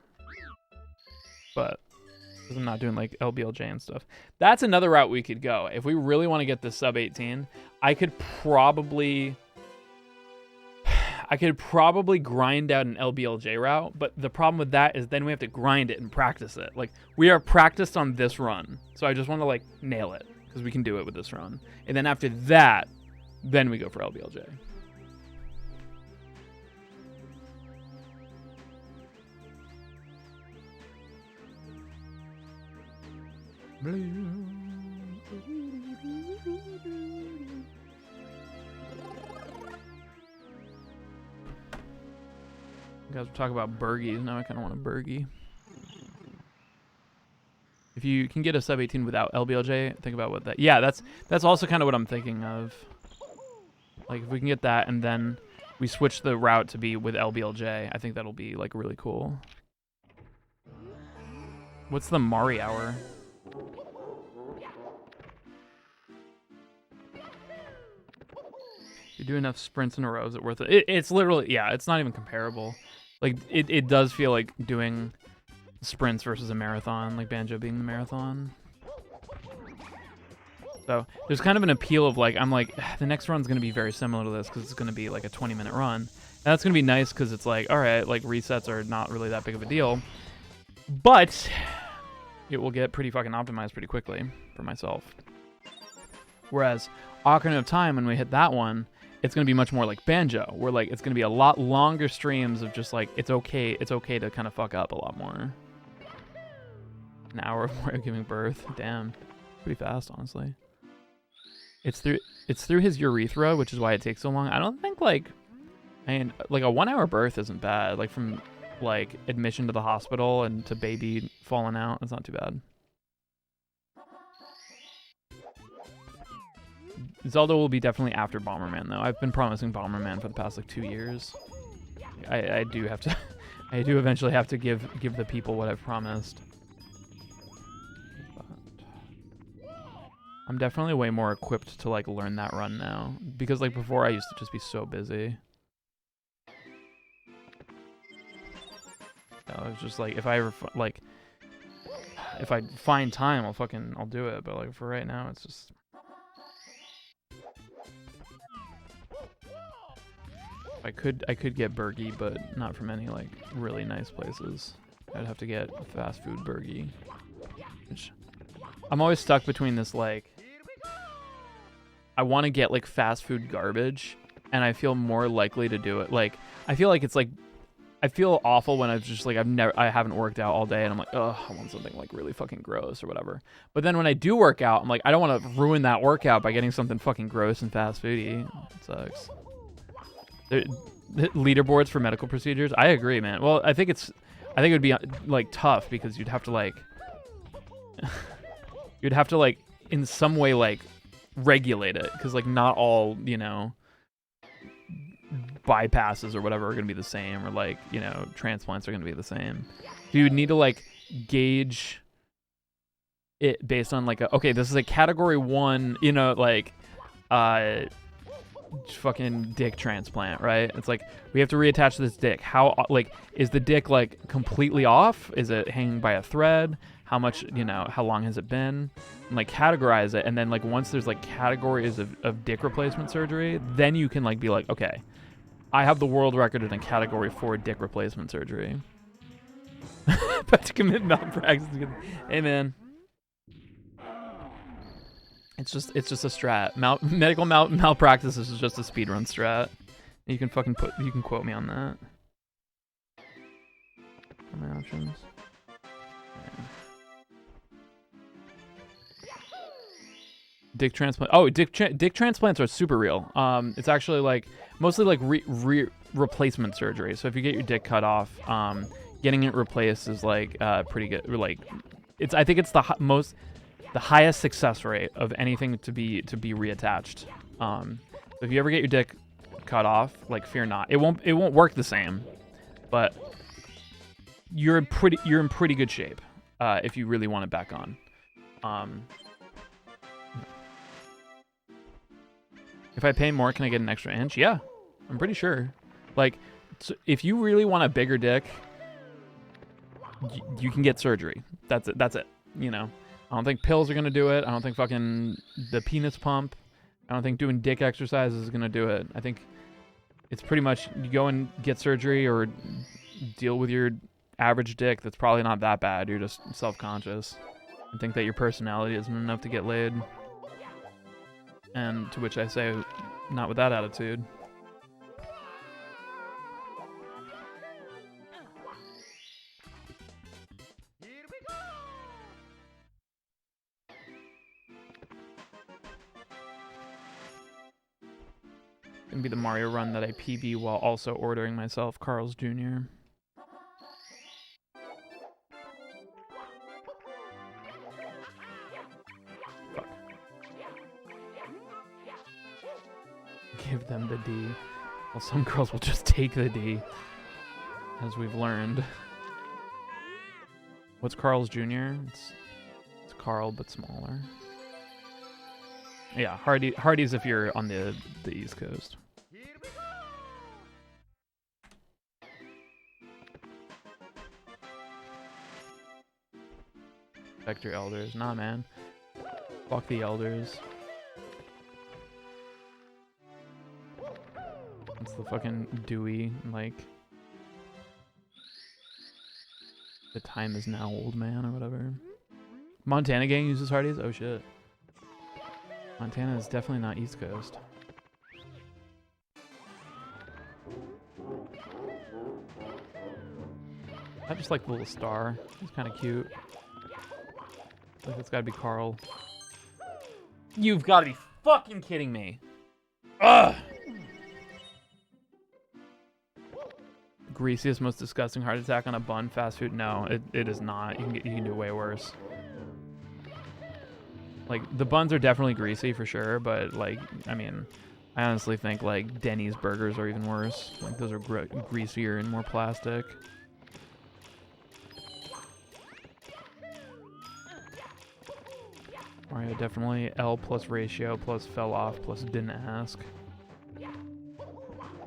but I'm not doing like LBLJ and stuff. That's another route we could go. If we really want to get this sub 18, I could probably grind out an LBLJ route, but the problem with that is then we have to grind it and practice it. Like, we are practiced on this run, so I just want to like nail it. Because we can do it with this run. And then after that, then we go for LBLJ. You guys were talking about burgies. Now I kind of want a burgie. If you can get a sub 18 without LBLJ, think about what that. Yeah, that's also kind of what I'm thinking of. Like if we can get that and then we switch the route to be with LBLJ, I think that'll be like really cool. What's the Mari hour? You do enough sprints in a row, is it worth it? It's literally, yeah, it's not even comparable. Like it does feel like doing sprints versus a marathon, like Banjo being the marathon. So there's kind of an appeal of like, I'm like, the next run's going to be very similar to this because it's going to be like a 20-minute run. And that's going to be nice because it's like, all right, like resets are not really that big of a deal. But it will get pretty fucking optimized pretty quickly for myself. Whereas Ocarina of Time, when we hit that one, it's going to be much more like Banjo, where like it's going to be a lot longer streams of just like, it's okay to kind of fuck up a lot more. An hour of Mario giving birth. Damn. Pretty fast, honestly. It's through his urethra, which is why it takes so long. I don't think like a 1 hour birth isn't bad. Like from like admission to the hospital and to baby falling out, it's not too bad. Zelda will be definitely after Bomberman though. I've been promising Bomberman for the past like 2 years. I do have to I do eventually have to give the people what I've promised. I'm definitely way more equipped to like learn that run now because like before I used to just be so busy. I was just like, if I ever if I find time, I'll do it. But like for right now, it's just. I could get Burgie, but not from any like really nice places. I'd have to get a fast food Burgie. Which I'm always stuck between this like. I want to get like fast food garbage, and I feel more likely to do it. Like I feel like it's like I feel awful when I've just like I haven't worked out all day, and I'm like, oh, I want something like really fucking gross or whatever. But then when I do work out, I'm like, I don't want to ruin that workout by getting something fucking gross and fast foody. It sucks. The leaderboards for medical procedures. I agree, man. Well, I think it would be like tough because you'd have to like in some way like regulate it because like not all, you know, bypasses or whatever are going to be the same, or like, you know, transplants are going to be the same. So you would need to like gauge it based on like okay, this is a category 1, you know, like fucking dick transplant, right? It's like we have to reattach this dick. How like is the dick like completely off? Is it hanging by a thread? How much, you know, how long has it been? And like categorize it, and then like once there's like categories of dick replacement surgery, then you can like be like, okay, I have the world record in a category 4 dick replacement surgery. About to commit malpractice. Hey man, it's just a strat. Medical malpractice is just a speedrun strat. You can quote me on that. What are my options? Dick transplant. Oh, dick transplants are super real. It's actually like mostly like replacement surgery. So if you get your dick cut off, getting it replaced is like pretty good. Like I think it's the highest success rate of anything to be reattached. So if you ever get your dick cut off, like fear not. It won't work the same, but you're in pretty good shape if you really want it back on. If I pay more, can I get an extra inch? Yeah, I'm pretty sure. Like, so if you really want a bigger dick, you can get surgery. That's it. You know, I don't think pills are gonna do it. I don't think fucking the penis pump. I don't think doing dick exercises is gonna do it. I think it's pretty much you go and get surgery or deal with your average dick. That's probably not that bad. You're just self-conscious and think that your personality isn't enough to get laid. And to which I say, not with that attitude. gonna be the Mario run that I PB while also ordering myself Carl's Jr. Fuck. Give them the D. Well, some girls will just take the D, as we've learned. What's Carl's Jr.? It's Carl, but smaller. Yeah, Hardee's if you're on the East Coast. Protect your elders. Nah, man. Fuck the elders. It's the fucking Dewey, like... The time is now, old man, or whatever. Montana gang uses Hardee's? Oh, shit. Montana is definitely not East Coast. I just like the little star. It's kind of cute. Like it's gotta be Carl. You've gotta be fucking kidding me. Ugh! Greasiest, most disgusting heart attack on a bun, fast food? No, it is not. You can do way worse. Like, the buns are definitely greasy for sure, but, like, I mean, I honestly think, like, Denny's burgers are even worse. Like, those are greasier and more plastic. Mario definitely L plus ratio plus fell off plus didn't ask.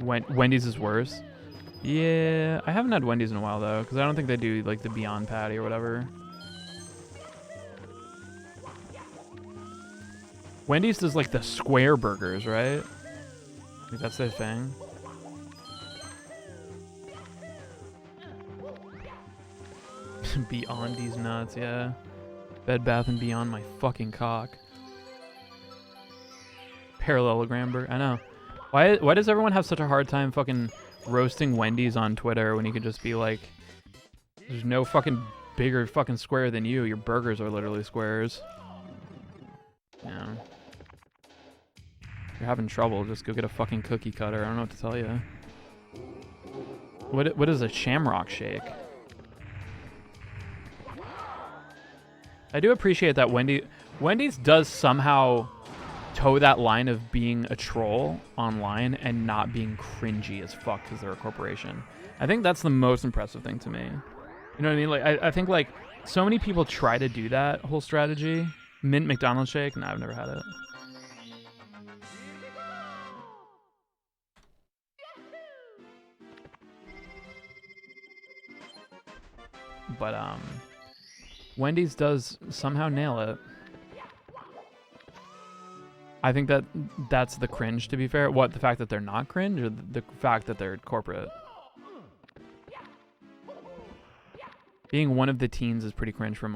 Wendy's is worse. Yeah, I haven't had Wendy's in a while, though, because I don't think they do, like, the Beyond Patty or whatever. Wendy's does, like, the square burgers, right? Like, that's their thing. Beyond these nuts, yeah. Bed Bath and Beyond my fucking cock. Parallelogram burger, I know. Why does everyone have such a hard time fucking roasting Wendy's on Twitter when you could just be like, there's no fucking bigger fucking square than you. Your burgers are literally squares. Yeah. If you're having trouble, just go get a fucking cookie cutter. I don't know what to tell you. What is a shamrock shake? I do appreciate that Wendy's does somehow toe that line of being a troll online and not being cringy as fuck because they're a corporation. I think that's the most impressive thing to me. You know what I mean? Like, I think, like, so many people try to do that whole strategy. Mint McDonald's shake? No, I've never had it. But, Wendy's does somehow nail it. I think that's the cringe, to be fair. What, the fact that they're not cringe, or the fact that they're corporate? Being one of the teens is pretty cringe for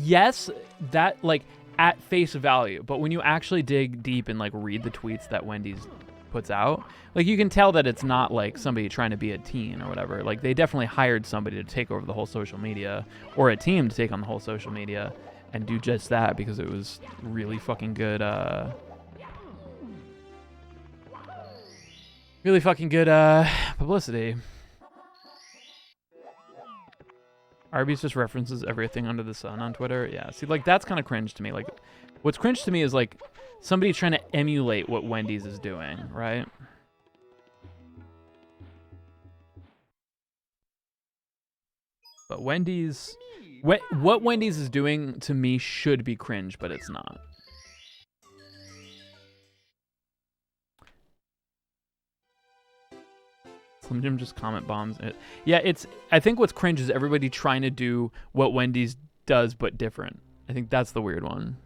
yes, that, like, at face value, but when you actually dig deep and, like, read the tweets that Wendy's puts out, like, you can tell that it's not, like, somebody trying to be a teen or whatever. Like, they definitely hired somebody to take over the whole social media, or a team to take on the whole social media, and do just that because it was really fucking good, publicity. Arby's just references everything under the sun on Twitter. Yeah, see, like, that's kind of cringe to me. Like, what's cringe to me is, like, somebody trying to emulate what Wendy's is doing, right? But Wendy's... What Wendy's is doing to me should be cringe, but it's not. Slim Jim just comment bombs it. Yeah, I think what's cringe is everybody trying to do what Wendy's does, but different. I think that's the weird one.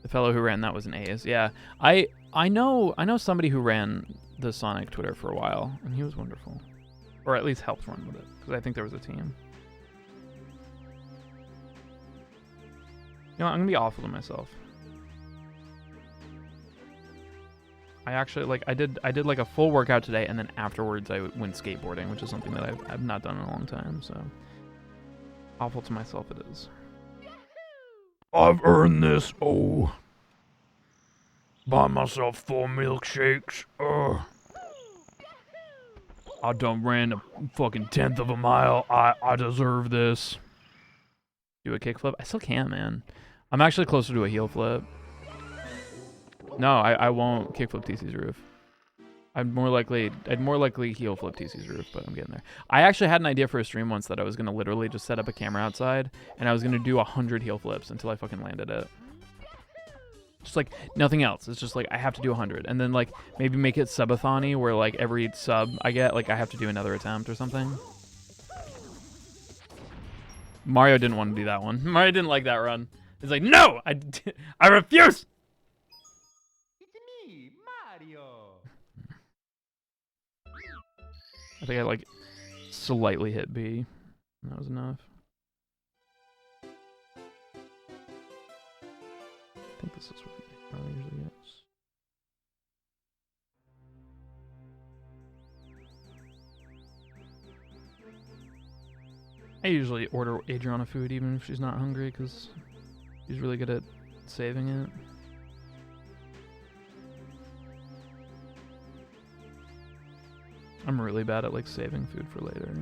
The fellow who ran that was an A's. Yeah, I know somebody who ran the Sonic Twitter for a while, and he was wonderful, or at least helped run with it, because I think there was a team. You know, I'm gonna be awful to myself. I actually, like, I did like a full workout today, and then afterwards I went skateboarding, which is something that I've not done in a long time. So awful to myself it is. I've earned this. Oh. Buy myself 4 milkshakes. Ugh. I done ran a fucking 1/10 of a mile. I deserve this. Do a kickflip? I still can, man. I'm actually closer to a heel flip. No, I won't kickflip TC's roof. I'd more likely heel flip TC's roof, but I'm getting there. I actually had an idea for a stream once that I was gonna literally just set up a camera outside and I was gonna do 100 heel flips until I fucking landed it. Just like nothing else. It's just like I have to do 100, and then like maybe make it subathon-y where like every sub I get, like I have to do another attempt or something. Mario didn't want to do that one. Mario didn't like that run. He's like, no, I refuse. It's me, Mario. I think I like slightly hit B. That was enough. I think this is what Mario usually gets. I usually order Adriana food even if she's not hungry because she's really good at saving it. I'm really bad at like saving food for later.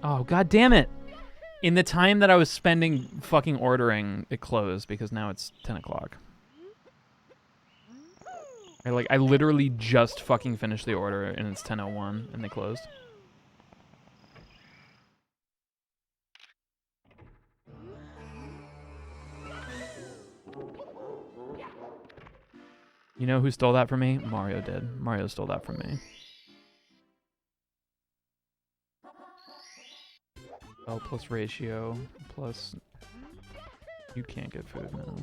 Oh, god damn it! In the time that I was spending fucking ordering, it closed because now it's 10 o'clock. I literally just fucking finished the order and it's 10:01 and they closed. You know who stole that from me? Mario did. Mario stole that from me. L plus ratio plus you can't get food now.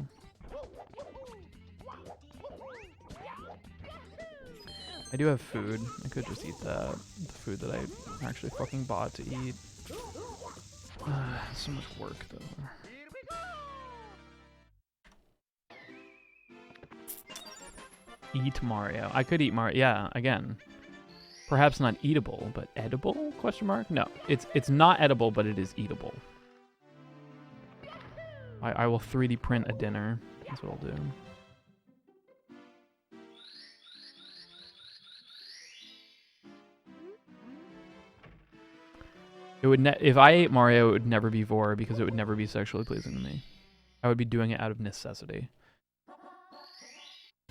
I do have food. I could just eat that. The food that I actually fucking bought to eat. So much work though. Eat Mario. I could eat Mario. Yeah, again. Perhaps not eatable, but edible? Question mark? No, it's not edible, but it is eatable. I will 3D print a dinner. That's what I'll do. It would if I ate Mario, it would never be vor because it would never be sexually pleasing to me. I would be doing it out of necessity.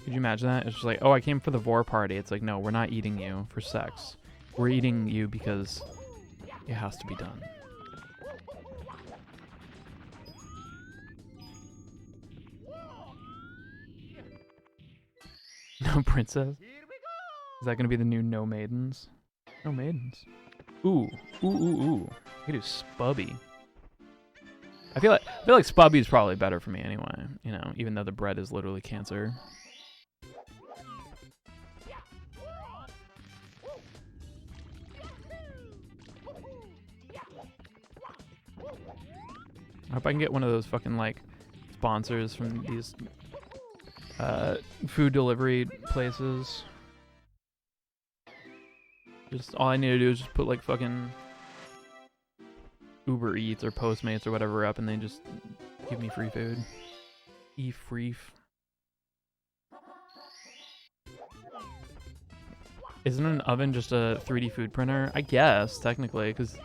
Could you imagine that? It's just like, oh, I came for the vor party. It's like, no, we're not eating you for sex. We're eating you because it has to be done. No princess? Is that gonna be the new no maidens? No maidens. Ooh. I could do Spubby. I feel like Spubby is probably better for me anyway, you know, even though the bread is literally cancer. I hope I can get one of those fucking like sponsors from these food delivery places. Just all I need to do is just put like fucking Uber Eats or Postmates or whatever up and they just give me free food. E-freef. Isn't an oven just a 3D food printer? I guess, technically, because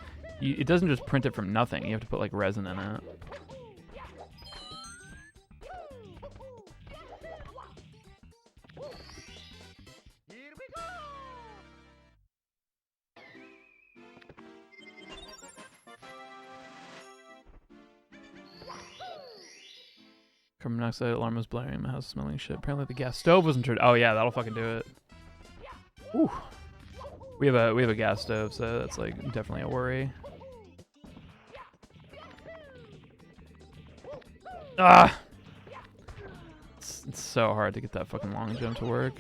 it doesn't just print it from nothing. You have to put like resin in it. Carbon monoxide alarm was blaring. My house is smelling shit. Apparently the gas stove wasn't turned. Oh yeah, that'll fucking do it. Ooh. We have a gas stove, so that's like definitely a worry. Ah! It's so hard to get that fucking long jump to work.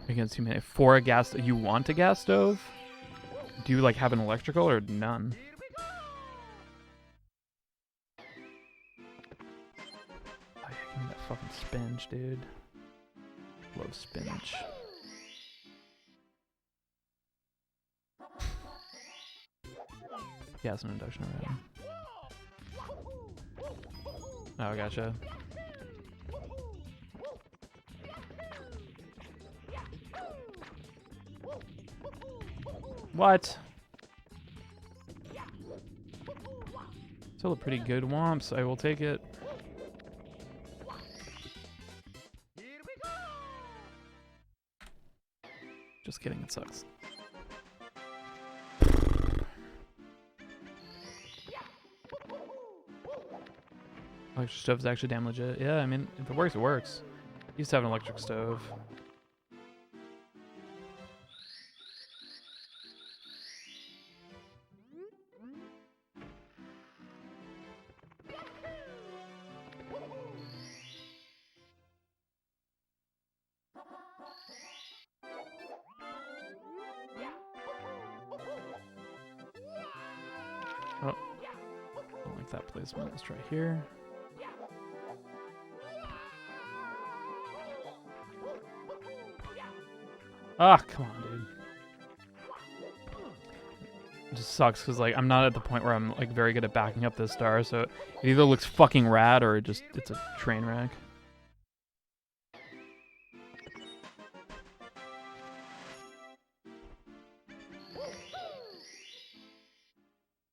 Against humanity. For a gas... You want a gas stove? Do you, like, have an electrical or none? Oh, yeah, give me that fucking spinach, dude. Love spinach. Gas and induction already. Oh, I gotcha. What? Still a pretty good womps. I will take it. Just kidding, it sucks. Electric stove's actually damn legit. Yeah, I mean, if it works, it works. Used to have an electric stove. Oh, don't like that placement. Let's try here. Ah, come on, dude. It just sucks because like I'm not at the point where I'm like very good at backing up this star, so it either looks fucking rad or it's a train wreck.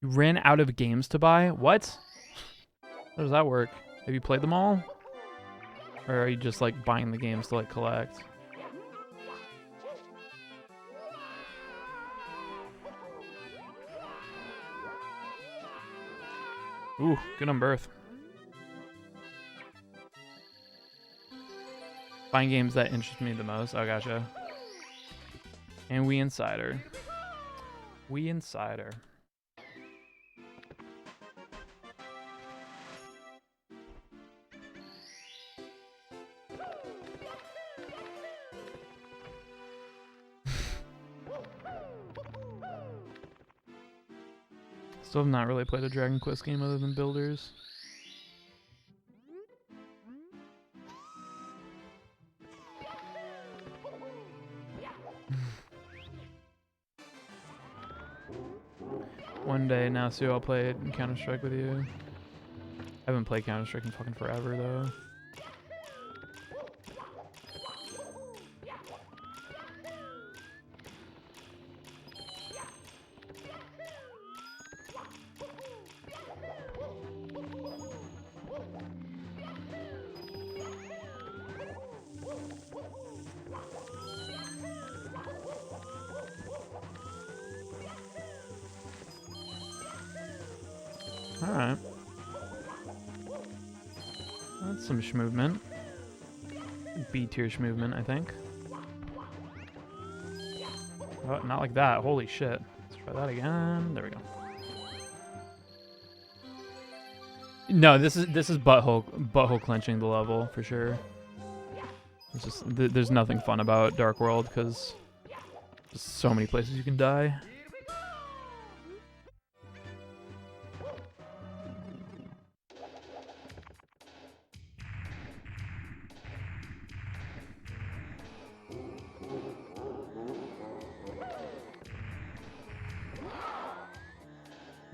You ran out of games to buy? What? How does that work? Have you played them all? Or are you just like buying the games to like collect? Ooh, good on birth. Buying games that interest me the most. Oh, gotcha. And Wii Insider. Wii Insider. Still have not really played a Dragon Quest game other than Builders. One day, now, Sue, I'll play Counter-Strike with you. I haven't played Counter-Strike in fucking forever, though. Alright. That's some movement. B-tier movement, I think. Oh, not like that. Holy shit. Let's try that again. There we go. No, this is butthole clenching the level for sure. It's just there's nothing fun about Dark World because there's so many places you can die.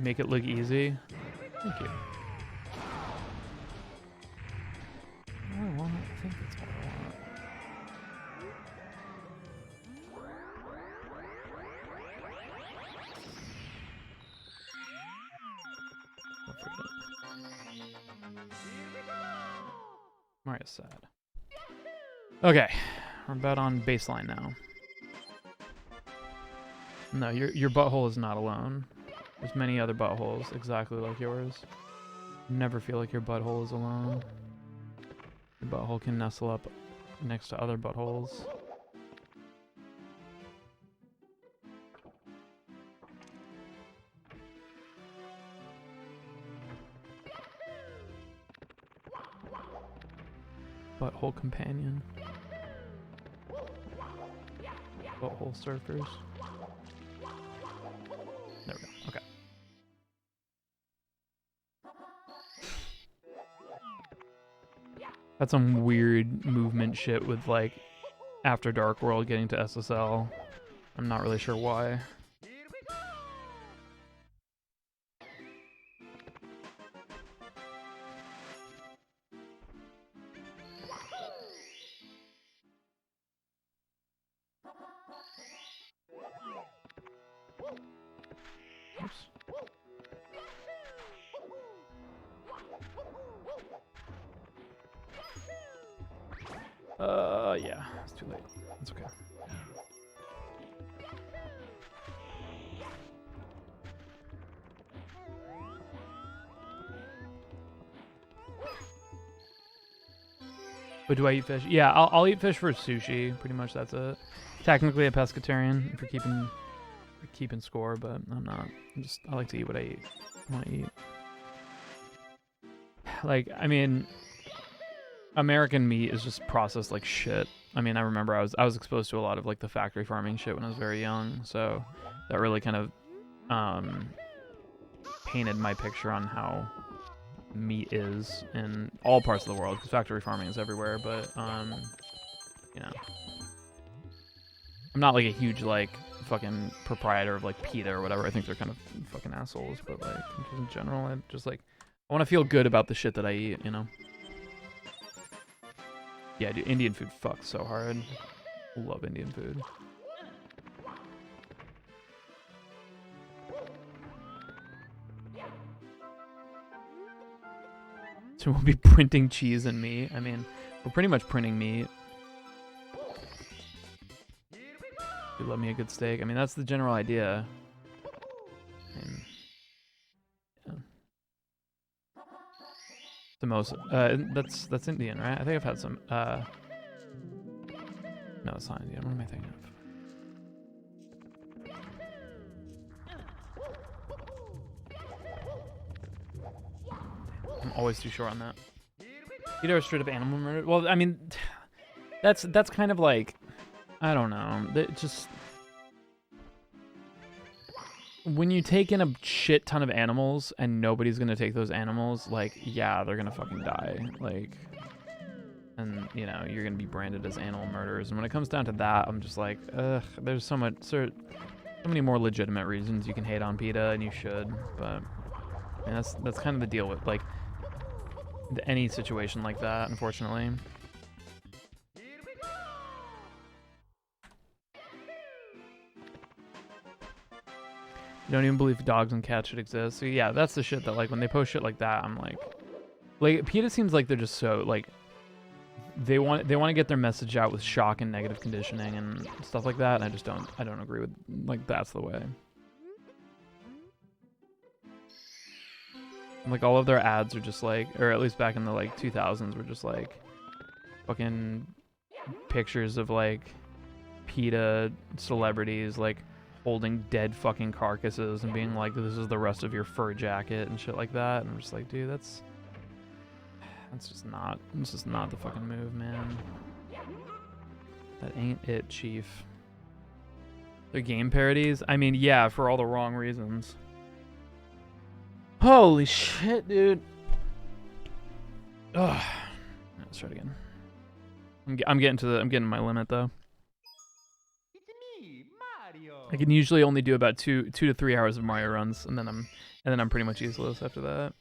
Make it look easy. Thank you. I think that's what I want. Mario's sad. Okay, we're about on baseline now. No, your butthole is not alone. There's many other buttholes exactly like yours. Never feel like your butthole is alone. Your butthole can nestle up next to other buttholes. Butthole companion. Butthole surfers. There we go. Okay. That's some weird movement shit with like After Dark World getting to SSL. I'm not really sure why. Yeah, it's too late. It's okay. But do I eat fish? Yeah, I'll eat fish for sushi. Pretty much that's it. Technically a pescatarian if you're keeping score, but I'm not. I like to eat what I want to eat. Like, I mean, American meat is just processed like shit. I mean, I remember I was exposed to a lot of like the factory farming shit when I was very young, so that really kind of painted my picture on how meat is in all parts of the world, because factory farming is everywhere. But you know, I'm not like a huge like fucking proprietor of like PETA or whatever. I think they're kind of fucking assholes, but like just in general, I just like I want to feel good about the shit that I eat, you know. Yeah, dude, Indian food fucks so hard. Love Indian food. So we'll be printing cheese and meat. I mean, we're pretty much printing meat. You love me a good steak. I mean, that's the general idea. And, yeah. The most that's Indian, right? I think I've had some no, it's not Indian. What am I thinking of? I'm always too short on that. Either a straight up animal murder. Well, I mean, that's kind of like, I don't know. It just when you take in a shit ton of animals and nobody's gonna take those animals, like, yeah, they're gonna fucking die. Like, and you know, you're gonna be branded as animal murderers. And when it comes down to that, I'm just like, ugh. There's so many more legitimate reasons you can hate on PETA, and you should. But I mean, that's kind of the deal with like any situation like that, unfortunately. You don't even believe dogs and cats should exist. So yeah, that's the shit that like when they post shit like that, I'm like PETA seems like they're just so like they want to get their message out with shock and negative conditioning and stuff like that, and I don't agree with like that's the way. Like all of their ads are just like, or at least back in the like 2000s, were just like fucking pictures of like PETA celebrities like holding dead fucking carcasses and being like, this is the rest of your fur jacket and shit like that. And I'm just like, dude, that's just not the fucking move, man. That ain't it, chief. They're game parodies? I mean, yeah, for all the wrong reasons. Holy shit, dude. Ugh. Let's try it again. I'm getting my limit though. I can usually only do about 2 to 3 hours of Mario runs, and then I'm pretty much useless after that.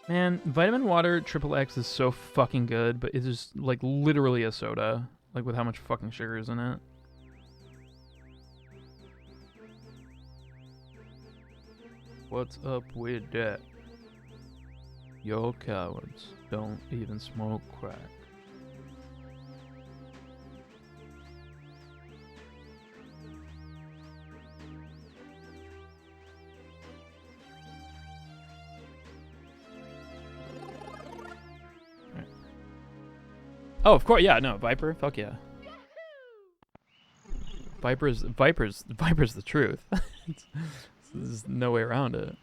Man, Vitamin Water XXX is so fucking good, but it's just like literally a soda, like with how much fucking sugar is in it. What's up with that? Yo, cowards don't even smoke crack. Oh, of course, yeah, no, Viper, fuck yeah. Viper's the truth. There's no way around it.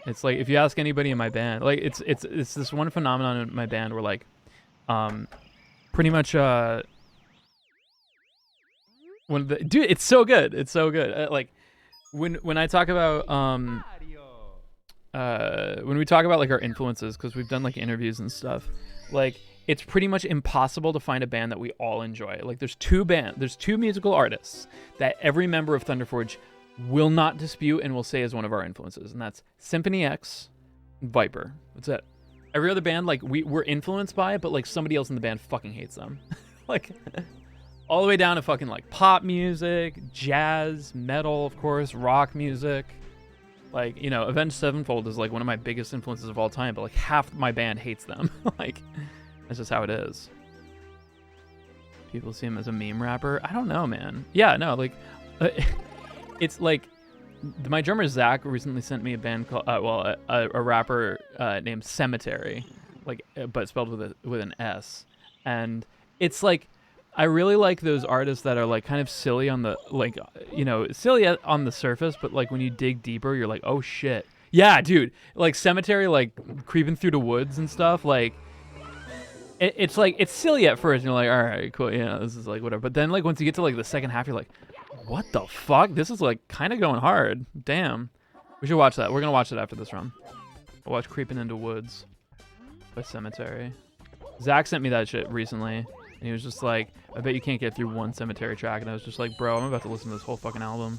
It's like if you ask anybody in my band, like it's this one phenomenon in my band where like Pretty much dude, it's so good. It's so good. Like when I talk about when we talk about like our influences, because we've done like interviews and stuff, like it's pretty much impossible to find a band that we all enjoy. Like there's two musical artists that every member of Thunder Forge will not dispute and will say is one of our influences, and that's Symphony X and Viper. That's it. Every other band, like we're influenced by, but like somebody else in the band fucking hates them. Like all the way down to fucking like pop music, jazz, metal, of course, rock music. Like, you know, Avenged Sevenfold is like one of my biggest influences of all time, but like half my band hates them. Like, that's just how it is. People see him as a meme rapper. I don't know, man. Yeah, no, like, it's like, my drummer Zach recently sent me a band called, a rapper named Cemetery, like, but spelled with an S. And it's like, I really like those artists that are like kind of silly on the, like, you know, silly on the surface, but like when you dig deeper, you're like, oh shit. Yeah, dude. Like Cemetery, like creeping through the woods and stuff. Like, it's like, it's silly at first. And you're like, all right, cool. Yeah, this is like whatever. But then like once you get to like the second half, you're like, what the fuck? This is like kind of going hard. Damn. We should watch that. We're going to watch it after this run. We'll watch Creeping into Woods by Cemetery. Zach sent me that shit recently. And he was just like, I bet you can't get through one Cemetery track. And I was just like, bro, I'm about to listen to this whole fucking album.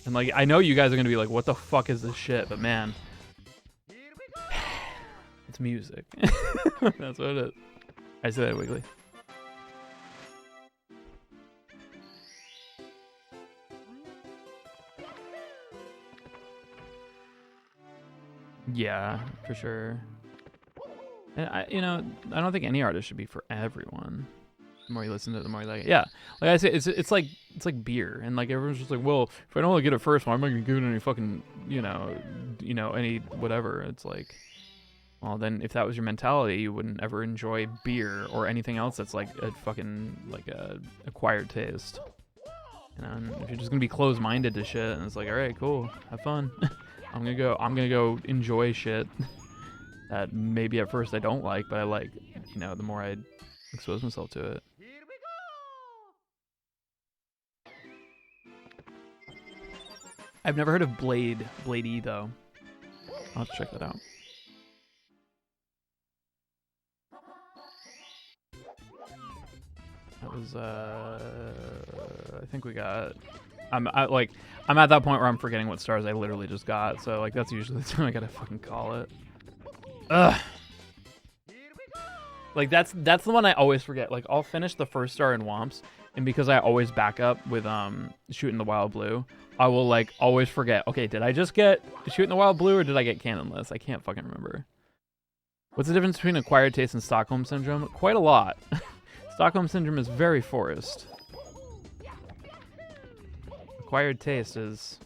And like, I know you guys are going to be like, what the fuck is this shit? But man, it's music. That's what it is. I say that Wiggly. Yeah, for sure. And I don't think any artist should be for everyone. The more you listen to it, the more you like it. Yeah, like I say, it's like beer, and like everyone's just like, well, if I don't want to get it first, why am I gonna give it any fucking, any whatever? It's like, well, then if that was your mentality, you wouldn't ever enjoy beer or anything else that's like a fucking like a acquired taste. You know, and if you're just gonna be closed-minded to shit, and it's like, all right, cool, have fun. I'm gonna go enjoy shit that maybe at first I don't like, but I like, the more I expose myself to it. I've never heard of Blade E though. I'll have to check that out. That was I think we got. I'm at that point where I'm forgetting what stars I literally just got, so like that's usually the time I gotta fucking call it. Ugh. Like that's the one I always forget. Like I'll finish the first star in Womps, and because I always back up with Shooting the Wild Blue, I will like always forget. Okay, did I just get Shooting the Wild Blue or did I get Canonless? I can't fucking remember. What's the difference between Acquired Taste and Stockholm Syndrome? Quite a lot. Stockholm Syndrome is very forest. Acquired Taste is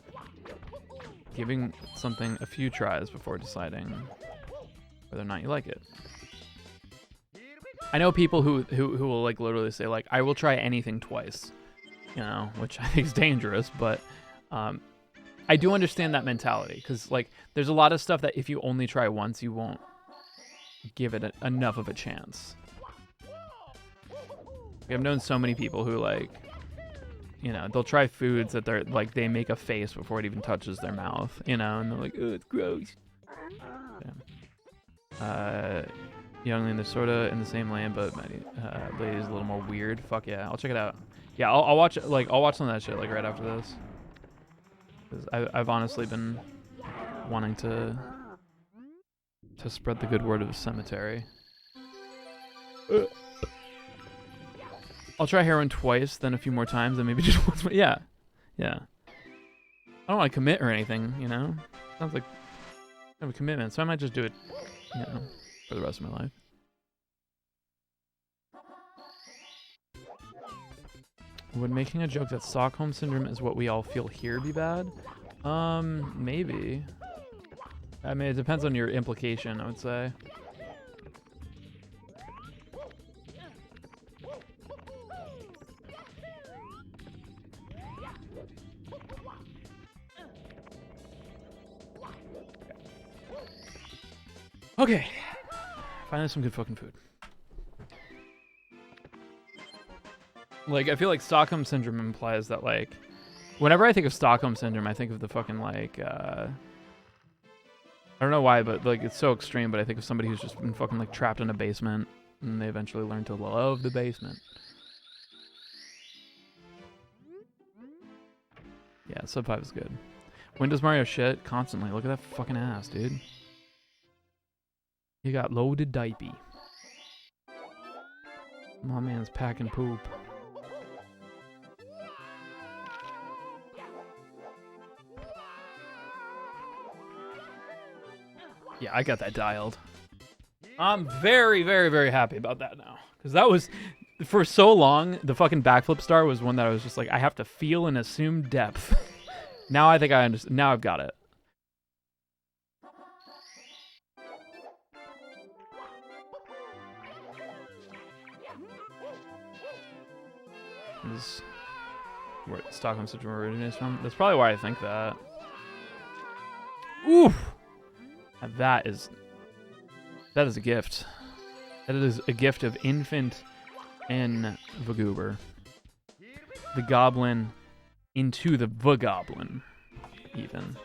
giving something a few tries before deciding whether or not you like it. I know people who will like literally say like, I will try anything twice, which I think is dangerous, but I do understand that mentality, because like there's a lot of stuff that if you only try once, you won't give it enough of a chance. I've known so many people who like, they'll try foods that they're like, they make a face before it even touches their mouth, and they're like, oh, it's gross. Yeah. Youngling, they're sort of in the same lane, but Blade is a little more weird. Fuck yeah, I'll check it out. Yeah, I'll watch some of that shit like right after this. Cause I've honestly been wanting to spread the good word of Cemetery. I'll try Heroin twice, then a few more times, then maybe just once more. Yeah. I don't want to commit or anything, Sounds like I have a commitment, so I might just do it, for the rest of my life. Would making a joke that Stockholm Syndrome is what we all feel here be bad? Maybe. I mean, it depends on your implication, I would say. Okay. Finally some good fucking food. Like, I feel like Stockholm Syndrome implies that, like, whenever I think of Stockholm Syndrome, I think of the fucking, like, I don't know why, but, like, it's so extreme, but I think of somebody who's just been fucking, like, trapped in a basement, and they eventually learn to love the basement. Yeah, Sub 5 is good. When does Mario shit? Constantly. Look at that fucking ass, dude. You got loaded diaper. My man's packing poop. Yeah, I got that dialed. I'm very, very, very happy about that now. Because that was, for so long, the fucking backflip star was one that I was just like, I have to feel and assume depth. Now I think I understand. Now I've got it. This is where Stockholm Syndrome originates from. That's probably why I think that. Oof! That is a gift. That is a gift of infant and Vagoober. The goblin into the Vagoblin, even.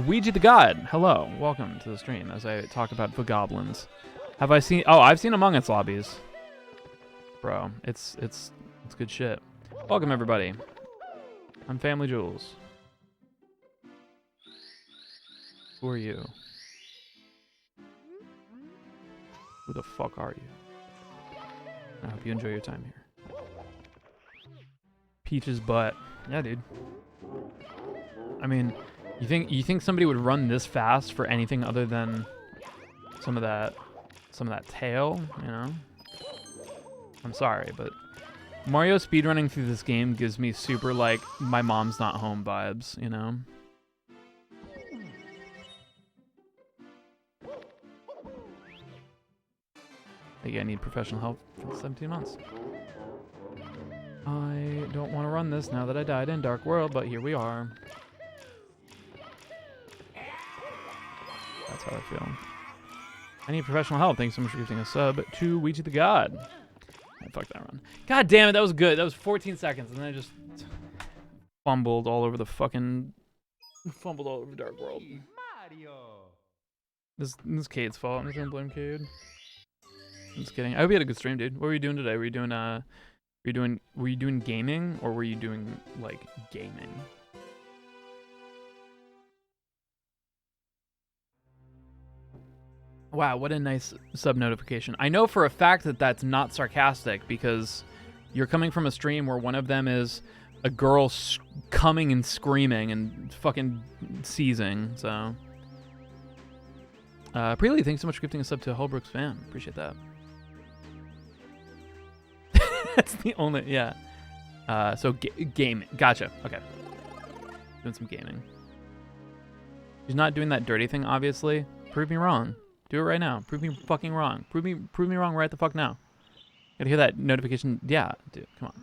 Ouija the God, hello. Welcome to the stream as I talk about Vagoblins. Have I seen... Oh, I've seen Among Us lobbies. Bro, it's good shit. Welcome, everybody. I'm Family Jules. Who are you? Who the fuck are you? I hope you enjoy your time here. Peach's butt. Yeah, dude. I mean, you think somebody would run this fast for anything other than some of that tail, you know? I'm sorry, but Mario speedrunning through this game gives me super, like, my mom's not home vibes, you know? I need professional help for 17 months. I don't want to run this now that I died in Dark World, but here we are. That's how I feel. I need professional help. Thanks so much for giving a sub to Ouija the God. Oh, fuck that run. God damn it, that was good. That was 14 seconds, and then I just fumbled all over the fucking... Fumbled all over Dark World. This is Cade's fault. I'm just gonna blame Cade. I'm just kidding. I hope you had a good stream, dude. What were you doing today? Were you doing gaming, or were you doing, like, gaming? Wow, what a nice sub notification. I know for a fact that that's not sarcastic, because you're coming from a stream where one of them is a girl coming and screaming and fucking seizing, so. Preely, thanks so much for gifting a sub to Holbrook's fam. Appreciate that. That's the only, yeah. So gaming, gotcha, okay. Doing some gaming. She's not doing that dirty thing, obviously. Prove me wrong. Do it right now. Prove me fucking wrong. Prove me wrong right the fuck now. Gotta hear that notification. Yeah, dude, come on.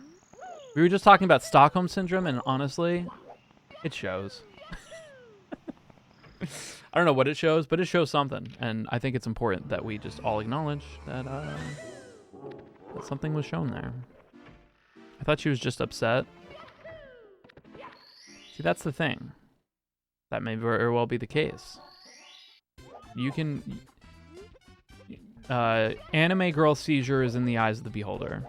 We were just talking about Stockholm Syndrome, and honestly, it shows. I don't know what it shows, but it shows something. And I think it's important that we just all acknowledge that, that something was shown there. I thought she was just upset. See, that's the thing. That may very well be the case. You can... anime girl seizure is in the eyes of the beholder.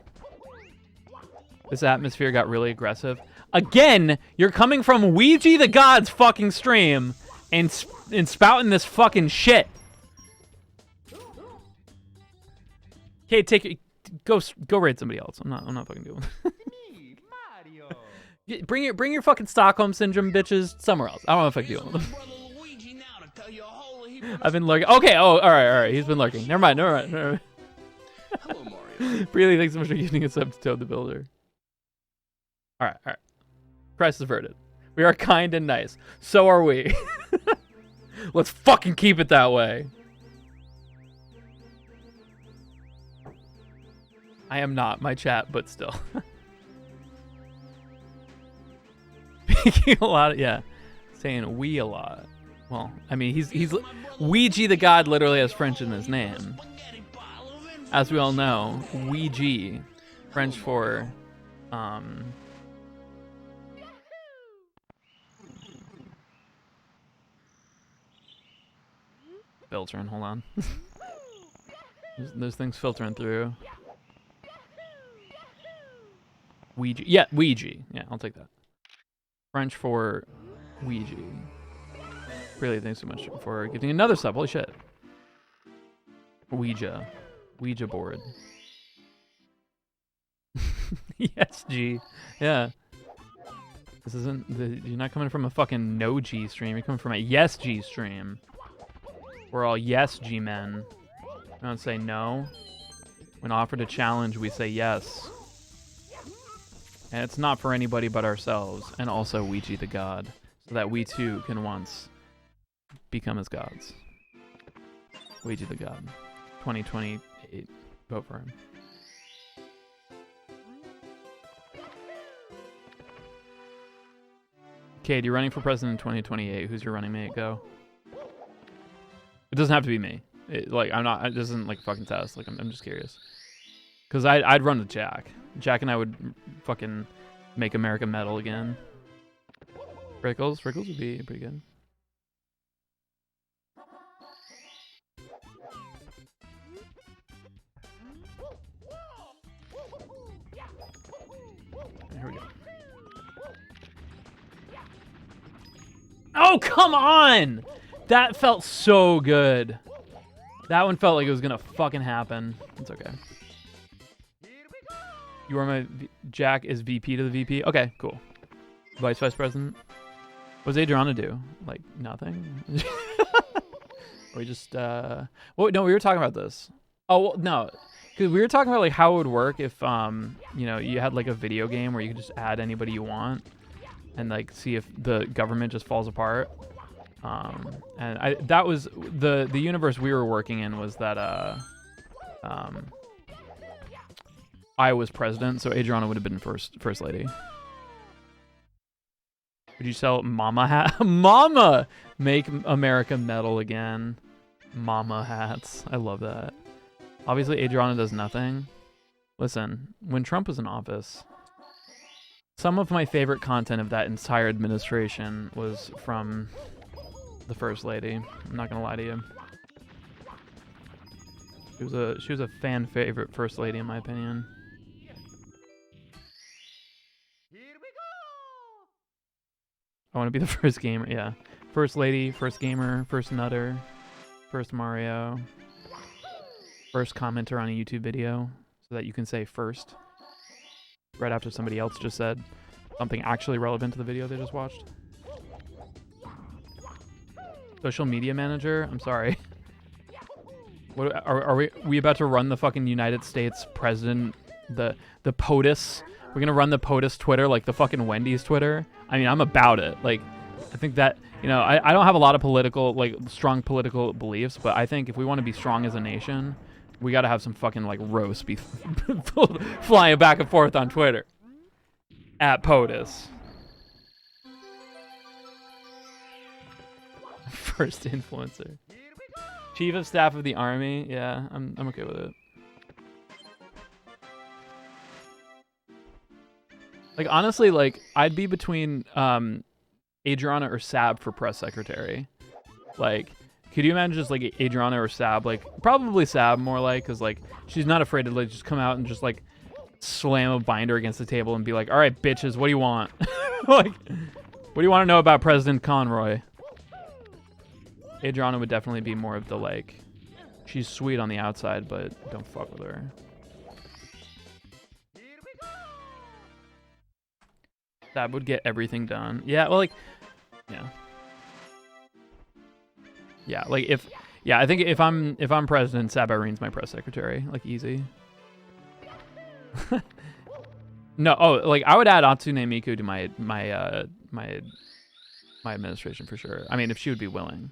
This atmosphere got really aggressive. Again, you're coming from Ouija the God's fucking stream and spouting this fucking shit. Okay, take it. Go raid somebody else. I'm not fucking doing it. Bring your fucking Stockholm Syndrome bitches somewhere else. I don't know if I can deal with them. I've been lurking. Okay, oh, all right. He's been lurking. Never mind. Hello, Mario. Really, thanks so much for giving us up to Toad the Builder. All right. Crisis averted. We are kind and nice. So are we. Let's fucking keep it that way. I am not my chat, but still. Speaking a lot, yeah. Saying we a lot. Well, I mean, he's Ouija the God literally has French in his name. As we all know, Ouija, French for, filtering. Hold on. there's things filtering through. Ouija. Yeah, Ouija. Yeah, I'll take that. French for Ouija. Really, thanks so much for giving another sub. Holy shit. Ouija. Ouija board. Yes, G. Yeah. This isn't... you're not coming from a fucking no G stream. You're coming from a yes G stream. We're all yes G men. We don't say no. When offered a challenge, we say yes. And it's not for anybody but ourselves, and also Ouija the God, so that we too can once become as gods. Ouija the God. 2028. Vote for him. Cade, you're running for president in 2028. Who's your running mate? Go. It doesn't have to be me. I'm not. This isn't like a fucking test. Like I'm just curious. Cause I'd run with Jack. Jack and I would fucking make America metal again. Frickles would be pretty good. Here we go. Oh, come on! That felt so good. That one felt like it was gonna fucking happen. It's okay. You are my... Jack is VP to the VP? Okay, cool. Vice President? What does Adriana do? Like, nothing? Or we just, Well, no, we were talking about this. Oh, well, no. Because we were talking about, like, how it would work if, you know, you had, like, a video game where you could just add anybody you want and, like, see if the government just falls apart. And that was... The universe we were working in was that, I was president, so Adriana would have been first lady. Would you sell mama hat? Mama! Make America metal again. Mama hats. I love that. Obviously, Adriana does nothing. Listen, when Trump was in office, some of my favorite content of that entire administration was from the first lady. I'm not gonna lie to you. She was a fan favorite first lady in my opinion. I want to be the first gamer, yeah. First lady, first gamer, first nutter, first Mario, first commenter on a YouTube video, so that you can say first, right after somebody else just said something actually relevant to the video they just watched. Social media manager? I'm sorry. What are we about to run the fucking United States president, the POTUS? We're gonna run the POTUS Twitter like the fucking Wendy's Twitter? I mean, I'm about it. Like, I think that, you know, I don't have a lot of political, like, strong political beliefs, but I think if we want to be strong as a nation, we gotta have some fucking, like, roast beef flying back and forth on Twitter. At POTUS. First influencer. Chief of Staff of the Army. Yeah, I'm okay with it. Like, honestly, like, I'd be between Adriana or Sab for press secretary. Like, could you imagine just, like, Adriana or Sab? Like, probably Sab more like, because, like, she's not afraid to, like, just come out and just, like, slam a binder against the table and be like, all right, bitches, what do you want? Like, what do you want to know about President Conroy? Adriana would definitely be more of the, like, she's sweet on the outside, but don't fuck with her. That would get everything done. Yeah, well, like, yeah. Yeah, like, I think if I'm president, Sab Irene's my press secretary. Like, easy. No, oh, like, I would add Atsune Miku to my administration for sure. I mean, if she would be willing.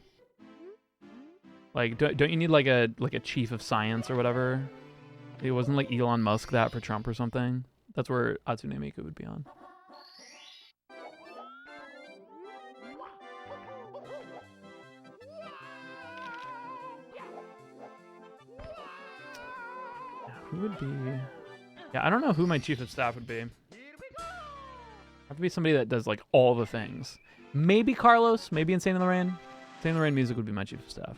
Like, don't you need like a chief of science or whatever? It wasn't like Elon Musk that for Trump or something. That's where Atsune Miku would be on. Who would be? Yeah, I don't know who my chief of staff would be. Have to be somebody that does like all the things. Maybe Carlos. Maybe Insane in the Rain. Insane in the Rain Music would be my chief of staff.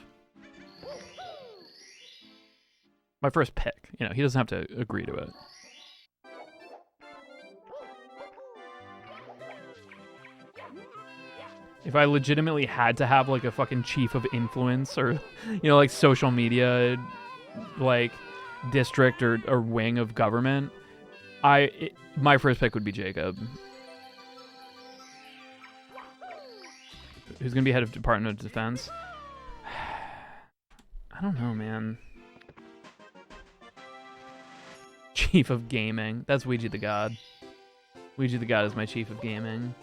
My first pick. You know, he doesn't have to agree to it. If I legitimately had to have like a fucking chief of influence or, you know, like social media, like district or wing of government, my first pick would be Jacob. Who's gonna be head of Department of Defense? I don't know, man. Chief of Gaming. That's Ouija the God. Ouija the God is my chief of gaming.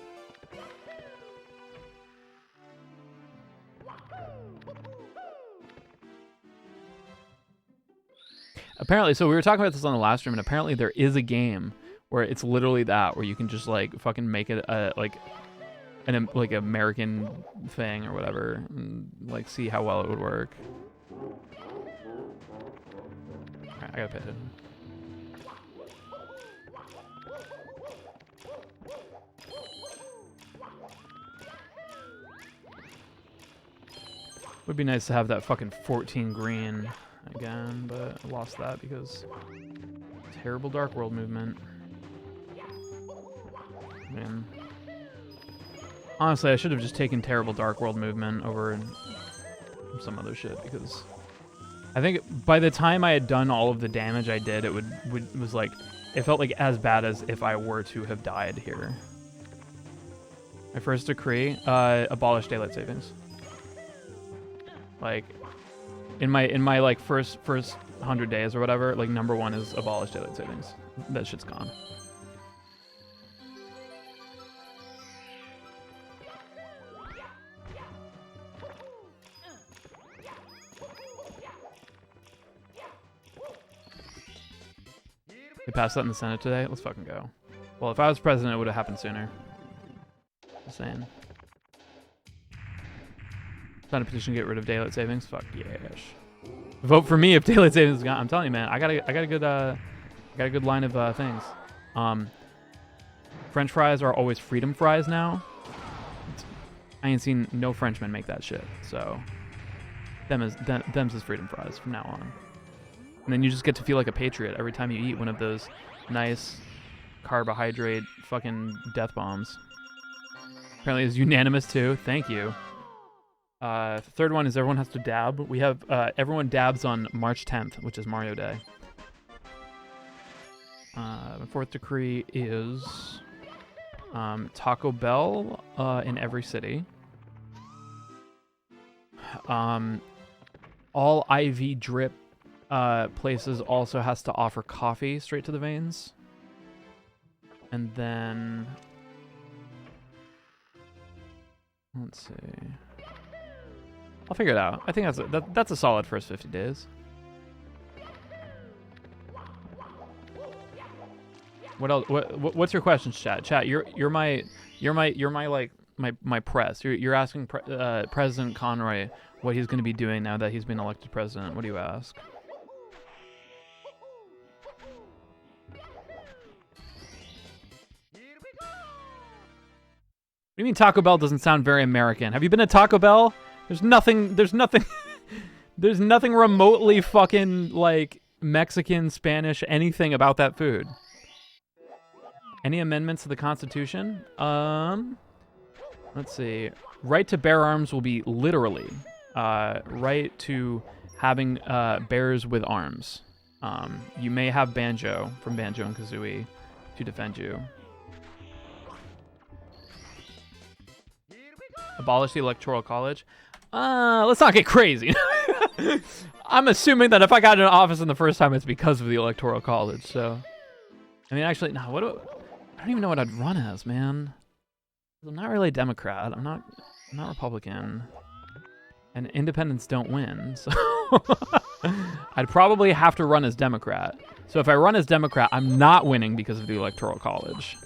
Apparently, so we were talking about this on the last stream, and apparently there is a game where it's literally that, where you can just like fucking make it like an like American thing or whatever, and like see how well it would work. Alright, I gotta pay attention. Would be nice to have that fucking 14 green again, but I lost that because terrible Dark World movement. Man. Honestly, I should have just taken terrible Dark World movement over some other shit, because I think by the time I had done all of the damage I did, it was like, it felt like as bad as if I were to have died here. My first decree, abolish daylight savings. Like, in my like first 100 days or whatever, like number 1 is abolish daylight savings. That shit's gone. They passed that in the Senate today. Let's fucking go. Well, if I was president, it would have happened sooner. Just saying. Sign a petition to get rid of daylight savings. Fuck yes. Vote for me if daylight savings is gone. I'm telling you, man. I got a good line of things. French fries are always freedom fries now. I ain't seen no Frenchman make that shit. So, them's is freedom fries from now on. And then you just get to feel like a patriot every time you eat one of those nice carbohydrate fucking death bombs. Apparently it's unanimous too. Thank you. The third one is everyone has to dab. We have everyone dabs on March 10th, which is Mario Day. The fourth decree is Taco Bell in every city. All IV drip places also has to offer coffee straight to the veins. And then let's see. I'll figure it out. I think that's a solid first 50 days. What else? What's your questions, chat? Chat, you're my like my press. You're asking President Conroy what he's going to be doing now that he's been elected president. What do you ask? What do you mean Taco Bell doesn't sound very American? Have you been to Taco Bell? There's nothing remotely fucking like Mexican, Spanish, anything about that food. Any amendments to the Constitution? Let's see. Right to bear arms will be literally right to having bears with arms. You may have Banjo from Banjo and Kazooie to defend you. Abolish the Electoral College. Let's not get crazy. I'm assuming that if I got into office in the first time, it's because of the Electoral College. So, I mean, actually, no. I don't even know what I'd run as, man. I'm not really a Democrat. I'm not Republican, and independents don't win. So, I'd probably have to run as Democrat. So if I run as Democrat, I'm not winning because of the Electoral College.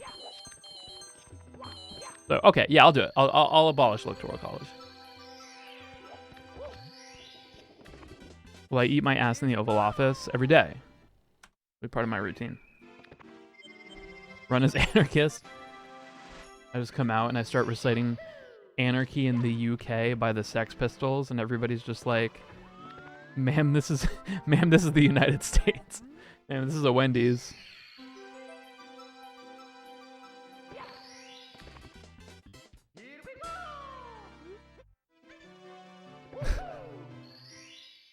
So okay, yeah, I'll do it. I'll abolish Electoral College. Will I eat my ass in the Oval Office every day? Be part of my routine. Run as anarchist. I just come out and I start reciting Anarchy in the UK by the Sex Pistols, and everybody's just like, ma'am, this is the United States. And this is a Wendy's.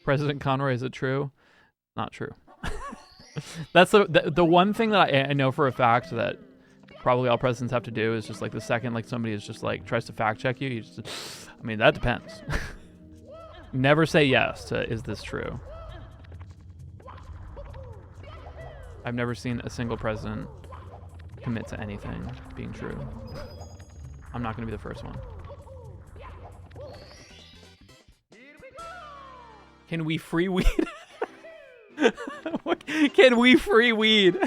President Conroy, is it true? Not true. That's the one thing that I know for a fact that probably all presidents have to do is just like the second like somebody is just like tries to fact check you, you just, I mean, that depends. Never say yes to, is this true? I've never seen a single president commit to anything being true. I'm not going to be the first one. Can we free weed? Can we free weed?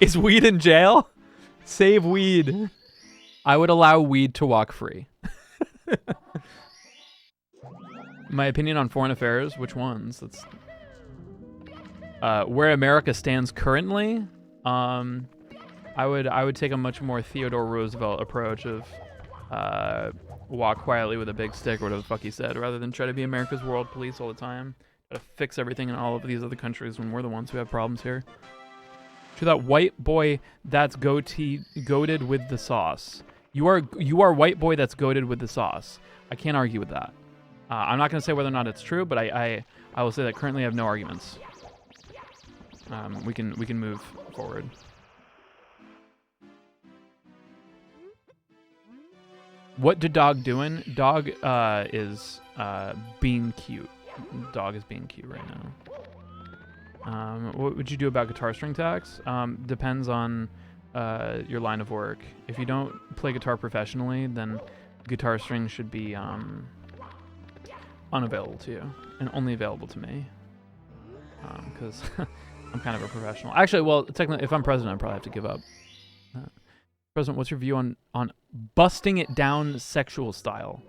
Is weed in jail? Save weed. I would allow weed to walk free. My opinion on foreign affairs, which ones? That's where America stands currently. I would take a much more Theodore Roosevelt approach of walk quietly with a big stick or whatever the fuck he said, rather than try to be America's world police all the time. To fix everything in all of these other countries when we're the ones who have problems here. To that white boy that's goated with the sauce. You are white boy that's goated with the sauce. I can't argue with that. I'm not going to say whether or not it's true, but I will say that currently I have no arguments. We can move forward. What did Dog doing? Dog is being cute. Dog is being cute right now. What would you do about guitar string tax? Depends on your line of work. If you don't play guitar professionally, then guitar strings should be unavailable to you and only available to me. Because I'm kind of a professional. Actually, well, technically, if I'm president, I probably have to give up. President, what's your view on busting it down sexual style?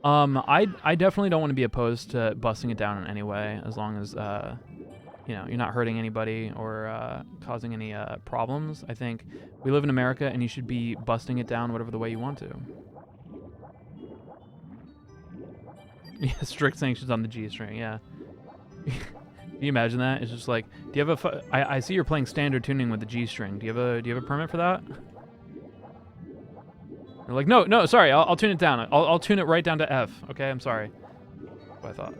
I definitely don't want to be opposed to busting it down in any way, as long as you know, you're not hurting anybody or causing any problems. I think we live in America, and you should be busting it down whatever the way you want to. Yeah, strict sanctions on the G string. Yeah. Can you imagine that? It's just like, do you have a? I see you're playing standard tuning with the G string. Do you have a permit for that? They're like, no, sorry, I'll tune it down. I'll tune it right down to F. Okay, I'm sorry. That's what I thought.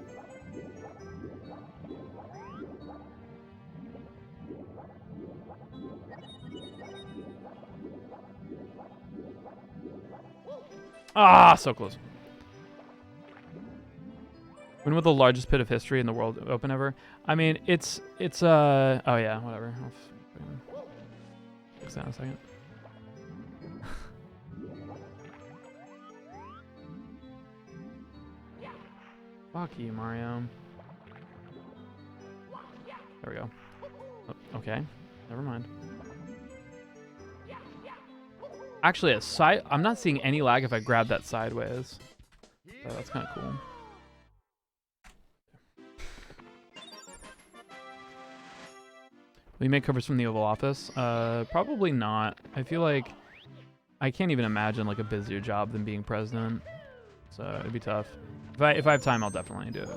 Ah, so close. When will the largest pit of history in the world open ever? I mean, it's oh yeah, whatever. I'll fix that in a second. Fuck you, Mario. There we go. Oh, okay, never mind. Actually, I'm not seeing any lag if I grab that sideways. So that's kind of cool. Will you make covers from the Oval Office? Probably not. I feel like I can't even imagine like a busier job than being president. So it'd be tough. If I have time, I'll definitely do it.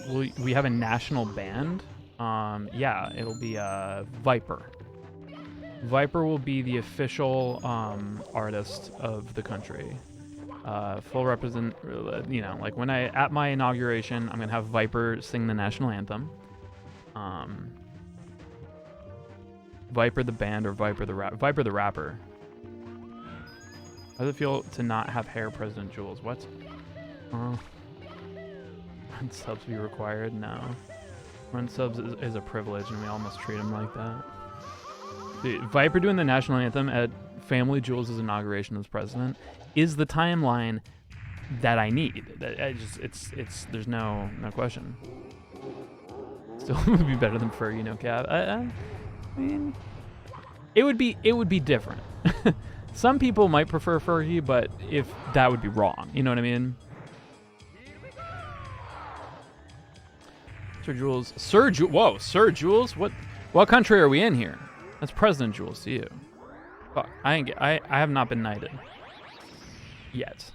Will we have a national band? Yeah, it'll be Viper. Viper will be the official artist of the country. Full represent, you know, like when at my inauguration, I'm gonna have Viper sing the national anthem. Viper the band or Viper the rapper. How does it feel to not have hair, President Jules? What? Run subs be required? No. Run subs is a privilege, and we all must treat them like that. Dude, Viper doing the national anthem at Family Jules' inauguration as president is the timeline that I need. There's no question. Still would be better than Fergie, no cap. I mean, it would be different. some people might prefer Fergie, but if that would be wrong, you know what I mean? Sir Jules. Whoa, Sir Jules? What country are we in here? That's President Jules to you. Fuck, I have not been knighted. Yet.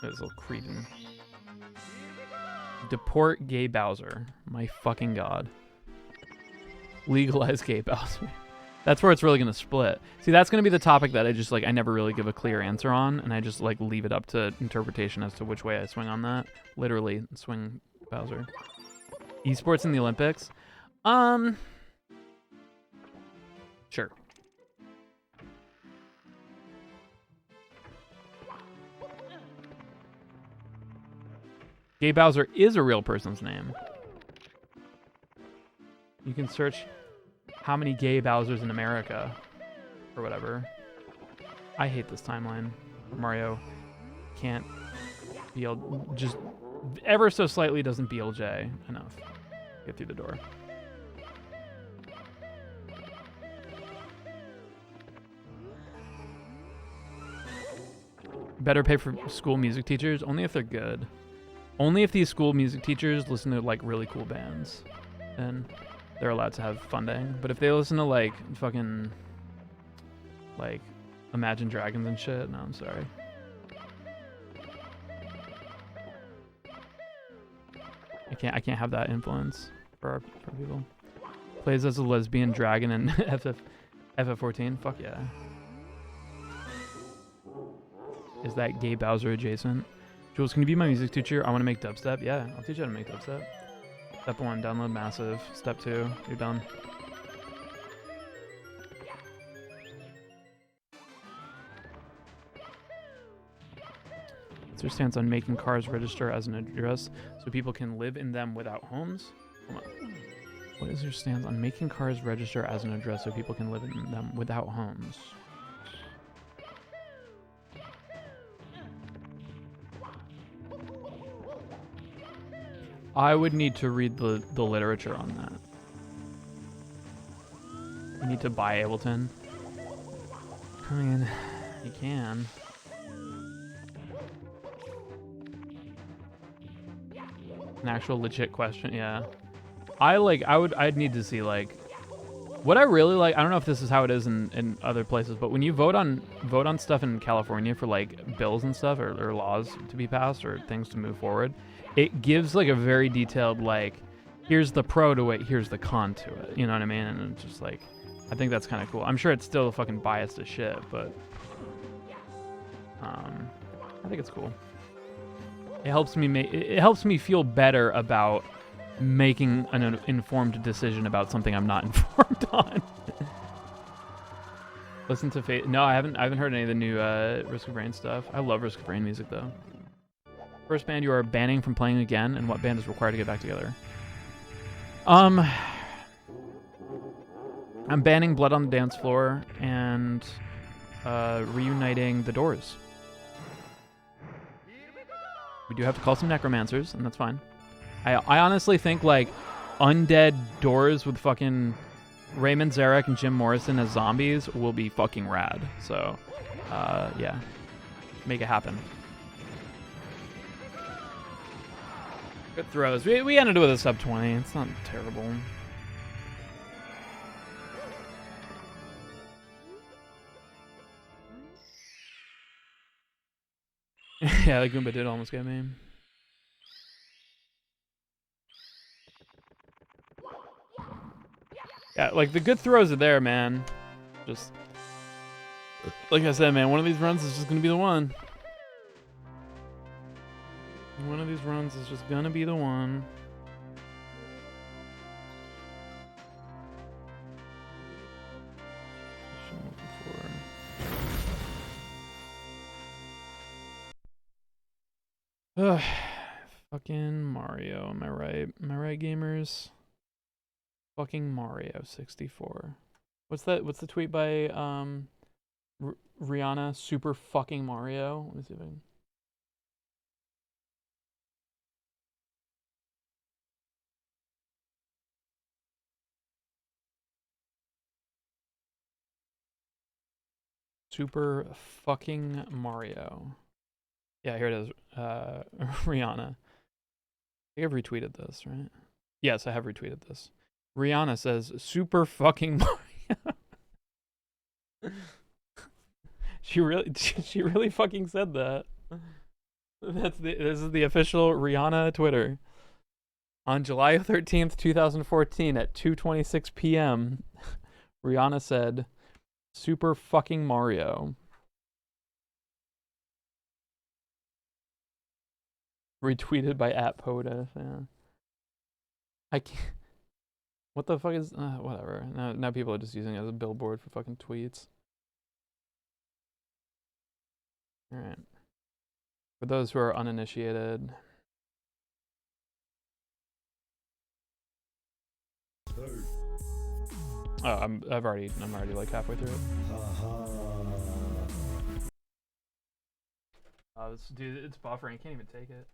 This little cretin. Deport gay Bowser. My fucking god. Legalize gay Bowser. That's where it's really gonna split. See, that's gonna be the topic that I never really give a clear answer on, and I just like leave it up to interpretation as to which way I swing on that. Literally, swing Bowser. Esports in the Olympics? Sure. Gay Bowser is a real person's name. You can search how many gay Bowsers in America or whatever. I hate this timeline. Mario can't just ever so slightly doesn't BLJ enough. Get through the door. Better pay for school music teachers? Only if they're good. Only if these school music teachers listen to like really cool bands, then they're allowed to have funding. But if they listen to like fucking like Imagine Dragons and shit, no, I'm sorry. I can't have that influence for people. Plays as a lesbian dragon in FF14. Fuck yeah. Is that gay Bowser adjacent? Jules, can you be my music teacher? I want to make dubstep. Yeah, I'll teach you how to make dubstep. Step 1, download Massive. Step 2, you're done. What's your stance on making cars register as an address so people can live in them without homes? Hold on. What is your stance on making cars register as an address so people can live in them without homes? I would need to read the literature on that. You need to buy Ableton. I mean, you can. An actual legit question, yeah. I'd need to see like what I really like. I don't know if this is how it is in other places, but when you vote on stuff in California for like bills and stuff or laws to be passed or things to move forward, it gives like a very detailed like, here's the pro to it, here's the con to it. You know what I mean? And it's just like, I think that's kind of cool. I'm sure it's still fucking biased as shit, but I think it's cool. It helps me feel better about making an informed decision about something I'm not informed on. Listen to Fate. No, I haven't heard any of the new Risk of Rain stuff. I love Risk of Rain music though. First band you are banning from playing again, and what band is required to get back together? I'm banning Blood on the Dance Floor and reuniting The Doors. We do have to call some necromancers, and that's fine. I honestly think like undead Doors with fucking Raymond Zarek and Jim Morrison as zombies will be fucking rad. So, yeah, make it happen. Good throws. We ended with a sub 20. It's not terrible. Yeah, the Goomba did almost get me. Yeah, like the good throws are there, man. Just like I said, man, one of these runs is just gonna be the one. One of these runs is just gonna be the one. Ugh, fucking Mario. Am I right? Am I right, gamers? Fucking Mario 64. What's that? What's the tweet by Rihanna? Super fucking Mario. Let me see if I can. Super fucking Mario. Yeah, here it is. Rihanna. I think I've retweeted this, right? Yes, I have retweeted this. Rihanna says, super fucking Mario. she really fucking said that. This is the official Rihanna Twitter. On July 13th, 2014 at 2:26 p.m., Rihanna said, super fucking Mario. Retweeted by @POTUS. Yeah. I can't. What the fuck is whatever. Now people are just using it as a billboard for fucking tweets. All right. For those who are uninitiated. Oh, I'm already like halfway through it. Dude, it's buffering. I can't even take it.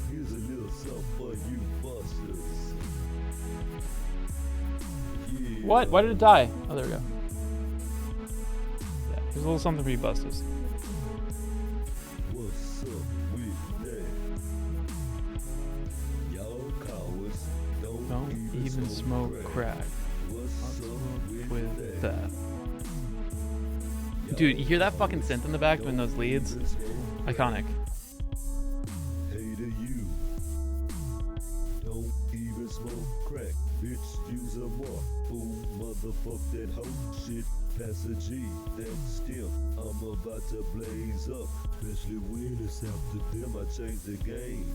Here's a little something for you busters. Yeah. What? Why did it die? Oh, there we go. Yeah, here's a little something for you busters. What's up with that? Y'all cowards don't even smoke crack. What's up With that. Dude, you hear that fucking synth in the back doing those leads? Iconic. Hey to you. Don't even smoke crack. Bitch, use a mark. Fool, motherfuck that hoe shit. Pass a G, that stem. I'm about to blaze up. Especially when it's after them. I change the game.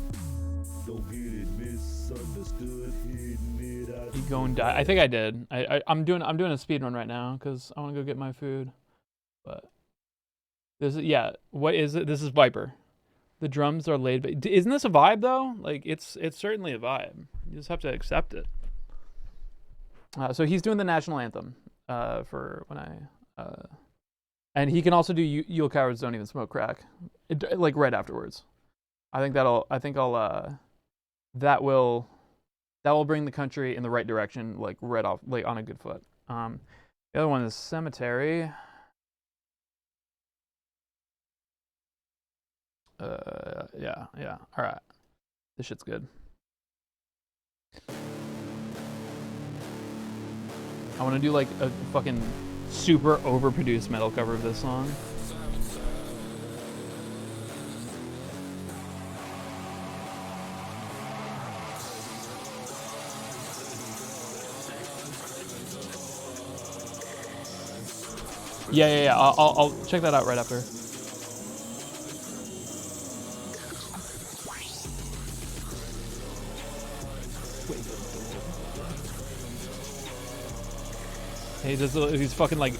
Don't get it misunderstood. Hitting it out. You go and die. I think I did. I'm doing a speed run right now because I want to go get my food. But this is, yeah. What is it? This is Viper. The drums are laid back. Isn't this a vibe though? Like it's certainly a vibe. You just have to accept it. So he's doing the national anthem for when I and he can also do "You Cowards Don't Even Smoke Crack," like right afterwards. That will bring the country in the right direction, like right off, like on a good foot. The other one is Cemetery. Yeah. All right, this shit's good. I want to do like a fucking super overproduced metal cover of this song. Yeah. I'll check that out right after. He does these fucking like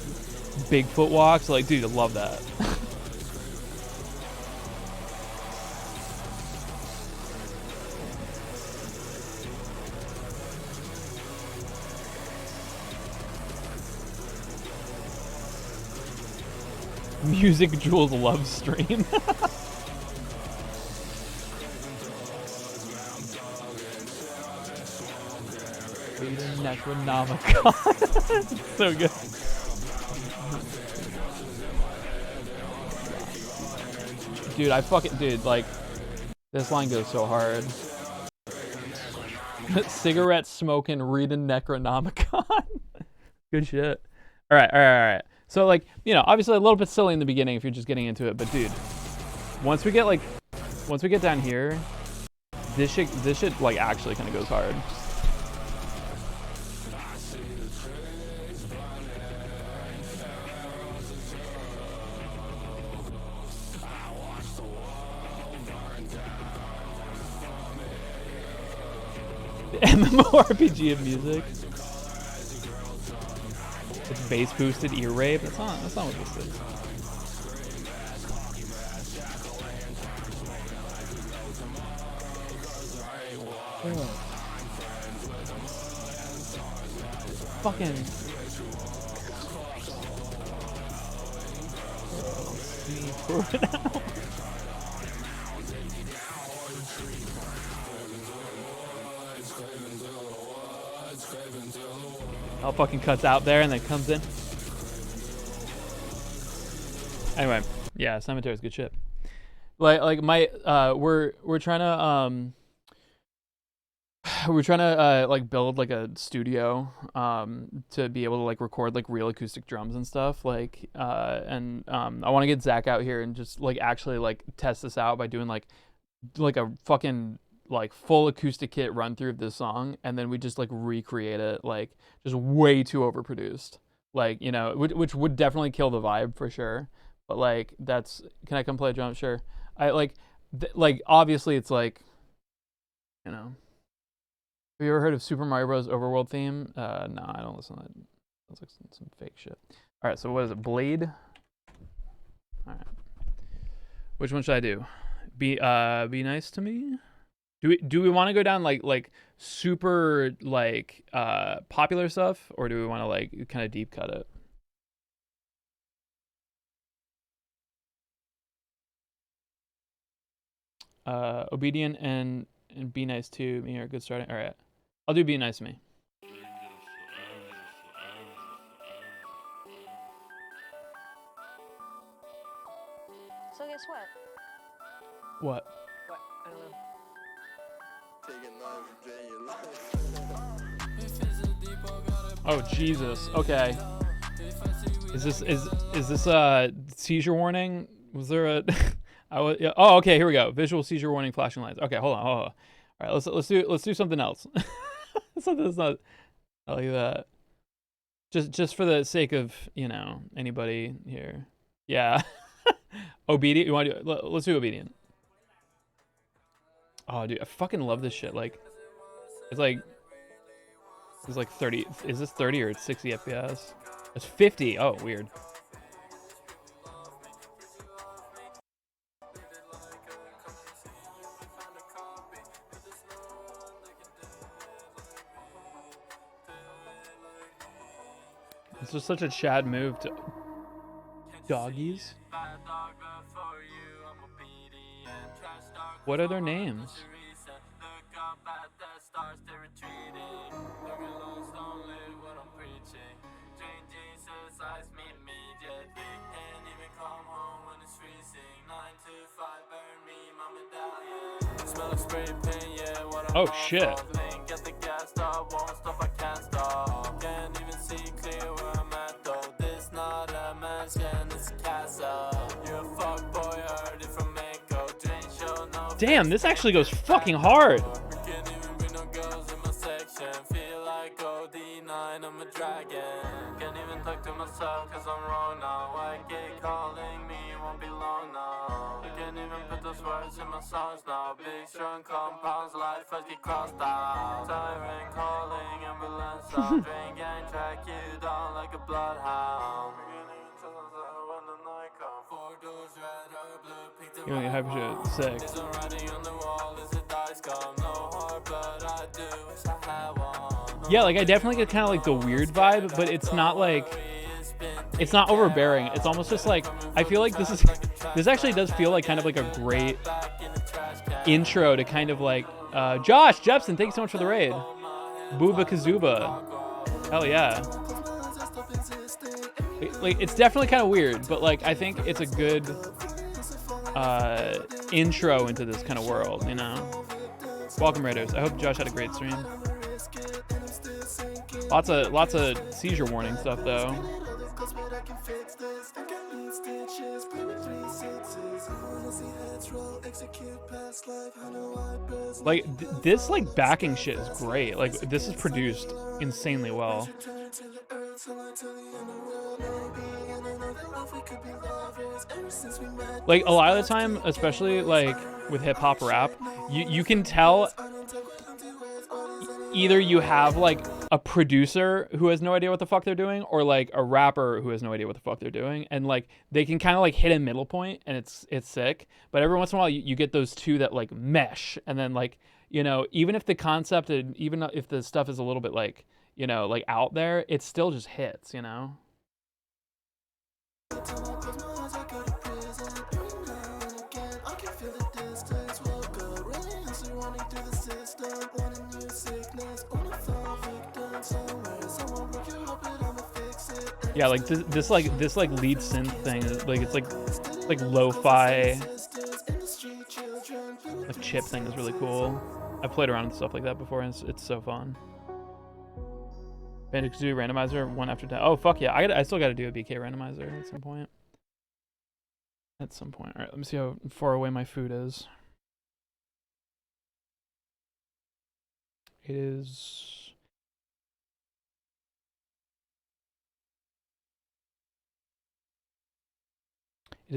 Bigfoot walks. Like, dude, I love that. Music Jules love stream. Necronomicon. So good. Dude, like, this line goes so hard. Cigarette smoking, reading Necronomicon. Good shit. All right. So, like, you know, obviously a little bit silly in the beginning if you're just getting into it, but dude, once we get down here, this shit like actually kind of goes hard. MMORPG of music. It's bass boosted ear rape. That's not what this is. Fucking. All fucking cuts out there and then comes in. Anyway, yeah, Cemetery is good shit. Like my we're trying to like build like a studio to be able to like record like real acoustic drums and stuff, like and I want to get Zach out here and just like actually like test this out by doing like a fucking like full acoustic kit run through of this song, and then we just like recreate it like just way too overproduced, like, you know, which would definitely kill the vibe for sure. But like, that's, can I come play drums? Sure. I like like obviously it's like, you know, have you ever heard of Super Mario Bros. Overworld theme? No, I don't listen to that. That's like some fake shit. All right, so what is it? Blade? All right. Which one should I do? Be nice to me? Do we want to go down like super like popular stuff, or do we want to like kind of deep cut it? Obedient and Be Nice to Me are good starting. All right, I'll do Be Nice to Me. So guess what? What? What? I don't know. Oh Jesus. Okay. Is this a seizure warning? Was there a? Yeah, oh, okay. Here we go. Visual seizure warning, flashing lights. Okay, hold on. All right, let's do something else. Something that's not like that. Just for the sake of, you know, anybody here. Yeah. Obedient. You want to do? Let's do Obedient. Oh, dude, I fucking love this shit. Like, it's like 30. Is this 30 or 60 FPS? It's 50. Oh, weird. It's just such a Chad move to doggies. What are their names? Oh shit. Damn, this actually goes fucking hard. You know, hype shit, sick. Yeah, like I definitely get kind of like the weird vibe, but it's not like, it's not overbearing. It's almost just like, I feel like this actually does feel like kind of like a great intro to kind of like, Josh Jepson, thanks so much for the raid. Booba Kazuba. Hell yeah. Like, it's definitely kind of weird, but like, I think it's a good intro into this kind of world, you know? Welcome, Raiders. I hope Josh had a great stream. Lots of seizure warning stuff though. Like this like backing shit is great. Like this is produced insanely well. Like a lot of the time, especially like with hip hop rap, you can tell either you have like a producer who has no idea what the fuck they're doing, or like a rapper who has no idea what the fuck they're doing, and like they can kind of like hit a middle point, and it's sick. But every once in a while you get those two that like mesh, and then like, you know, even if the concept and even if the stuff is a little bit like, you know, like out there, it still just hits, you know. Yeah, like this like lead synth thing is like it's like lo-fi like chip thing is really cool. I've played around with stuff like that before and it's so fun. Banjo-Kazooie randomizer 1 after 10. Oh fuck yeah, I still gotta do a BK randomizer at some point. At some point. Alright, let me see how far away my food is. It is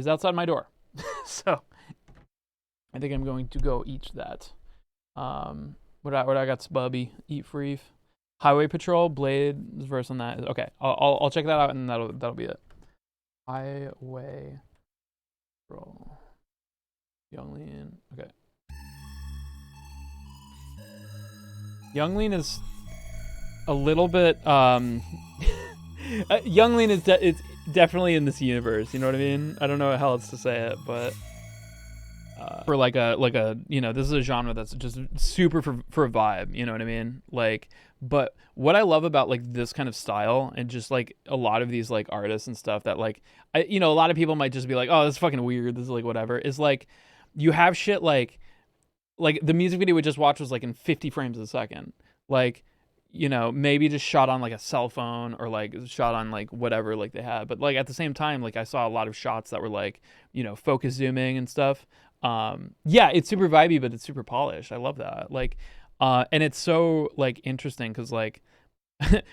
outside my door. So I think I'm going to go eat that. What I got, Spubby, eat free. Highway Patrol, Blade's verse on that. Okay, I'll check that out and that'll be it. Highway Patrol, Younglean. Okay. Younglean is a little bit Younglean is it's definitely in this universe, you know what I mean? I don't know how else to say it, but for like a you know, this is a genre that's just super for a vibe, you know what I mean? Like, but what I love about like this kind of style and just like a lot of these like artists and stuff that like you know, a lot of people might just be like, oh, this is fucking weird, this is like whatever, is like you have shit like the music video we just watched was like in 50 frames a second, like, you know, maybe just shot on like a cell phone or like shot on like whatever like they had, but like at the same time, like I saw a lot of shots that were like, you know, focus zooming and stuff. Yeah, it's super vibey, but it's super polished. I love that. Like, and it's so like interesting because like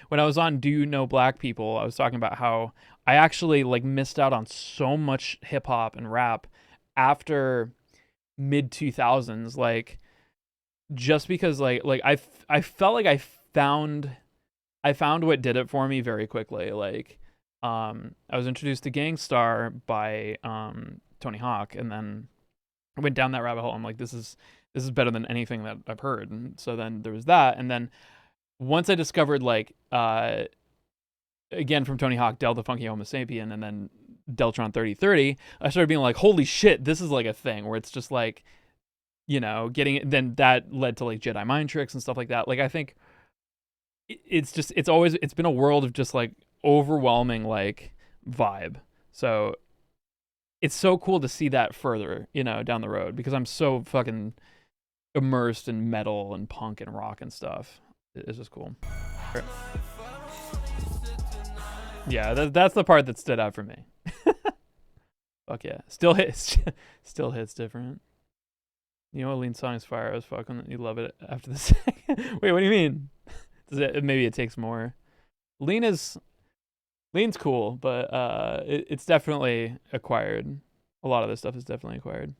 when I was on Do You Know Black People, I was talking about how I actually like missed out on so much hip hop and rap after mid 2000s, like just because like I felt like I found what did it for me very quickly. Like I was introduced to Gang Starr by Tony Hawk, and then I went down that rabbit hole. I'm like, this is better than anything that I've heard. And so then there was that, and then once I discovered like again from Tony Hawk, Del the Funky Homo Sapien, and then Deltron 3030, I started being like, holy shit, this is like a thing where it's just like, you know, getting, then that led to like Jedi Mind Tricks and stuff like that. Like I think it's been a world of just like overwhelming like vibe. So it's so cool to see that further, you know, down the road, because I'm so fucking immersed in metal and punk and rock and stuff. It's just cool. Yeah, that's the part that stood out for me. Fuck yeah. Still hits different. You know what, Lean song is fire as fuck when you love it after the second. Wait, what do you mean? Maybe it takes more. Lean's cool, but it's definitely acquired. A lot of this stuff is definitely acquired.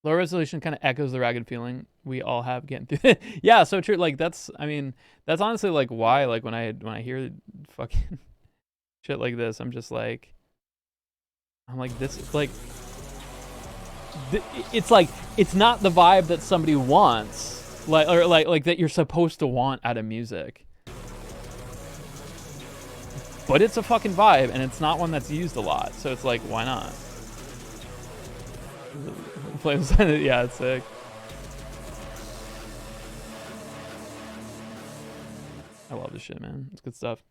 Low resolution kind of echoes the ragged feeling we all have getting through it. Yeah, so true. Like that's honestly like why, like when I hear fucking shit like this, I'm like this, like it's like it's not the vibe that somebody wants, like that you're supposed to want out of music. But it's a fucking vibe, and it's not one that's used a lot, so it's like, why not? Yeah, it's sick. I love this shit, man. It's good stuff.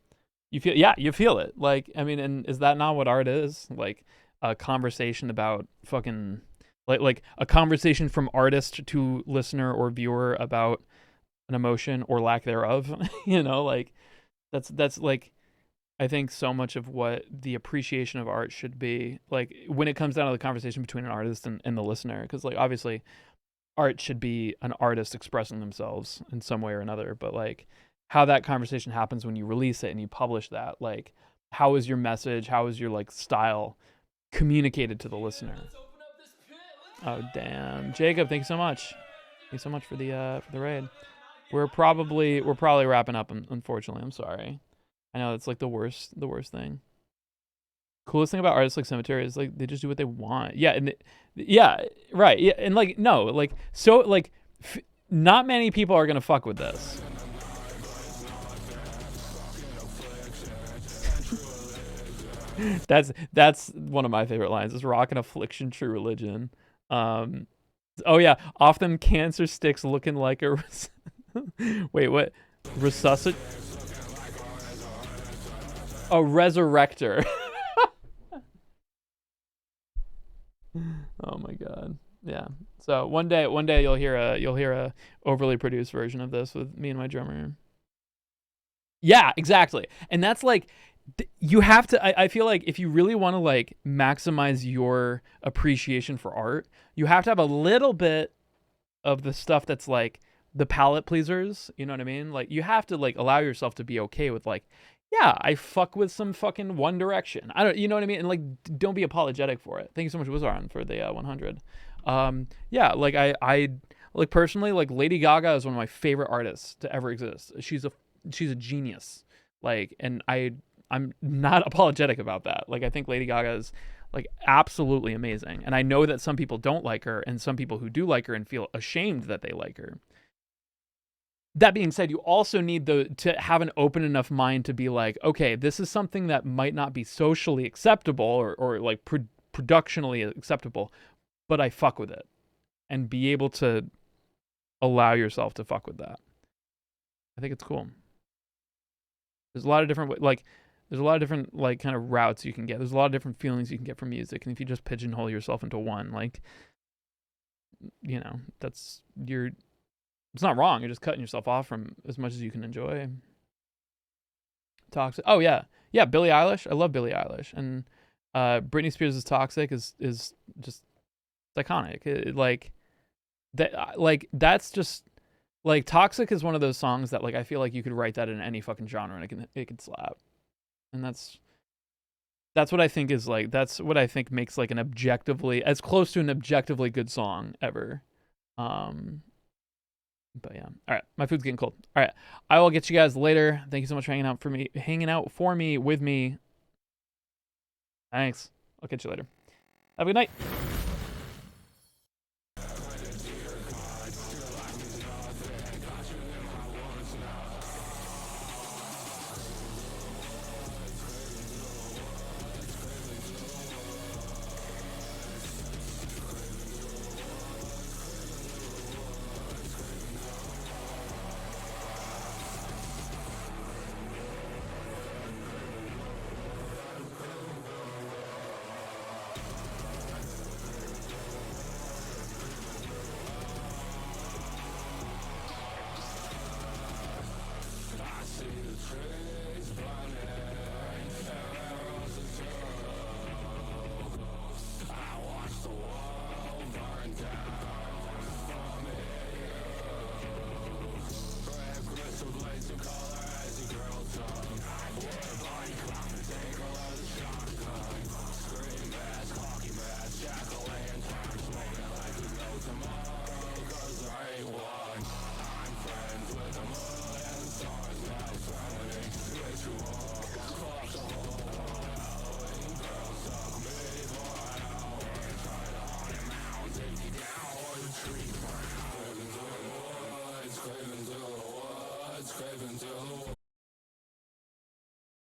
You feel it. Like, I mean, and is that not what art is? Like a conversation about fucking, like a conversation from artist to listener or viewer about an emotion or lack thereof. You know, like that's like, I think so much of what the appreciation of art should be, like when it comes down to the conversation between an artist and the listener, because like obviously art should be an artist expressing themselves in some way or another, but like how that conversation happens when you release it and you publish that, like how is your message, how is your like style communicated to the listener? Oh damn, Jacob, thank you so much. Thank you so much for the raid. We're probably wrapping up, unfortunately. I'm sorry. I know it's like the worst thing. Coolest thing about artists like Cemetery is like they just do what they want. Yeah, and yeah, right. Yeah, and like no, like so like not many people are gonna fuck with this. That's one of my favorite lines. Is rock and affliction, true religion. Oh yeah, off them cancer sticks looking like a wait, what? Resuscit. A resurrector. Oh my god. Yeah. So one day you'll hear a overly produced version of this with me and my drummer. Yeah, exactly. And that's like you have to I feel like if you really want to like maximize your appreciation for art, you have to have a little bit of the stuff that's like the palate pleasers, you know what I mean? Like you have to like allow yourself to be okay with like, yeah, I fuck with some fucking One Direction. I don't, you know what I mean? And like, don't be apologetic for it. Thank you so much, Wizaron, for the 100. Yeah, like I like personally, like Lady Gaga is one of my favorite artists to ever exist. She's a genius. Like, and I'm not apologetic about that. Like, I think Lady Gaga is like absolutely amazing. And I know that some people don't like her, and some people who do like her and feel ashamed that they like her. That being said, you also need to have an open enough mind to be like, okay, this is something that might not be socially acceptable or like productionally acceptable, but I fuck with it, and be able to allow yourself to fuck with that. I think it's cool. There's a lot of different like kind of routes you can get. There's a lot of different feelings you can get from music, and if you just pigeonhole yourself into one, like, you know, it's not wrong. You're just cutting yourself off from as much as you can enjoy. Toxic. Oh yeah, Billie Eilish. I love Billie Eilish, and Britney Spears' "Toxic" is just iconic. That's just like "Toxic" is one of those songs that like I feel like you could write that in any fucking genre and it could slap. And that's what I think is like, that's what I think makes like an objectively, as close to an objectively good song ever. But yeah. All right. My food's getting cold. All right. I will get you guys later. Thank you so much for hanging out with me. Thanks. I'll catch you later. Have a good night.